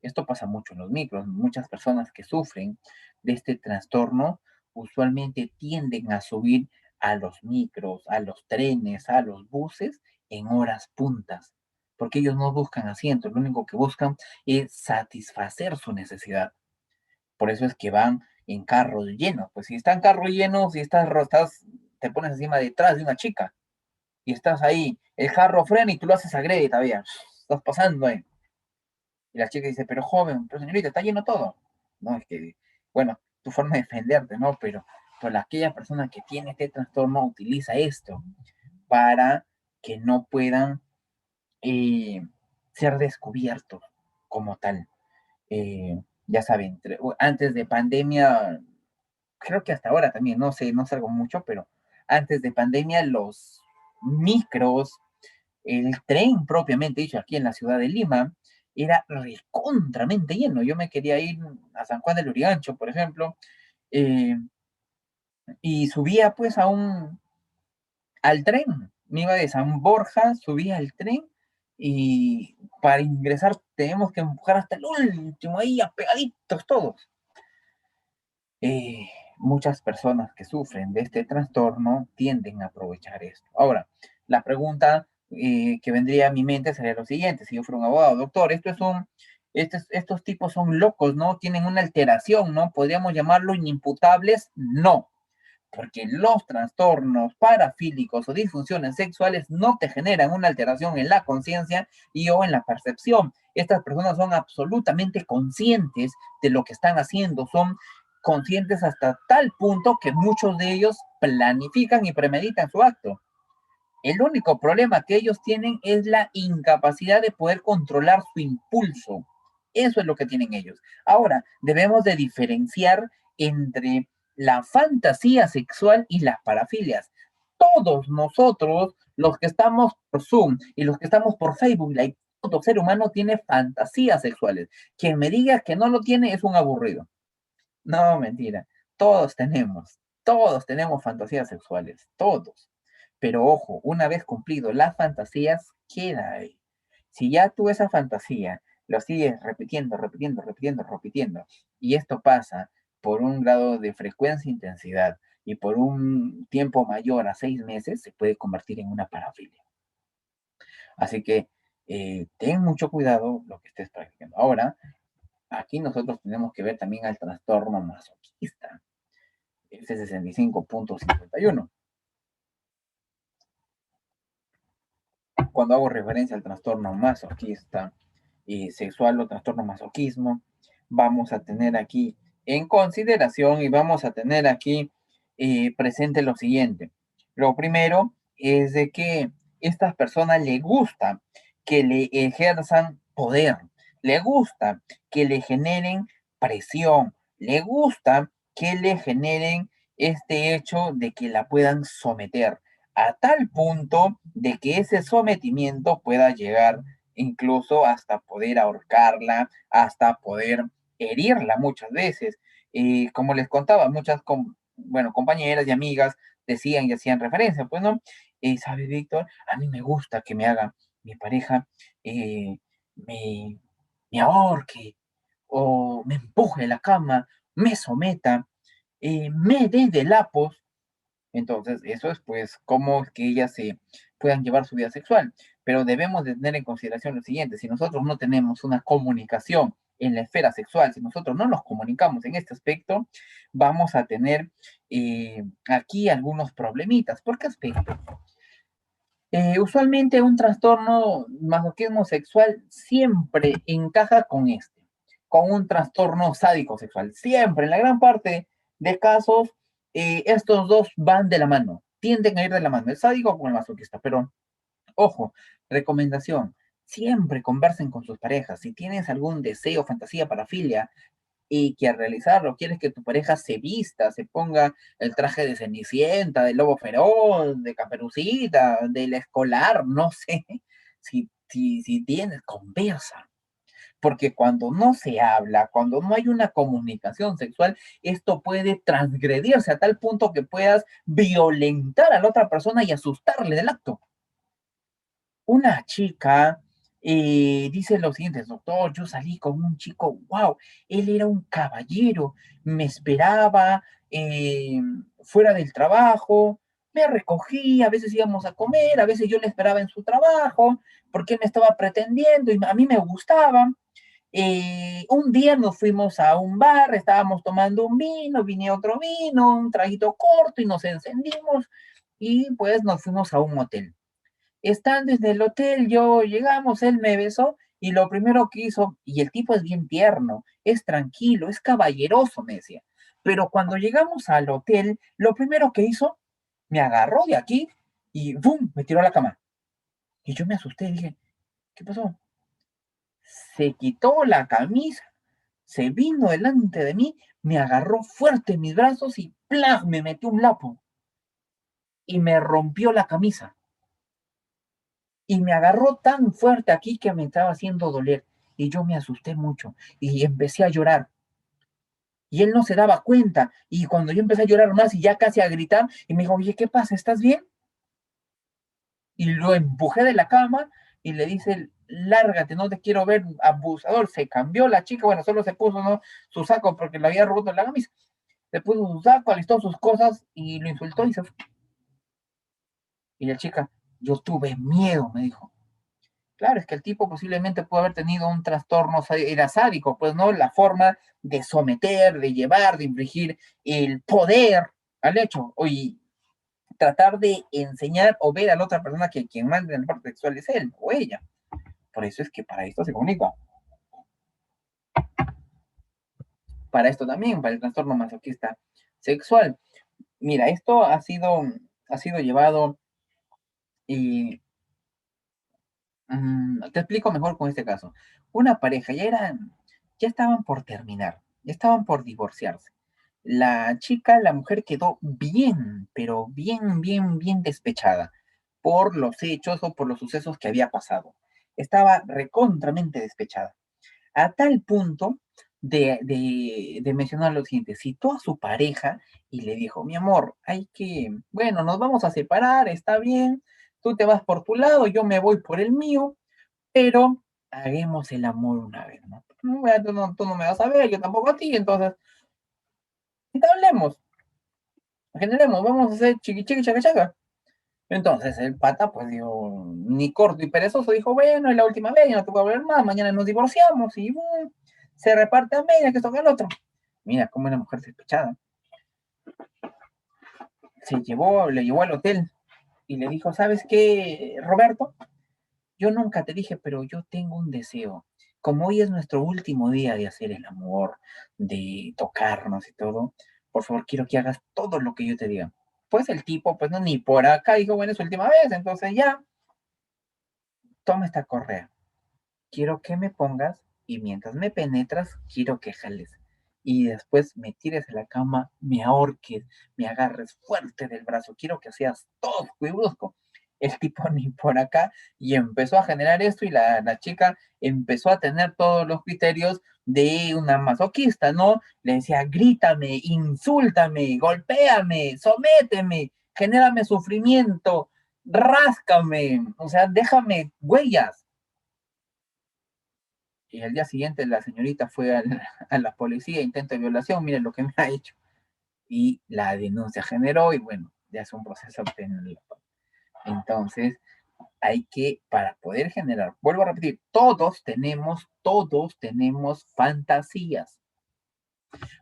Esto pasa mucho en los micros. Muchas personas que sufren de este trastorno usualmente tienden a subir a los micros, a los trenes, a los buses en horas puntas, porque ellos no buscan asientos, lo único que buscan es satisfacer su necesidad. Por eso es que van en carros llenos. Pues si están carros llenos y te pones encima detrás de una chica y estás ahí, el jarro frena y tú lo haces agrede todavía. Estás pasando ahí. Y la chica dice, pero joven, pero señorita, está lleno todo. No, es que, bueno, tu forma de defenderte, ¿no? Pero aquella persona que tiene este trastorno utiliza esto para que no puedan eh, ser descubiertos como tal. Ya saben, antes de pandemia, creo que hasta ahora también, no sé, no salgo mucho, pero antes de pandemia los micros, el tren propiamente dicho aquí en la ciudad de Lima, era recontramente lleno. Yo me quería ir a San Juan del Urigancho, por ejemplo, eh, y subía pues al tren. Me iba de San Borja, subía al tren y para ingresar tenemos que empujar hasta el último, ahí apegaditos todos. Muchas personas que sufren de este trastorno tienden a aprovechar esto. Ahora, la pregunta que vendría a mi mente sería lo siguiente, si yo fuera un abogado, doctor, estos tipos son locos, ¿no? Tienen una alteración, ¿no? ¿Podríamos llamarlo inimputables? No, porque los trastornos parafílicos o disfunciones sexuales no te generan una alteración en la conciencia y o en la percepción. Estas personas son absolutamente conscientes de lo que están haciendo, son conscientes hasta tal punto que muchos de ellos planifican y premeditan su acto. El único problema que ellos tienen es la incapacidad de poder controlar su impulso. Eso es lo que tienen ellos. Ahora, debemos de diferenciar entre la fantasía sexual y las parafilias. Todos nosotros, los que estamos por Zoom y los que estamos por Facebook, todo ser humano tiene fantasías sexuales. Quien me diga que no lo tiene es un aburrido. No, mentira. Todos tenemos fantasías sexuales, todos. Pero ojo, una vez cumplido las fantasías, queda ahí. Si ya tú esa fantasía lo sigues repitiendo, repitiendo, repitiendo, repitiendo, y esto pasa por un grado de frecuencia e intensidad y por un tiempo mayor a 6 meses, se puede convertir en una parafilia. Así que ten mucho cuidado lo que estés practicando. Ahora, aquí nosotros tenemos que ver también al trastorno masoquista, ese 65.51. Cuando hago referencia al trastorno masoquista y sexual o trastorno masoquismo, vamos a tener aquí en consideración y vamos a tener aquí presente lo siguiente. Lo primero es de que estas personas le gusta que le ejerzan poder, le gusta que le generen presión, le gusta que le generen este hecho de que la puedan someter a tal punto de que ese sometimiento pueda llegar incluso hasta poder ahorcarla, hasta poder herirla muchas veces. Como les contaba, bueno, compañeras y amigas decían y hacían referencia, pues no, ¿sabes, Víctor? A mí me gusta que me hagan. mi pareja eh, me, me ahorque, o me empuje a la cama, me someta, me dé de lapos. Entonces, eso es pues cómo que ellas se puedan llevar su vida sexual. Pero debemos de tener en consideración lo siguiente: si nosotros no tenemos una comunicación en la esfera sexual, si nosotros no nos comunicamos en este aspecto, vamos a tener aquí algunos problemitas. ¿Por qué aspecto? Usualmente un trastorno masoquismo sexual siempre encaja con este, con un trastorno sádico sexual. Siempre, en la gran parte de casos, estos dos van de la mano, tienden a ir de la mano, el sádico con el masoquista. Pero, ojo, recomendación, siempre conversen con sus parejas. Si tienes algún deseo, fantasía, parafilia, y que al realizarlo quieres que tu pareja se vista, se ponga el traje de Cenicienta, del Lobo Feroz, de Caperucita, del Escolar, no sé, si tienes, conversa. Porque cuando no se habla, cuando no hay una comunicación sexual, esto puede transgredirse a tal punto que puedas violentar a la otra persona y asustarle del acto. Una chica dice lo siguiente: doctor, yo salí con un chico, wow, él era un caballero, me esperaba fuera del trabajo, me recogía, a veces íbamos a comer, a veces yo le esperaba en su trabajo, porque él me estaba pretendiendo y a mí me gustaba. Un día nos fuimos a un bar, estábamos tomando un vino, vine otro vino, un traguito corto y nos encendimos y pues nos fuimos a un hotel. Estando en el hotel, yo llegamos, él me besó y lo primero que hizo, y el tipo es bien tierno, es tranquilo, es caballeroso, me decía. Pero cuando llegamos al hotel, lo primero que hizo, me agarró de aquí y ¡bum! Me tiró a la cama. Y yo me asusté, dije, ¿qué pasó? Se quitó la camisa, se vino delante de mí, me agarró fuerte en mis brazos y ¡plah! Me metió un lapo y me rompió la camisa. Y me agarró tan fuerte aquí que me estaba haciendo doler. Y yo me asusté mucho y empecé a llorar. Y él no se daba cuenta. Y cuando yo empecé a llorar más y ya casi a gritar, y me dijo, oye, ¿qué pasa? ¿Estás bien? Y lo empujé de la cama y le dice, lárgate, no te quiero ver, abusador. Se cambió la chica, bueno, solo se puso, ¿no?, su saco porque le había roto la camisa. Se puso su saco, alistó sus cosas y lo insultó y se fue. Y la chica, yo tuve miedo, me dijo. Claro, es que el tipo posiblemente pudo haber tenido un trastorno, era sádico, pues, ¿no? La forma de someter, de llevar, de infligir el poder al hecho, y tratar de enseñar o ver a la otra persona que quien manda en la parte sexual es él o ella. Por eso es que para esto se comunica. Para esto también, para el trastorno masoquista sexual. Mira, esto ha sido llevado y te explico mejor con este caso. Una pareja ya estaban por terminar, ya estaban por divorciarse. La chica, la mujer quedó bien, pero bien, bien, bien despechada por los hechos o por los sucesos que había pasado. Estaba recontramente despechada. A tal punto de mencionar lo siguiente: citó a su pareja y le dijo, mi amor, bueno, nos vamos a separar, está bien, tú te vas por tu lado, yo me voy por el mío, pero hagamos el amor una vez, ¿no? Bueno, tú no me vas a ver, yo tampoco a ti, entonces, entablemos, generemos, vamos a hacer chiqui chiqui chaca chaca. Entonces el pata, pues dijo, ni corto y perezoso, dijo, bueno, es la última vez, ya no te voy a hablar más, mañana nos divorciamos y se reparte a media, que esto que el otro. Mira cómo era mujer despechada. Le llevó al hotel y le dijo, ¿sabes qué, Roberto? Yo nunca te dije, pero yo tengo un deseo. Como hoy es nuestro último día de hacer el amor, de tocarnos y todo, por favor, quiero que hagas todo lo que yo te diga. Pues el tipo, pues no, ni por acá dijo, bueno, es su última vez, entonces ya, toma esta correa. Quiero que me pongas y mientras me penetras, quiero que jales. Y después me tires a la cama, me ahorques, me agarres fuerte del brazo. Quiero que seas tosco y brusco. El tipo ni por acá y empezó a generar esto y la chica empezó a tener todos los criterios de una masoquista, ¿no? Le decía, grítame, insúltame, golpéame, sométeme, genérame sufrimiento, ráscame, o sea, déjame huellas. Y al día siguiente la señorita fue a la policía, intento de violación, miren lo que me ha hecho. Y la denuncia generó y bueno, ya es un proceso penal. Entonces, hay que, para poder generar, vuelvo a repetir, todos tenemos fantasías.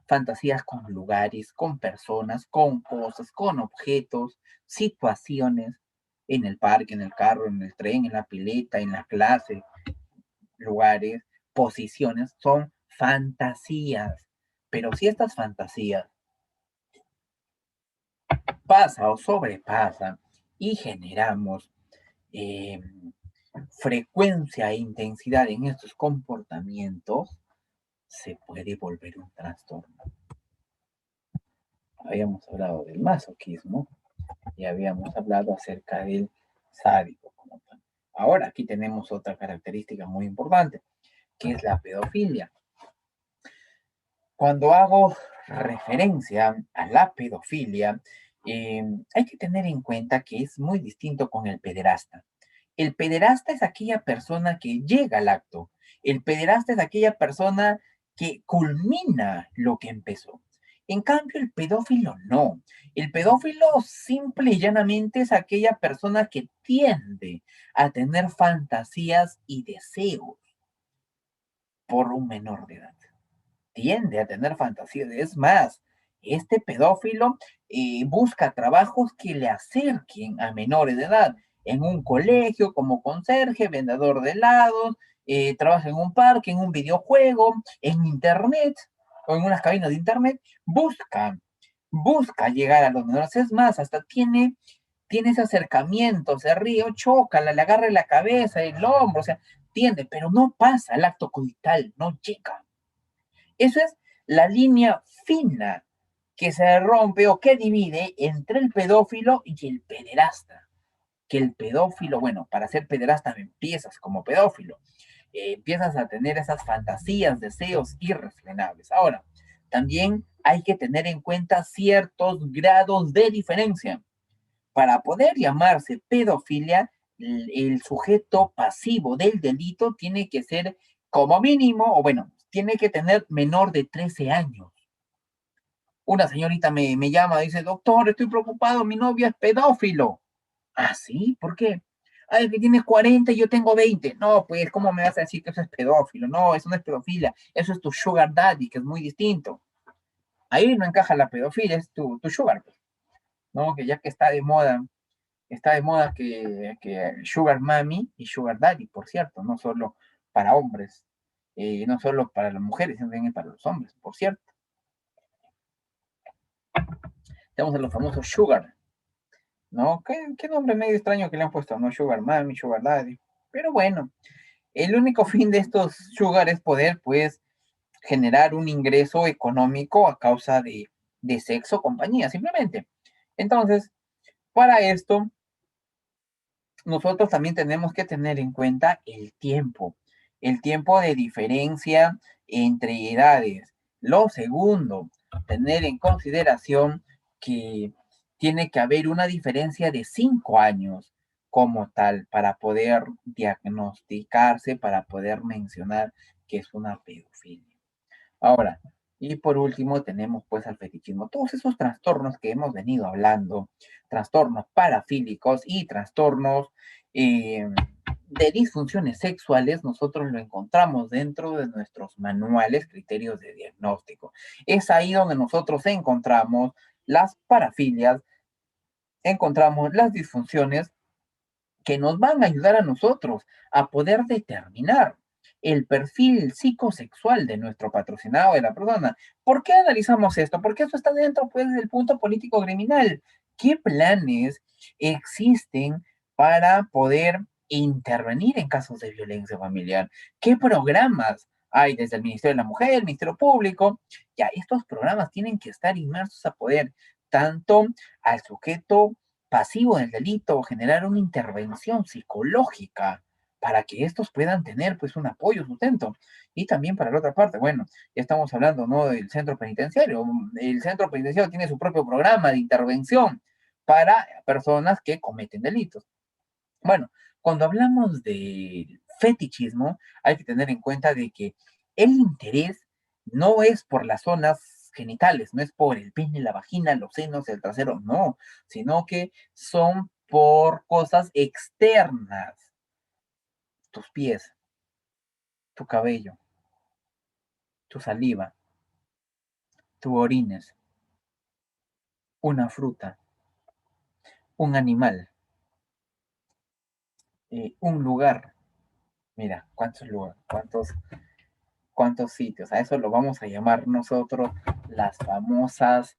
Fantasías con lugares, con personas, con cosas, con objetos, situaciones, en el parque, en el carro, en el tren, en la pileta, en la clase, lugares, posiciones, son fantasías. Pero si estas fantasías pasan o sobrepasan y generamos eh, frecuencia e intensidad en estos comportamientos, se puede volver un trastorno. Habíamos hablado del masoquismo y habíamos hablado acerca del sádico como tal. Ahora aquí tenemos otra característica muy importante, que es la pedofilia. Cuando hago referencia a la pedofilia, hay que tener en cuenta que es muy distinto con el pederasta. El pederasta es aquella persona que llega al acto. El pederasta es aquella persona que culmina lo que empezó. En cambio, el pedófilo no. El pedófilo simple y llanamente es aquella persona que tiende a tener fantasías y deseos por un menor de edad. Tiende a tener fantasías. Es más, este pedófilo busca trabajos que le acerquen a menores de edad. En un colegio, como conserje, vendedor de helados, trabaja en un parque, en un videojuego, en internet o en unas cabinas de internet. Busca llegar a los menores. Es más, hasta tiene ese acercamiento, se ríe, choca, le agarra la cabeza, el hombro, o sea, tiende, pero no pasa el acto coital, no llega. Eso es la línea fina que se rompe o que divide entre el pedófilo y el pederasta. Que el pedófilo, bueno, para ser pederasta empiezas como pedófilo, empiezas a tener esas fantasías, deseos irrefrenables. Ahora, también hay que tener en cuenta ciertos grados de diferencia. Para poder llamarse pedofilia, el sujeto pasivo del delito tiene que ser como mínimo, o bueno, tiene que tener menor de 13 años. Una señorita me llama, dice, doctor, estoy preocupado, mi novio es pedófilo. ¿Ah, sí? ¿Por qué? Ay, que tienes 40 y yo tengo 20. No, pues, ¿cómo me vas a decir que eso es pedófilo? No, eso no es pedofilia, eso es tu sugar daddy, que es muy distinto. Ahí no encaja la pedofilia, es tu sugar, pues, ¿no? Que ya que está de moda que Sugar Mami y Sugar Daddy, por cierto, no solo para hombres, no solo para las mujeres, sino también para los hombres, por cierto. Tenemos a los famosos Sugar, ¿no? ¿Qué nombre medio extraño que le han puesto, ¿no? Sugar Mami, Sugar Daddy. Pero bueno, el único fin de estos Sugar es poder, pues, generar un ingreso económico a causa de sexo o compañía, simplemente. Entonces, para esto, nosotros también tenemos que tener en cuenta el tiempo de diferencia entre edades. Lo segundo, tener en consideración que tiene que haber una diferencia de 5 años como tal para poder diagnosticarse, para poder mencionar que es una pedofilia. Ahora, y por último tenemos pues al fetichismo. Todos esos trastornos que hemos venido hablando, trastornos parafílicos y trastornos eh, de disfunciones sexuales, nosotros lo encontramos dentro de nuestros manuales, criterios de diagnóstico. Es ahí donde nosotros encontramos las parafilias, encontramos las disfunciones que nos van a ayudar a nosotros a poder determinar el perfil psicosexual de nuestro patrocinado de la persona. ¿Por qué analizamos esto? Porque eso está dentro, pues, del punto político criminal. ¿Qué planes existen para poder intervenir en casos de violencia familiar? ¿Qué programas hay desde el Ministerio de la Mujer, el Ministerio Público? Ya, estos programas tienen que estar inmersos a poder tanto al sujeto pasivo del delito o generar una intervención psicológica para que estos puedan tener pues un apoyo, sustento. Y también para la otra parte, bueno, ya estamos hablando, ¿no? Del centro penitenciario. El centro penitenciario tiene su propio programa de intervención para personas que cometen delitos. Bueno, cuando hablamos de fetichismo, hay que tener en cuenta de que el interés no es por las zonas genitales, no es por el pene, la vagina, los senos, el trasero, no, sino que son por cosas externas, tus pies, tu cabello, tu saliva, tu orines, una fruta, un animal, un lugar. Mira, ¿cuántos lugares? ¿Cuántos sitios? A eso lo vamos a llamar nosotros las famosas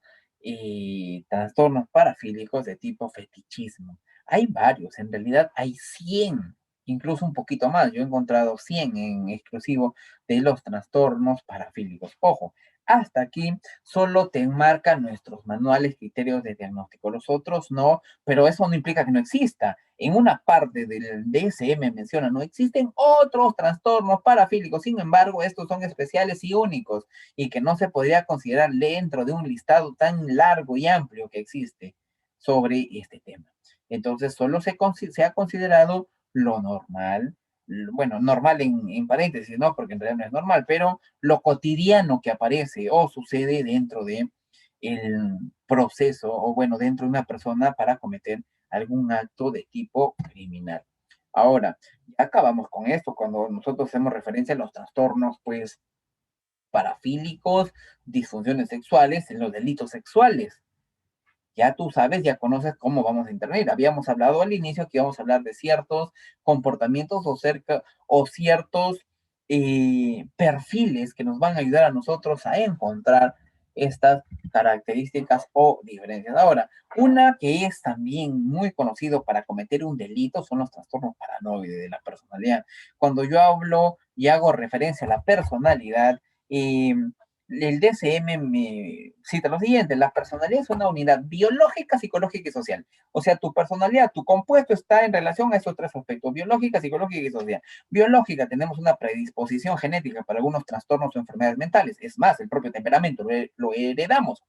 trastornos parafílicos de tipo fetichismo. Hay varios, en realidad hay 100, incluso un poquito más. Yo he encontrado 100 en exclusivo de los trastornos parafílicos. Ojo, hasta aquí solo te enmarcan nuestros manuales, criterios de diagnóstico. Los otros no, pero eso no implica que no exista. En una parte del DSM menciona, no existen otros trastornos parafílicos, sin embargo, estos son especiales y únicos y que no se podría considerar dentro de un listado tan largo y amplio que existe sobre este tema. Entonces, solo se ha considerado lo normal, bueno, normal en paréntesis, ¿no? Porque en realidad no es normal, pero lo cotidiano que aparece o sucede dentro de el proceso o bueno, dentro de una persona para cometer algún acto de tipo criminal. Ahora, ya acabamos con esto cuando nosotros hacemos referencia a los trastornos, pues, parafílicos, disfunciones sexuales, en los delitos sexuales. Ya tú sabes, ya conoces cómo vamos a intervenir. Habíamos hablado al inicio que íbamos a hablar de ciertos comportamientos o ciertos perfiles que nos van a ayudar a nosotros a encontrar estas características o diferencias. Ahora, una que es también muy conocido para cometer un delito son los trastornos paranoides de la personalidad. Cuando yo hablo y hago referencia a la personalidad, eh, el DSM me cita lo siguiente: la personalidad es una unidad biológica, psicológica y social. O sea, tu personalidad, tu compuesto está en relación a esos tres aspectos: biológica, psicológica y social. Biológica, tenemos una predisposición genética para algunos trastornos o enfermedades mentales. Es más, el propio temperamento lo heredamos.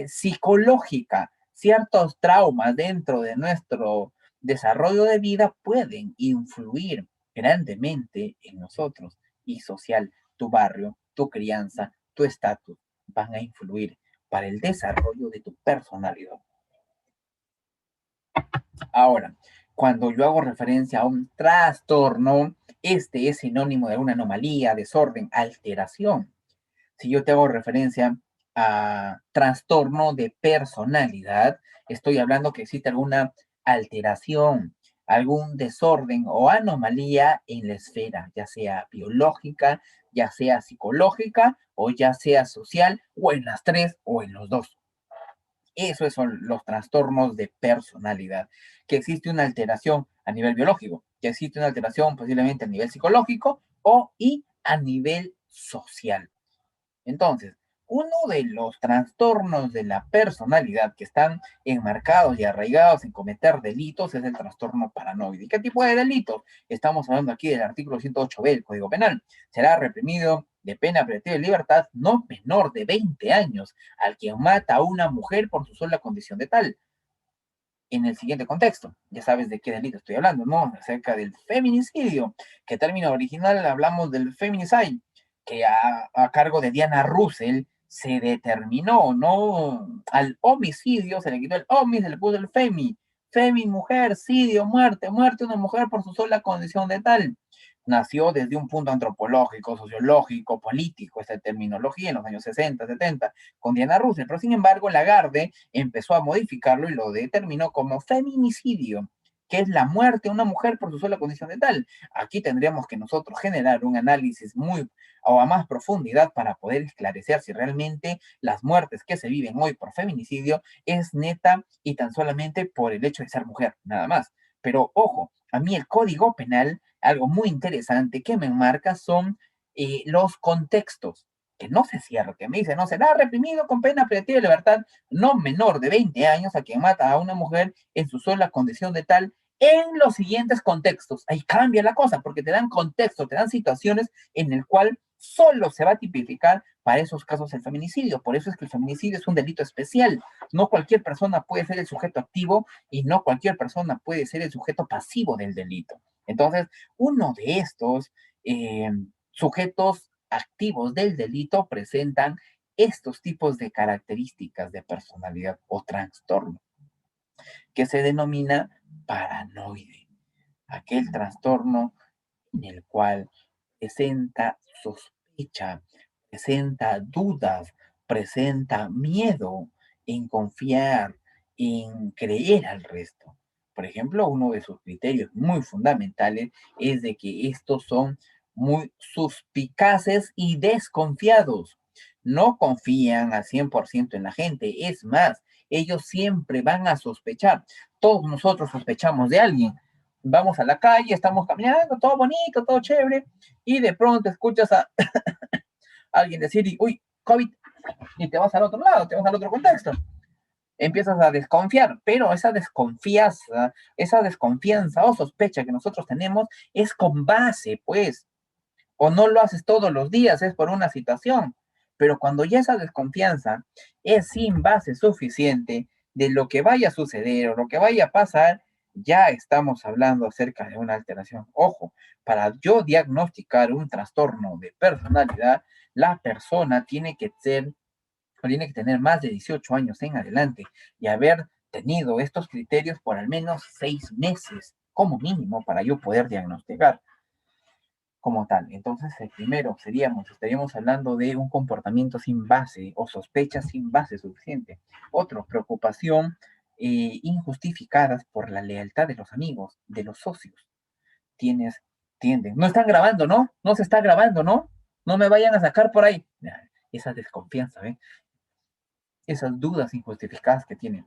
Psicológica, ciertos traumas dentro de nuestro desarrollo de vida pueden influir grandemente en nosotros. Y social, tu barrio, tu crianza, tu estatus van a influir para el desarrollo de tu personalidad. Ahora, cuando yo hago referencia a un trastorno, este es sinónimo de una anomalía, desorden, alteración. Si yo te hago referencia a trastorno de personalidad, estoy hablando que existe alguna alteración, algún desorden o anomalía en la esfera, ya sea biológica, ya sea psicológica o ya sea social, o en las tres o en los dos. Esos son los trastornos de personalidad, que existe una alteración a nivel biológico, que existe una alteración posiblemente a nivel psicológico y a nivel social. Entonces, uno de los trastornos de la personalidad que están enmarcados y arraigados en cometer delitos es el trastorno paranoide. ¿Y qué tipo de delitos? Estamos hablando aquí del artículo 108b del Código Penal. Será reprimido de pena privativa de libertad no menor de 20 años al quien mata a una mujer por su sola condición de tal. En el siguiente contexto, ya sabes de qué delito estoy hablando, ¿no? Acerca del feminicidio, que término original hablamos del feminicide, que a cargo de Diana Russell se determinó, ¿no? Al homicidio se le quitó el homi, se le puso el femi, mujer, cidio, muerte, muerte una mujer por su sola condición de tal. Nació desde un punto antropológico, sociológico, político, esta terminología en los años 60, 70, con Diana Russell, pero sin embargo Lagarde empezó a modificarlo y lo determinó como feminicidio, que es la muerte de una mujer por su sola condición de tal. Aquí tendríamos que nosotros generar un análisis muy o a más profundidad para poder esclarecer si realmente las muertes que se viven hoy por feminicidio es neta y tan solamente por el hecho de ser mujer, nada más. Pero ojo, a mí el Código Penal, algo muy interesante que me enmarca son los contextos, que no se cierra, que me dice, no será reprimido con pena privativa de libertad no menor de 20 años a quien mata a una mujer en su sola condición de tal en los siguientes contextos. Ahí cambia la cosa, porque te dan contextos, te dan situaciones en el cual solo se va a tipificar para esos casos el feminicidio. Por eso es que el feminicidio es un delito especial. No cualquier persona puede ser el sujeto activo y no cualquier persona puede ser el sujeto pasivo del delito. Entonces, uno de estos sujetos activos del delito presentan estos tipos de características de personalidad o trastorno, que se denomina paranoide, aquel trastorno en el cual presenta sospecha, presenta dudas, presenta miedo en confiar, en creer al resto. Por ejemplo, uno de sus criterios muy fundamentales es de que estos son muy suspicaces y desconfiados. No confían al 100% en la gente. Es más, ellos siempre van a sospechar. Todos nosotros sospechamos de alguien. Vamos a la calle, estamos caminando, todo bonito, todo chévere, y de pronto escuchas a alguien decir, uy, COVID, y te vas al otro lado, te vas al otro contexto. Empiezas a desconfiar, pero esa desconfianza o sospecha que nosotros tenemos es con base, pues, o no lo haces todos los días, es por una situación. Pero cuando ya esa desconfianza es sin base suficiente de lo que vaya a suceder o lo que vaya a pasar, ya estamos hablando acerca de una alteración. Ojo, para yo diagnosticar un trastorno de personalidad, la persona tiene que tener más de 18 años en adelante y haber tenido estos criterios por al menos 6 meses como mínimo para yo poder diagnosticar como tal. Entonces, el primero estaríamos hablando de un comportamiento sin base o sospecha sin base suficiente. Otro, preocupación injustificadas por la lealtad de los amigos, de los socios. Tienes, tienden. No están grabando, ¿no? No se está grabando, ¿no? No me vayan a sacar por ahí. Esa desconfianza, ¿eh? Esas dudas injustificadas que tienen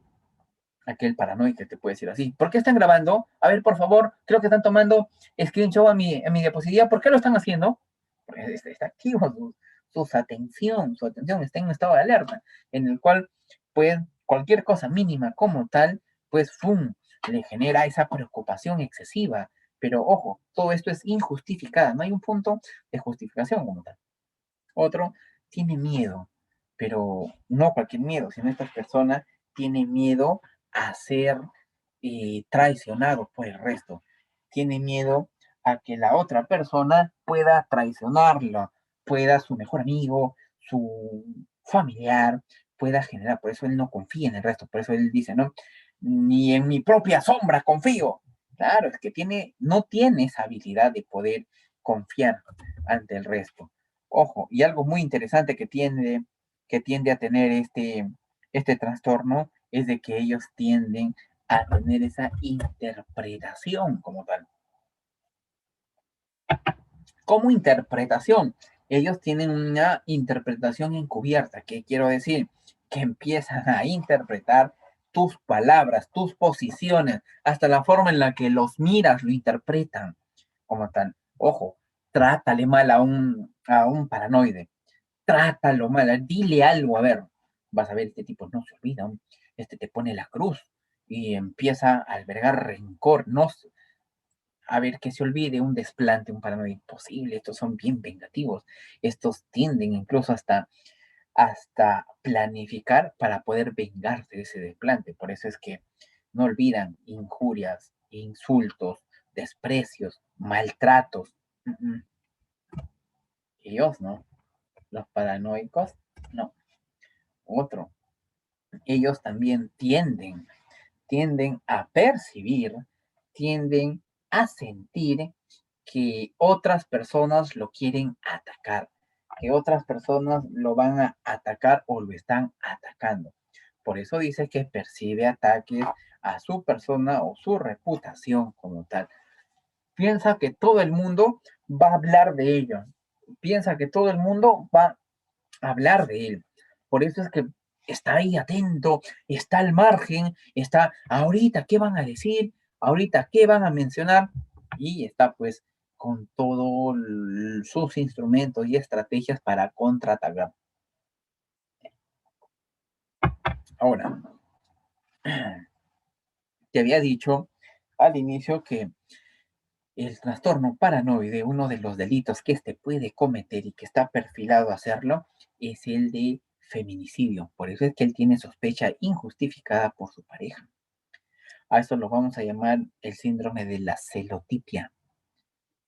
aquel paranoico que te puede decir así. ¿Por qué están grabando? A ver, por favor, creo que están tomando screenshot a mi diapositiva. ¿Por qué lo están haciendo? Porque está activo su atención está en un estado de alerta, en el cual, pues, cualquier cosa mínima como tal, pues, ¡fum!, le genera esa preocupación excesiva. Pero ojo, todo esto es injustificada, no hay un punto de justificación como tal. Otro tiene miedo, pero no cualquier miedo, sino esta persona tiene miedo a ser traicionado por el resto. Tiene miedo a que la otra persona pueda traicionarlo, pueda su mejor amigo, su familiar, pueda generar. Por eso él no confía en el resto, por eso él dice, no, ni en mi propia sombra confío. Claro, es que no tiene esa habilidad de poder confiar ante el resto. Ojo, y algo muy interesante que tiende a tener este trastorno es de que ellos tienden a tener esa interpretación como tal. Como interpretación, ellos tienen una interpretación encubierta. ¿Qué quiero decir? Que empiezan a interpretar tus palabras, tus posiciones, hasta la forma en la que los miras, lo interpretan como tal. Ojo, trátale mal a un paranoide, trátalo mal, dile algo, a ver, vas a ver, este tipo no se olvida, este te pone la cruz y empieza a albergar rencor, no, a ver, que se olvide un desplante, un paranoia imposible, estos son bien vengativos, estos tienden incluso hasta planificar para poder vengarse de ese desplante, por eso es que no olvidan injurias, insultos, desprecios, maltratos. Ellos no, los paranoicos no. Otro, ellos también tienden a percibir, tienden a sentir que otras personas lo quieren atacar, que otras personas lo van a atacar o lo están atacando. Por eso dice que percibe ataques a su persona o su reputación como tal. Piensa que todo el mundo va a hablar de ellos. Piensa que todo el mundo va a hablar de él. Por eso es que está ahí atento, está al margen, está ahorita qué van a decir, ahorita qué van a mencionar y está pues con todos sus instrumentos y estrategias para contraatacar. Ahora, te había dicho al inicio que El trastorno paranoide, uno de los delitos que éste puede cometer y que está perfilado a hacerlo, es el de feminicidio. Por eso es que él tiene sospecha injustificada por su pareja. A eso lo vamos a llamar el síndrome de la celotipia.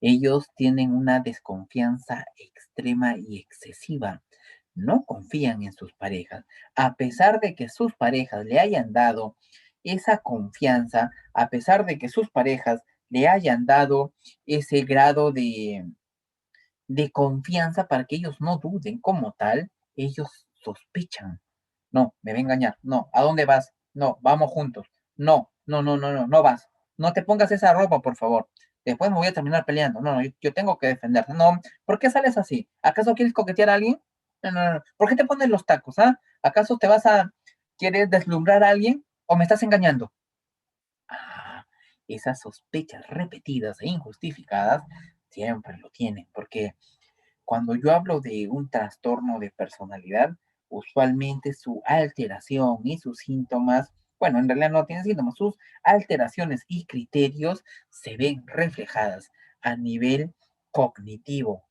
Ellos tienen una desconfianza extrema y excesiva. No confían en sus parejas, a pesar de que sus parejas le hayan dado esa confianza, a pesar de que sus parejas le hayan dado ese grado de confianza para que ellos no duden como tal, ellos sospechan. No, me va a engañar. No, ¿a dónde vas? No, vamos juntos. No, no, no, no, no, no vas. No te pongas esa ropa, por favor. Después me voy a terminar peleando. No, no, yo tengo que defenderte. No, ¿por qué sales así? ¿Acaso quieres coquetear a alguien? No, no, no. ¿Por qué te pones los tacos? ¿Ah? ¿Acaso te vas a querer deslumbrar a alguien o me estás engañando? Ah, esas sospechas repetidas e injustificadas siempre lo tienen, porque cuando yo hablo de un trastorno de personalidad, usualmente su alteración y sus síntomas, bueno, en realidad no tienen síntomas, sus alteraciones y criterios se ven reflejadas a nivel cognitivo,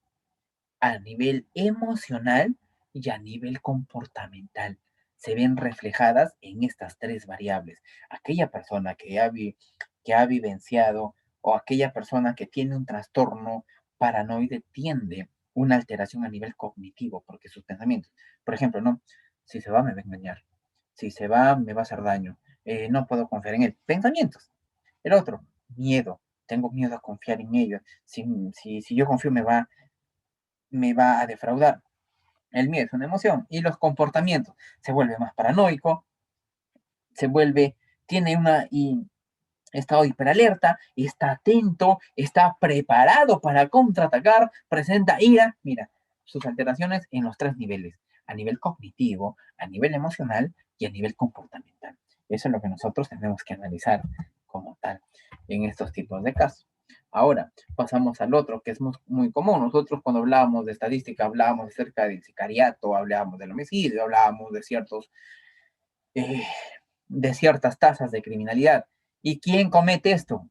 a nivel emocional y a nivel comportamental. Se ven reflejadas en estas tres variables. Aquella persona que ha vivenciado o aquella persona que tiene un trastorno paranoide tiende una alteración a nivel cognitivo, porque sus pensamientos, por ejemplo, no, si se va me va a engañar, si se va me va a hacer daño, no puedo confiar en él. Pensamientos. El otro, miedo, tengo miedo a confiar en ellos, si yo confío me va a defraudar. El miedo es una emoción y los comportamientos se vuelve más paranoico, se vuelve, tiene una estado hiperalerta, está atento, está preparado para contraatacar, presenta ira. Mira, sus alteraciones en los tres niveles, a nivel cognitivo, a nivel emocional y a nivel comportamental. Eso es lo que nosotros tenemos que analizar como tal en estos tipos de casos. Ahora, pasamos al otro, que es muy común. Nosotros cuando hablábamos de estadística, hablábamos acerca del sicariato, hablábamos del homicidio, hablábamos eh, de ciertas tasas de criminalidad. ¿Y quién comete esto?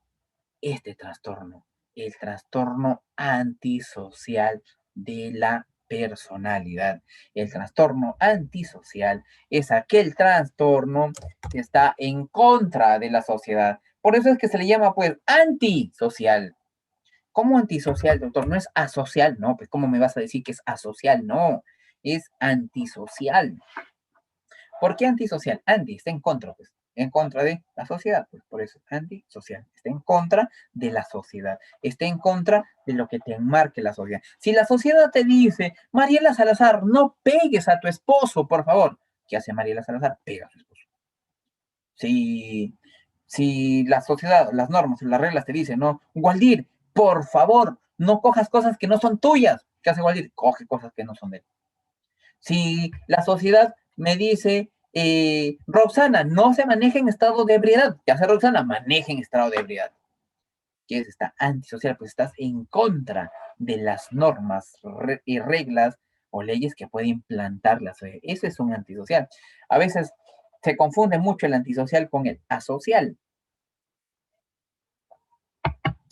Este trastorno, el trastorno antisocial de la personalidad. El trastorno antisocial es aquel trastorno que está en contra de la sociedad. Por eso es que se le llama pues antisocial. ¿Cómo antisocial, doctor? No es asocial, no, pues ¿cómo me vas a decir que es asocial? No, es antisocial. ¿Por qué antisocial? Anti está en contra, pues, en contra de la sociedad, pues por eso es antisocial, está en contra de la sociedad, está en contra de lo que te enmarque la sociedad. Si la sociedad te dice, Mariela Salazar, no pegues a tu esposo, por favor, ¿qué hace Mariela Salazar? Pega a su esposo. Si, si la sociedad, las normas, las reglas te dicen, no, Waldir, por favor, no cojas cosas que no son tuyas. ¿Qué hace Waldir? Coge cosas que no son de él. Si la sociedad me dice, Roxana, no se maneja en estado de ebriedad, ¿qué hace Roxana? Maneja en estado de ebriedad. ¿Qué es esta antisocial? Pues estás en contra de las normas y reglas o leyes que puede implantar la sociedad. Eso es un antisocial. A veces se confunde mucho el antisocial con el asocial.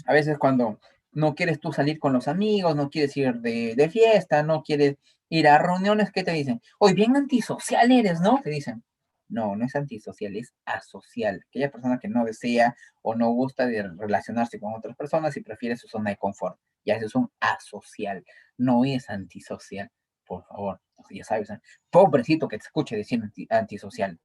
A veces cuando no quieres tú salir con los amigos, no quieres ir de fiesta, no quieres ir a reuniones, ¿qué te dicen? Hoy bien antisocial eres, ¿no? Te dicen. No, no es antisocial, es asocial. Aquella persona que no desea o no gusta de relacionarse con otras personas y prefiere su zona de confort. Ya eso es un asocial, no es antisocial. Por favor, ya sabes, ¿eh? Pobrecito que te escuche decir antisocial.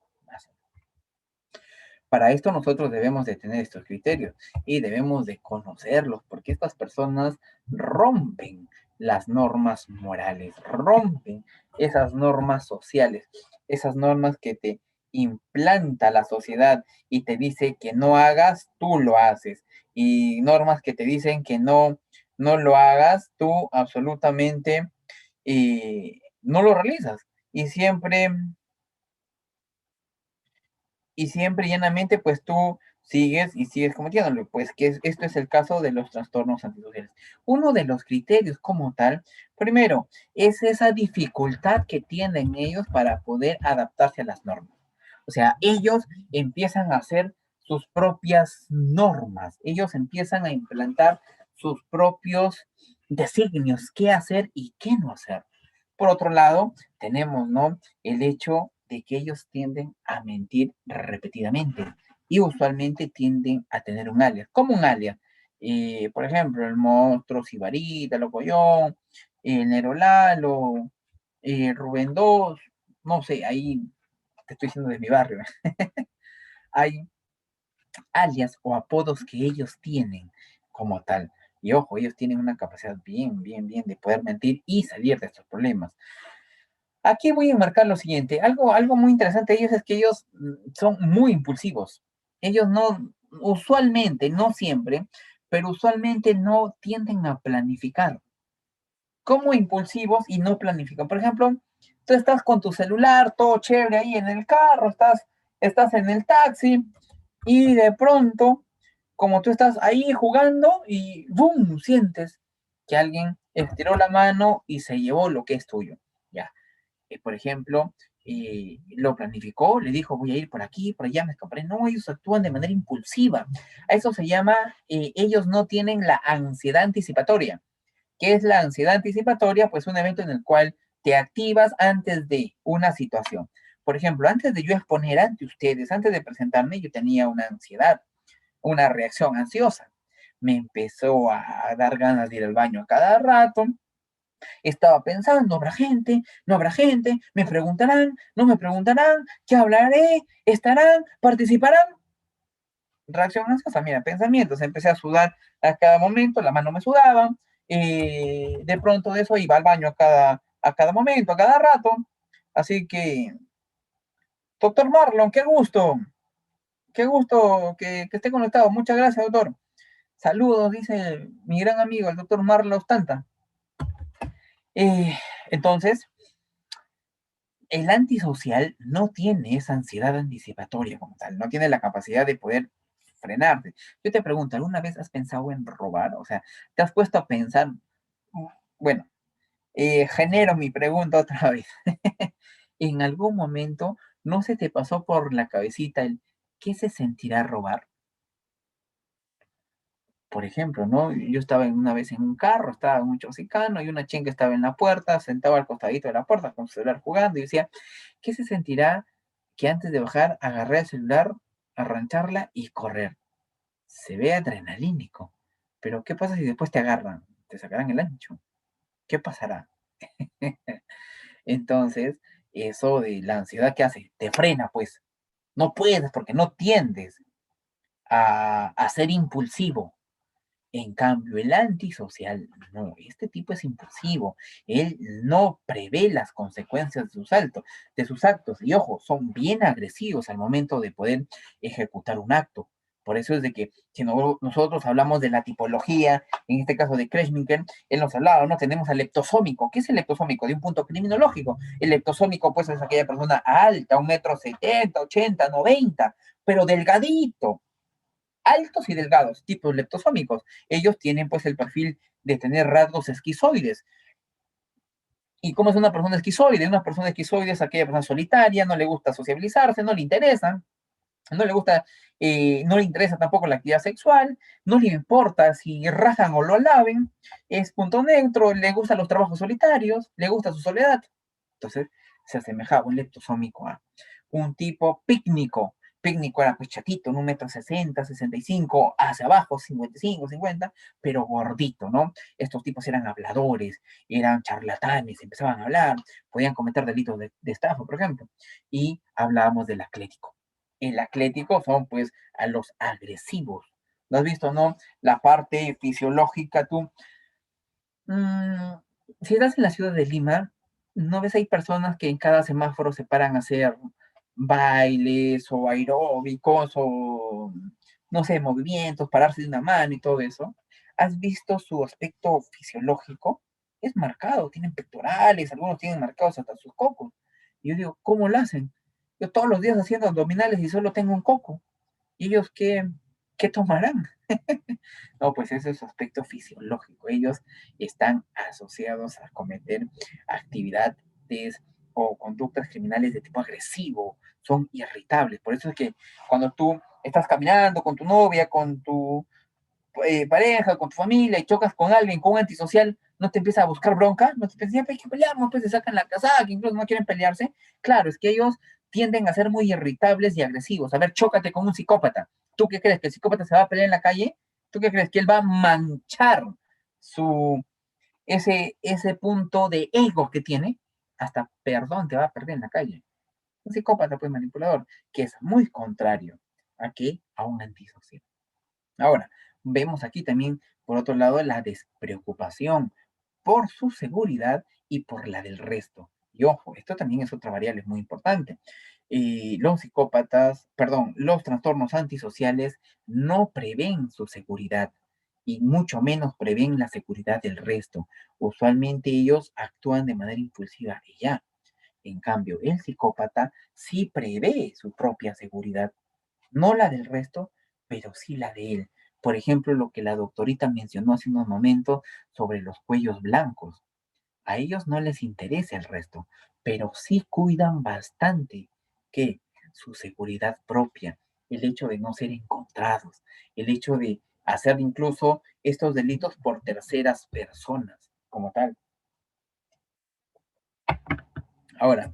Para esto nosotros debemos de tener estos criterios y debemos de conocerlos porque estas personas rompen las normas morales, rompen esas normas sociales, esas normas que te implanta la sociedad y te dice que no hagas, tú lo haces. Y normas que te dicen que no, no lo hagas, tú absolutamente no lo realizas. Y siempre llanamente, pues tú sigues y sigues cometiéndolo. Pues esto es el caso de los trastornos antisociales. Uno de los criterios como tal, primero, es esa dificultad que tienen ellos para poder adaptarse a las normas. O sea, ellos empiezan a hacer sus propias normas, ellos empiezan a implantar sus propios designios, qué hacer y qué no hacer. Por otro lado, tenemos, ¿no? El hecho de que ellos tienden a mentir repetidamente y usualmente tienden a tener un alias. ¿Cómo un alias? Por ejemplo, el monstruo, Sibarita, Locoyón, el Nero Lalo, Rubén 2, no sé, ahí te estoy diciendo de mi barrio. Hay alias o apodos que ellos tienen como tal. Y ojo, ellos tienen una capacidad bien de poder mentir y salir de estos problemas. Aquí voy a marcar lo siguiente. Algo muy interesante de ellos es que ellos son muy impulsivos. Ellos no, usualmente, no siempre, pero usualmente no tienden a planificar. Como impulsivos y no planifican. Por ejemplo, tú estás con tu celular, todo chévere ahí en el carro, estás en el taxi y de pronto, como tú estás ahí jugando y ¡boom! Sientes que alguien estiró la mano y se llevó lo que es tuyo. Ya, por ejemplo, lo planificó, le dijo voy a ir por aquí, por allá, me escaparé. No, ellos actúan de manera impulsiva. A eso se llama, ellos no tienen la ansiedad anticipatoria. ¿Qué es la ansiedad anticipatoria? Pues un evento en el cual te activas antes de una situación. Por ejemplo, antes de yo exponer ante ustedes, antes de presentarme, yo tenía una ansiedad, una reacción ansiosa. Me empezó a dar ganas de ir al baño a cada rato. Estaba pensando, ¿habrá gente? ¿No habrá gente? ¿Me preguntarán? ¿No me preguntarán? ¿Qué hablaré? ¿Estarán? ¿Participarán? Reacción ansiosa, mira, pensamientos. Empecé a sudar a cada momento, la mano me sudaba. De pronto de eso iba al baño a cada momento, a cada rato. Así que, doctor Marlon, qué gusto que esté conectado. Muchas gracias, doctor. Saludos, dice mi gran amigo, el doctor Marlon Ostanta. Eh, entonces, el antisocial no tiene esa ansiedad anticipatoria como tal, no tiene la capacidad de poder frenarte. Yo te pregunto, ¿alguna vez has pensado en robar? O sea, ¿te has puesto a pensar? Bueno, genero mi pregunta otra vez. ¿En algún momento no se te pasó por la cabecita el qué se sentirá robar? Por ejemplo, ¿no? Yo estaba una vez en un carro, estaba en un chocicano y una chinga estaba en la puerta, sentado al costadito de la puerta con su celular jugando y decía, ¿qué se sentirá que antes de bajar agarré el celular, arrancharla y correr? Se ve adrenalínico, pero ¿qué pasa si después te agarran? Te sacarán el ancho. ¿Qué pasará? Entonces, eso de la ansiedad que hace, te frena, pues. No puedes porque no tiendes a ser impulsivo. En cambio, el antisocial, no, este tipo es impulsivo. Él no prevé las consecuencias de sus actos. Y ojo, son bien agresivos al momento de poder ejecutar un acto. Por eso es de que si nosotros hablamos de la tipología, en este caso de Kreshminker, él nos hablaba, ¿no? Tenemos al leptosómico. ¿Qué es el leptosómico? De un punto criminológico. El leptosómico, pues, es aquella persona alta, 1,70 m, 80, 90, pero delgadito, altos y delgados, tipos leptosómicos. Ellos tienen pues el perfil de tener rasgos esquizoides. ¿Y cómo es una persona esquizoide? Una persona esquizoide es aquella persona solitaria, no le gusta sociabilizarse, no le interesa, no le gusta, no le interesa tampoco la actividad sexual, no le importa si rajan o lo alaben, es punto neutro, le gustan los trabajos solitarios, le gusta su soledad. Entonces se asemejaba un leptosómico a un tipo pícnico. Pícnico era pues chatito, en 1,60 m, 65, hacia abajo, 55, 50, pero gordito, ¿no? Estos tipos eran habladores, eran charlatanes, empezaban a hablar, podían cometer delitos de estafa, por ejemplo. Y hablábamos del atlético. El atlético son pues a los agresivos. ¿Lo has visto, no? La parte fisiológica, tú. mm, si estás en la ciudad de Lima, ¿no ves? Hay personas que en cada semáforo se paran a hacer bailes o aeróbicos o, no sé, movimientos, pararse de una mano y todo eso. ¿Has visto su aspecto fisiológico? Es marcado, tienen pectorales, algunos tienen marcados hasta sus cocos. Y yo digo, ¿cómo lo hacen? Yo todos los días haciendo abdominales y solo tengo un coco. ¿Y ellos qué tomarán? No, pues ese es su aspecto fisiológico. Ellos están asociados a cometer actividades o conductas criminales de tipo agresivo. Son irritables. Por eso es que cuando tú estás caminando con tu novia, pareja, con tu familia y chocas con alguien, con un antisocial, no te empieza a buscar bronca, no te empieza hay que pelear, no pues se sacan la casaca, que incluso no quieren pelearse. Claro, es que ellos tienden a ser muy irritables y agresivos. A ver, chócate con un psicópata. ¿Tú qué crees? ¿Que el psicópata se va a pelear en la calle? ¿Tú qué crees? ¿Que él va a manchar su, ese punto de ego que tiene? Hasta perdón te va a perder en la calle. Un psicópata, pues manipulador, que es muy contrario a que a un antisocial. Ahora, vemos aquí también, por otro lado, la despreocupación por su seguridad y por la del resto. Y ojo, esto también es otra variable muy importante. Los psicópatas, perdón, los trastornos antisociales no prevén su seguridad y mucho menos prevén la seguridad del resto. Usualmente ellos actúan de manera impulsiva y ya. En cambio, el psicópata sí prevé su propia seguridad, no la del resto, pero sí la de él. Por ejemplo, lo que la doctorita mencionó hace unos momentos sobre los cuellos blancos. A ellos no les interesa el resto, pero sí cuidan bastante que su seguridad propia, el hecho de no ser encontrados, el hecho de hacer incluso estos delitos por terceras personas, como tal. Ahora,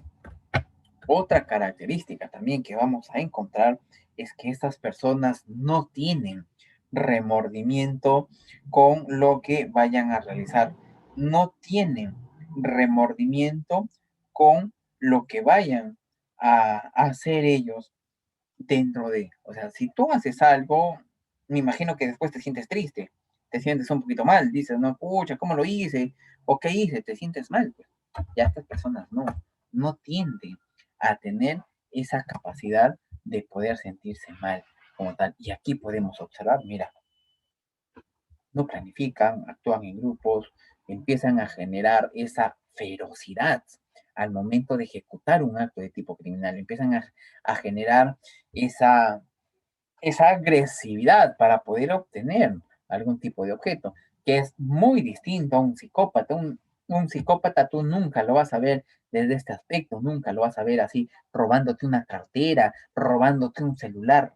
otra característica también que vamos a encontrar es que estas personas no tienen remordimiento con lo que vayan a realizar. No tienen remordimiento con lo que vayan a hacer ellos dentro de. O sea, si tú haces algo, me imagino que después te sientes triste, te sientes un poquito mal, dices, no, pucha, ¿cómo lo hice? ¿O qué hice? Te sientes mal, pues. Ya estas personas no tienden a tener esa capacidad de poder sentirse mal como tal. Y aquí podemos observar, mira, no planifican, actúan en grupos, empiezan a generar esa ferocidad al momento de ejecutar un acto de tipo criminal, empiezan a generar esa, esa agresividad para poder obtener algún tipo de objeto, que es muy distinto a un psicópata. Un psicópata tú nunca lo vas a ver desde este aspecto, nunca lo vas a ver así, robándote una cartera, robándote un celular.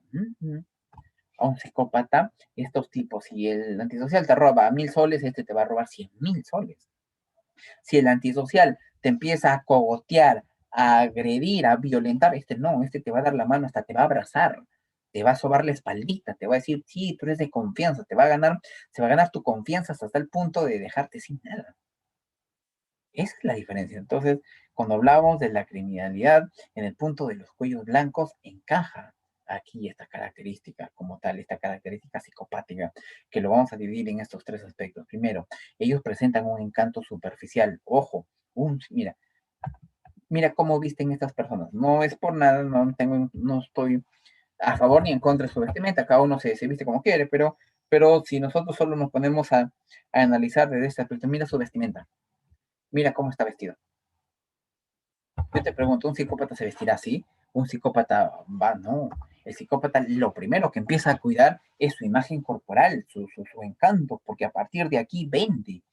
A un psicópata, estos tipos, si el antisocial te roba 1.000 soles, este te va a robar 100.000 soles. Si el antisocial te empieza a cogotear, a agredir, a violentar, este no, este te va a dar la mano, hasta te va a abrazar, te va a sobar la espaldita, te va a decir, sí, tú eres de confianza, te va a ganar, se va a ganar tu confianza hasta el punto de dejarte sin nada. Esa es la diferencia. Entonces, cuando hablamos de la criminalidad, en el punto de los cuellos blancos, encaja aquí esta característica como tal, esta característica psicopática, que lo vamos a dividir en estos tres aspectos. Primero, ellos presentan un encanto superficial. Ojo, mira cómo visten estas personas. No es por nada, no estoy a favor ni en contra de su vestimenta, cada uno se viste como quiere, pero si nosotros solo nos ponemos a analizar desde este aspecto, mira su vestimenta, mira cómo está vestido. Yo te pregunto, ¿un psicópata se vestirá así? ¿Un psicópata va? No. El psicópata lo primero que empieza a cuidar es su imagen corporal, su encanto, porque a partir de aquí vende,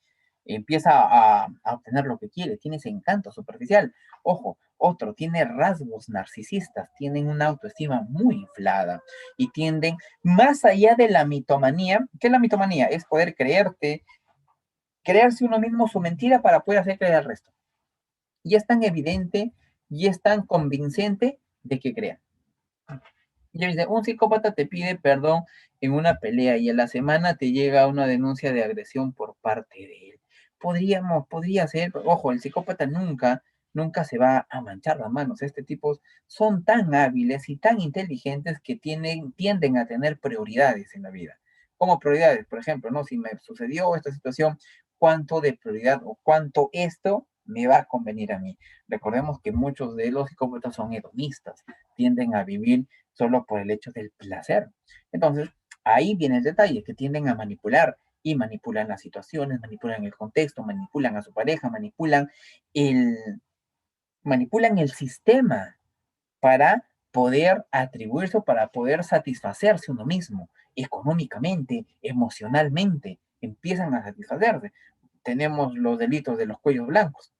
empieza a obtener lo que quiere, tiene ese encanto superficial. Ojo, otro, tiene rasgos narcisistas, tienen una autoestima muy inflada y tienden más allá de la mitomanía. ¿Qué es la mitomanía? Es poder creerse uno mismo su mentira para poder hacer creer al resto. Y es tan evidente y es tan convincente de que crean. Y dice, un psicópata te pide perdón en una pelea y a la semana te llega una denuncia de agresión por parte de él. Podría ser, ojo, el psicópata nunca se va a manchar las manos. Este tipo son tan hábiles y tan inteligentes que tienden a tener prioridades en la vida. Como prioridades, por ejemplo, ¿no? Si me sucedió esta situación, ¿cuánto de prioridad o cuánto esto me va a convenir a mí? Recordemos que muchos de los psicópatas son hedonistas, tienden a vivir solo por el hecho del placer. Entonces, ahí viene el detalle, que tienden a manipular y manipulan las situaciones, manipulan el contexto, manipulan a su pareja, el, manipulan el sistema para poder atribuirse o para poder satisfacerse uno mismo, económicamente, emocionalmente, empiezan a satisfacerse. Tenemos los delitos de los cuellos blancos.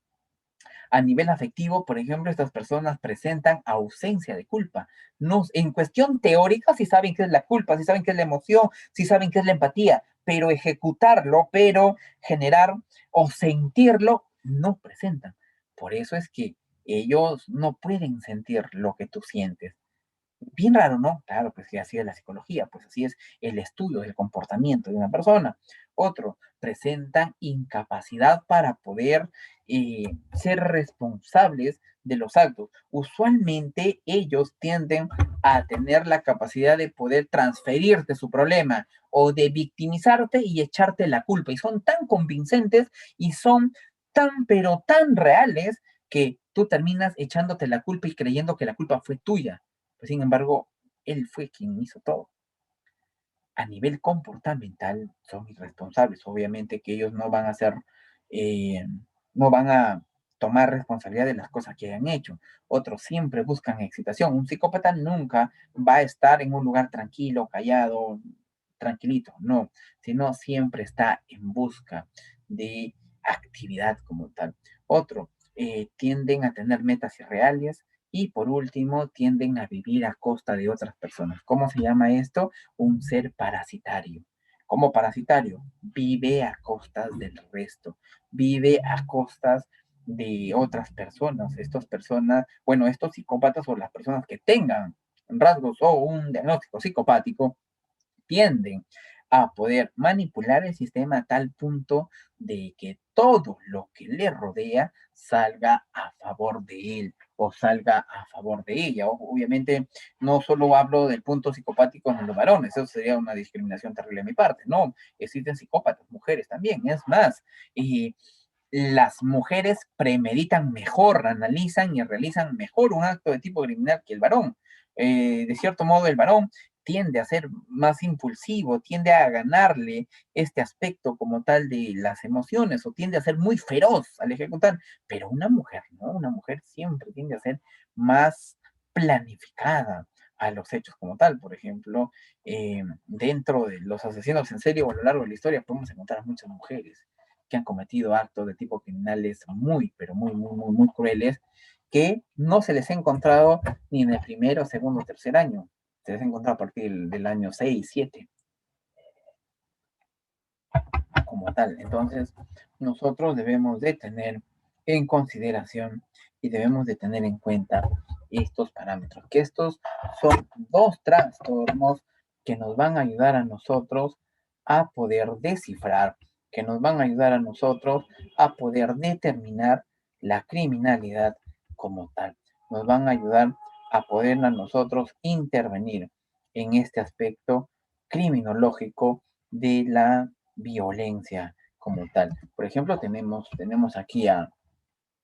A nivel afectivo, por ejemplo, estas personas presentan ausencia de culpa. No, en cuestión teórica, sí saben qué es la culpa, sí saben qué es la emoción, sí saben qué es la empatía, pero ejecutarlo, pero generar o sentirlo, no presentan. Por eso es que ellos no pueden sentir lo que tú sientes. Bien raro, ¿no? Claro, pues que así es la psicología, pues así es el estudio del comportamiento de una persona. Otro, presentan incapacidad para poder ser responsables de los actos. Usualmente ellos tienden a tener la capacidad de poder transferirte su problema o de victimizarte y echarte la culpa. Y son tan convincentes y son tan, pero tan reales que tú terminas echándote la culpa y creyendo que la culpa fue tuya. Pues, sin embargo, él fue quien hizo todo. A nivel comportamental son irresponsables. Obviamente que ellos no van a ser, eh, no van a tomar responsabilidad de las cosas que hayan hecho. Otros siempre buscan excitación. Un psicópata nunca va a estar en un lugar tranquilo, callado, tranquilito, no, sino siempre está en busca de actividad como tal. Otro, tienden a tener metas irreales y por último, tienden a vivir a costa de otras personas. ¿Cómo se llama esto? Un ser parasitario. Como parasitario, vive a costas del resto, vive a costas de otras personas. Estas personas, bueno, estos psicópatas o las personas que tengan rasgos o un diagnóstico psicopático, tienden a poder manipular el sistema a tal punto de que todo lo que le rodea salga a favor de él o salga a favor de ella. Obviamente, no solo hablo del punto psicopático en los varones, eso sería una discriminación terrible de mi parte. No, existen psicópatas, mujeres también. Es más, y las mujeres premeditan mejor, analizan y realizan mejor un acto de tipo criminal que el varón. De cierto modo, el varón tiende a ser más impulsivo, tiende a ganarle este aspecto como tal de las emociones o tiende a ser muy feroz al ejecutar, pero una mujer, ¿no? Una mujer siempre tiende a ser más planificada a los hechos como tal. Por ejemplo, dentro de los asesinos en serie o a lo largo de la historia podemos encontrar a muchas mujeres que han cometido actos de tipo criminales muy, pero muy crueles, que no se les ha encontrado ni en el primero, segundo, tercer año. Se les ha encontrado a partir del año 6 7 como tal. Entonces, nosotros debemos de tener en consideración y debemos de tener en cuenta estos parámetros, que estos son dos trastornos que nos van a ayudar a nosotros a poder descifrar, que nos van a ayudar a nosotros a poder determinar la criminalidad como tal. Nos van a ayudar a poder a nosotros intervenir en este aspecto criminológico de la violencia como tal. Por ejemplo, tenemos aquí a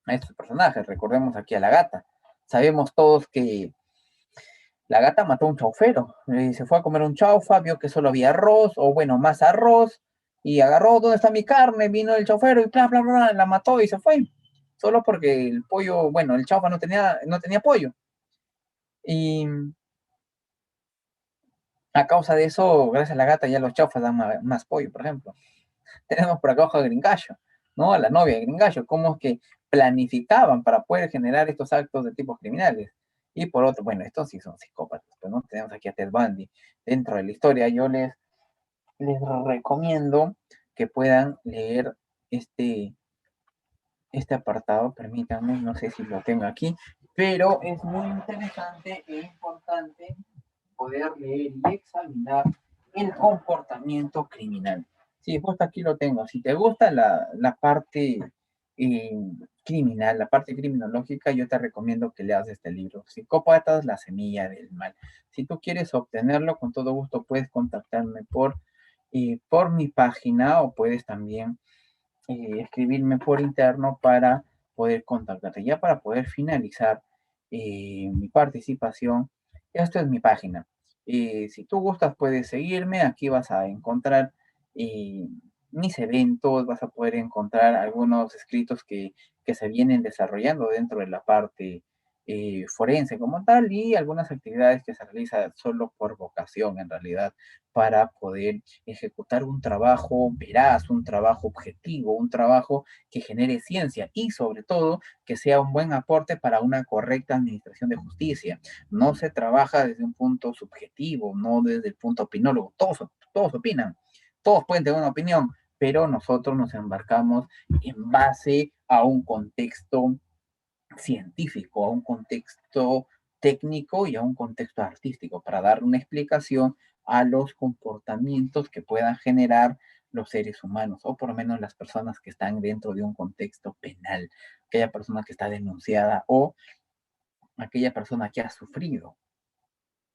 estos personajes, recordemos aquí a la gata. Sabemos todos que la gata mató a un chaufero, se fue a comer un chaufa, vio que solo había arroz, o bueno, más arroz, y agarró, ¿dónde está mi carne? Vino el chaufero y bla, la mató y se fue. Solo porque el pollo, bueno, el chaufa no tenía pollo. Y a causa de eso, gracias a la gata, ya los chaufas dan más pollo, por ejemplo. Tenemos por acá a Gringallo, ¿no? A la novia de Gringallo, cómo es que planificaban para poder generar estos actos de tipos criminales. Y por otro, bueno, estos sí son psicópatas, pues, ¿no? Tenemos aquí a Ted Bundy. Dentro de la historia, yo les recomiendo que puedan leer este, este apartado, permítanme, no sé si lo tengo aquí, pero es muy interesante e importante poder leer y examinar el comportamiento criminal. Sí, justo aquí lo tengo. Si te gusta la parte eh, criminal, la parte criminológica, yo te recomiendo que leas este libro, Psicópatas, la semilla del mal. Si tú quieres obtenerlo, con todo gusto puedes contactarme por mi página o puedes también escribirme por interno para poder contactarte. Ya para poder finalizar mi participación, esto es mi página. Si tú gustas, puedes seguirme. Aquí vas a encontrar eh, mis eventos, vas a poder encontrar algunos escritos que se vienen desarrollando dentro de la parte forense como tal y algunas actividades que se realizan solo por vocación en realidad para poder ejecutar un trabajo veraz, un trabajo objetivo, un trabajo que genere ciencia y sobre todo que sea un buen aporte para una correcta administración de justicia. No se trabaja desde un punto subjetivo, no desde el punto opinólogo. Todos opinan, todos pueden tener una opinión, pero nosotros nos embarcamos en base a un contexto científico, a un contexto técnico y a un contexto artístico para dar una explicación a los comportamientos que puedan generar los seres humanos o por lo menos las personas que están dentro de un contexto penal, aquella persona que está denunciada o aquella persona que ha sufrido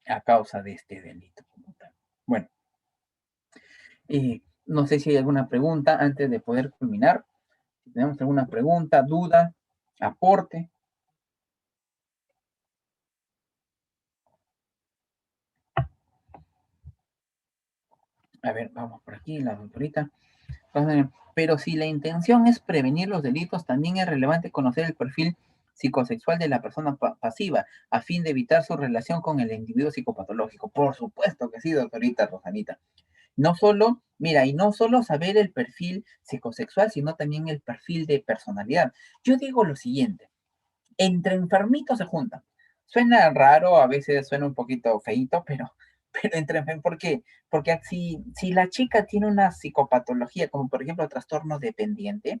a causa de este delito como tal. Bueno, no sé si hay alguna pregunta antes de poder culminar. Si tenemos alguna pregunta, duda, aporte. A ver, vamos por aquí, la doctorita. Pero si la intención es prevenir los delitos, también es relevante conocer el perfil psicosexual de la persona pasiva, a fin de evitar su relación con el individuo psicopatológico. Por supuesto que sí, doctorita Rosanita. No solo, mira, y no solo saber el perfil psicosexual, sino también el perfil de personalidad. Yo digo lo siguiente, entre enfermitos se juntan. Suena raro, a veces suena un poquito feíto, pero entre enfermitos, ¿por qué? Porque si la chica tiene una psicopatología, como por ejemplo trastorno dependiente,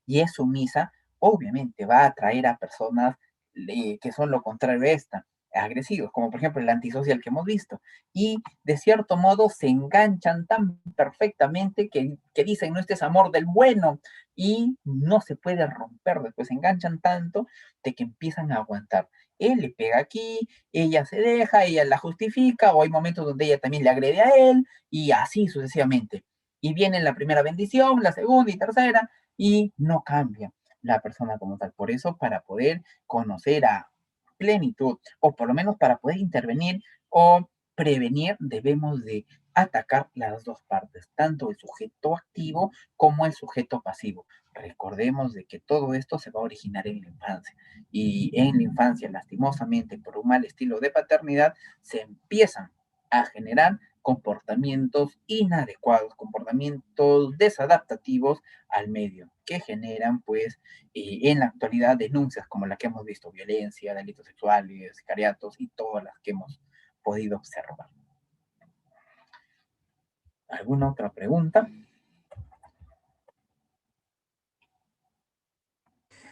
y es sumisa, obviamente va a atraer a personas que son lo contrario a esta, agresivos, como por ejemplo el antisocial que hemos visto, y de cierto modo se enganchan tan perfectamente que dicen, no, este es amor del bueno, y no se puede romper, después se enganchan tanto de que empiezan a aguantar. Él le pega aquí, ella se deja, ella la justifica, o hay momentos donde ella también le agrede a él, y así sucesivamente. Y viene la primera bendición, la segunda y tercera, y no cambia la persona como tal. Por eso, para poder conocer a plenitud, o por lo menos para poder intervenir o prevenir, debemos de atacar las dos partes, tanto el sujeto activo como el sujeto pasivo. Recordemos de que todo esto se va a originar en la infancia y en la infancia, lastimosamente, por un mal estilo de paternidad, se empiezan a generar comportamientos inadecuados, comportamientos desadaptativos al medio, que generan, pues, en la actualidad denuncias como la que hemos visto, violencia, delitos sexuales, sicariatos y todas las que hemos podido observar. ¿Alguna otra pregunta?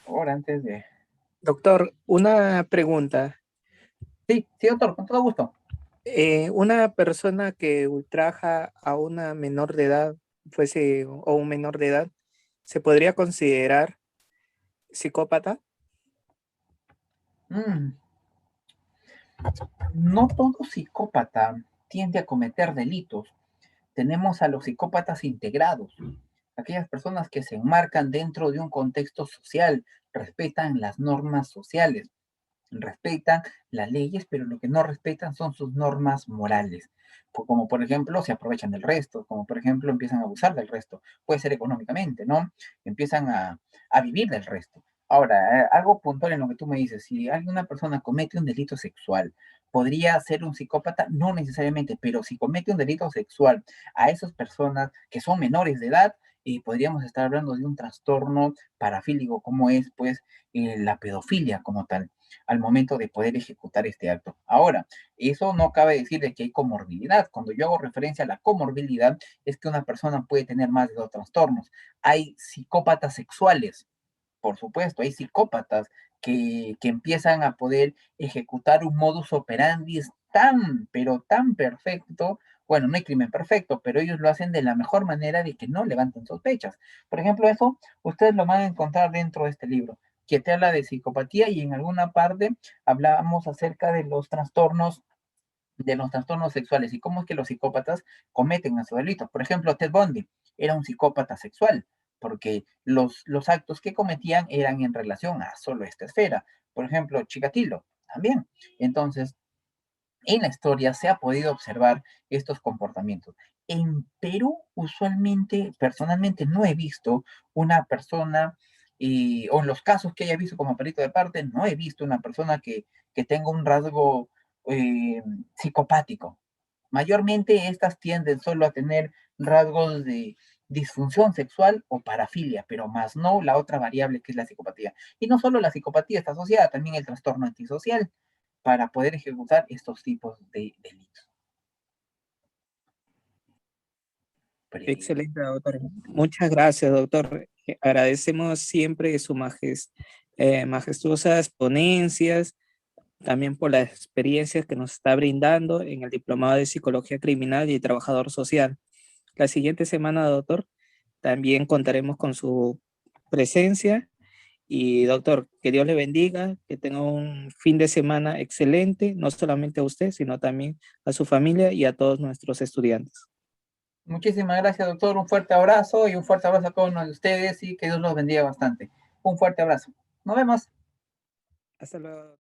Ahora, antes de... Doctor, una pregunta. Sí, sí, doctor, con todo gusto. Una persona que ultraja a una menor de edad, fuese o un menor de edad, ¿se podría considerar psicópata? Mm, no todo psicópata tiende a cometer delitos. Tenemos a los psicópatas integrados, aquellas personas que se enmarcan dentro de un contexto social, respetan las normas sociales, respetan las leyes, pero lo que no respetan son sus normas morales. Como por ejemplo, se aprovechan del resto, como por ejemplo, empiezan a abusar del resto. Puede ser económicamente, ¿no? Empiezan a vivir del resto. Ahora, algo puntual en lo que tú me dices, si alguna persona comete un delito sexual, ¿podría ser un psicópata? No necesariamente, pero si comete un delito sexual a esas personas que son menores de edad, podríamos estar hablando de un trastorno parafílico, como es pues la pedofilia como tal al momento de poder ejecutar este acto. Ahora, eso no cabe decir de que hay comorbilidad. Cuando yo hago referencia a la comorbilidad, es que una persona puede tener más de dos trastornos. Hay psicópatas sexuales, por supuesto, hay psicópatas que empiezan a poder ejecutar un modus operandi tan, pero tan perfecto. Bueno, no hay crimen perfecto, pero ellos lo hacen de la mejor manera de que no levanten sospechas. Por ejemplo, eso ustedes lo van a encontrar dentro de este libro, que te habla de psicopatía y en alguna parte hablábamos acerca de los trastornos sexuales y cómo es que los psicópatas cometen esos delitos. Por ejemplo, Ted Bundy era un psicópata sexual, porque los actos que cometían eran en relación a solo esta esfera. Por ejemplo, Chikatilo también. Entonces, en la historia se ha podido observar estos comportamientos. En Perú, usualmente, personalmente, no he visto una persona o en los casos que haya visto como perito de parte, no he visto una persona que tenga un rasgo psicopático. Mayormente estas tienden solo a tener rasgos de disfunción sexual o parafilia, pero más no la otra variable que es la psicopatía. Y no solo la psicopatía está asociada, también el trastorno antisocial para poder ejecutar estos tipos de delitos. Excelente, doctor. Muchas gracias, doctor. Agradecemos siempre sus majestuosas ponencias, también por las experiencias que nos está brindando en el Diplomado de Psicología Criminal y Trabajador Social. La siguiente semana, doctor, también contaremos con su presencia. Y doctor, que Dios le bendiga, que tenga un fin de semana excelente, no solamente a usted, sino también a su familia y a todos nuestros estudiantes. Muchísimas gracias, doctor. Un fuerte abrazo y un fuerte abrazo a todos ustedes y que Dios los bendiga bastante. Un fuerte abrazo. Nos vemos. Hasta luego.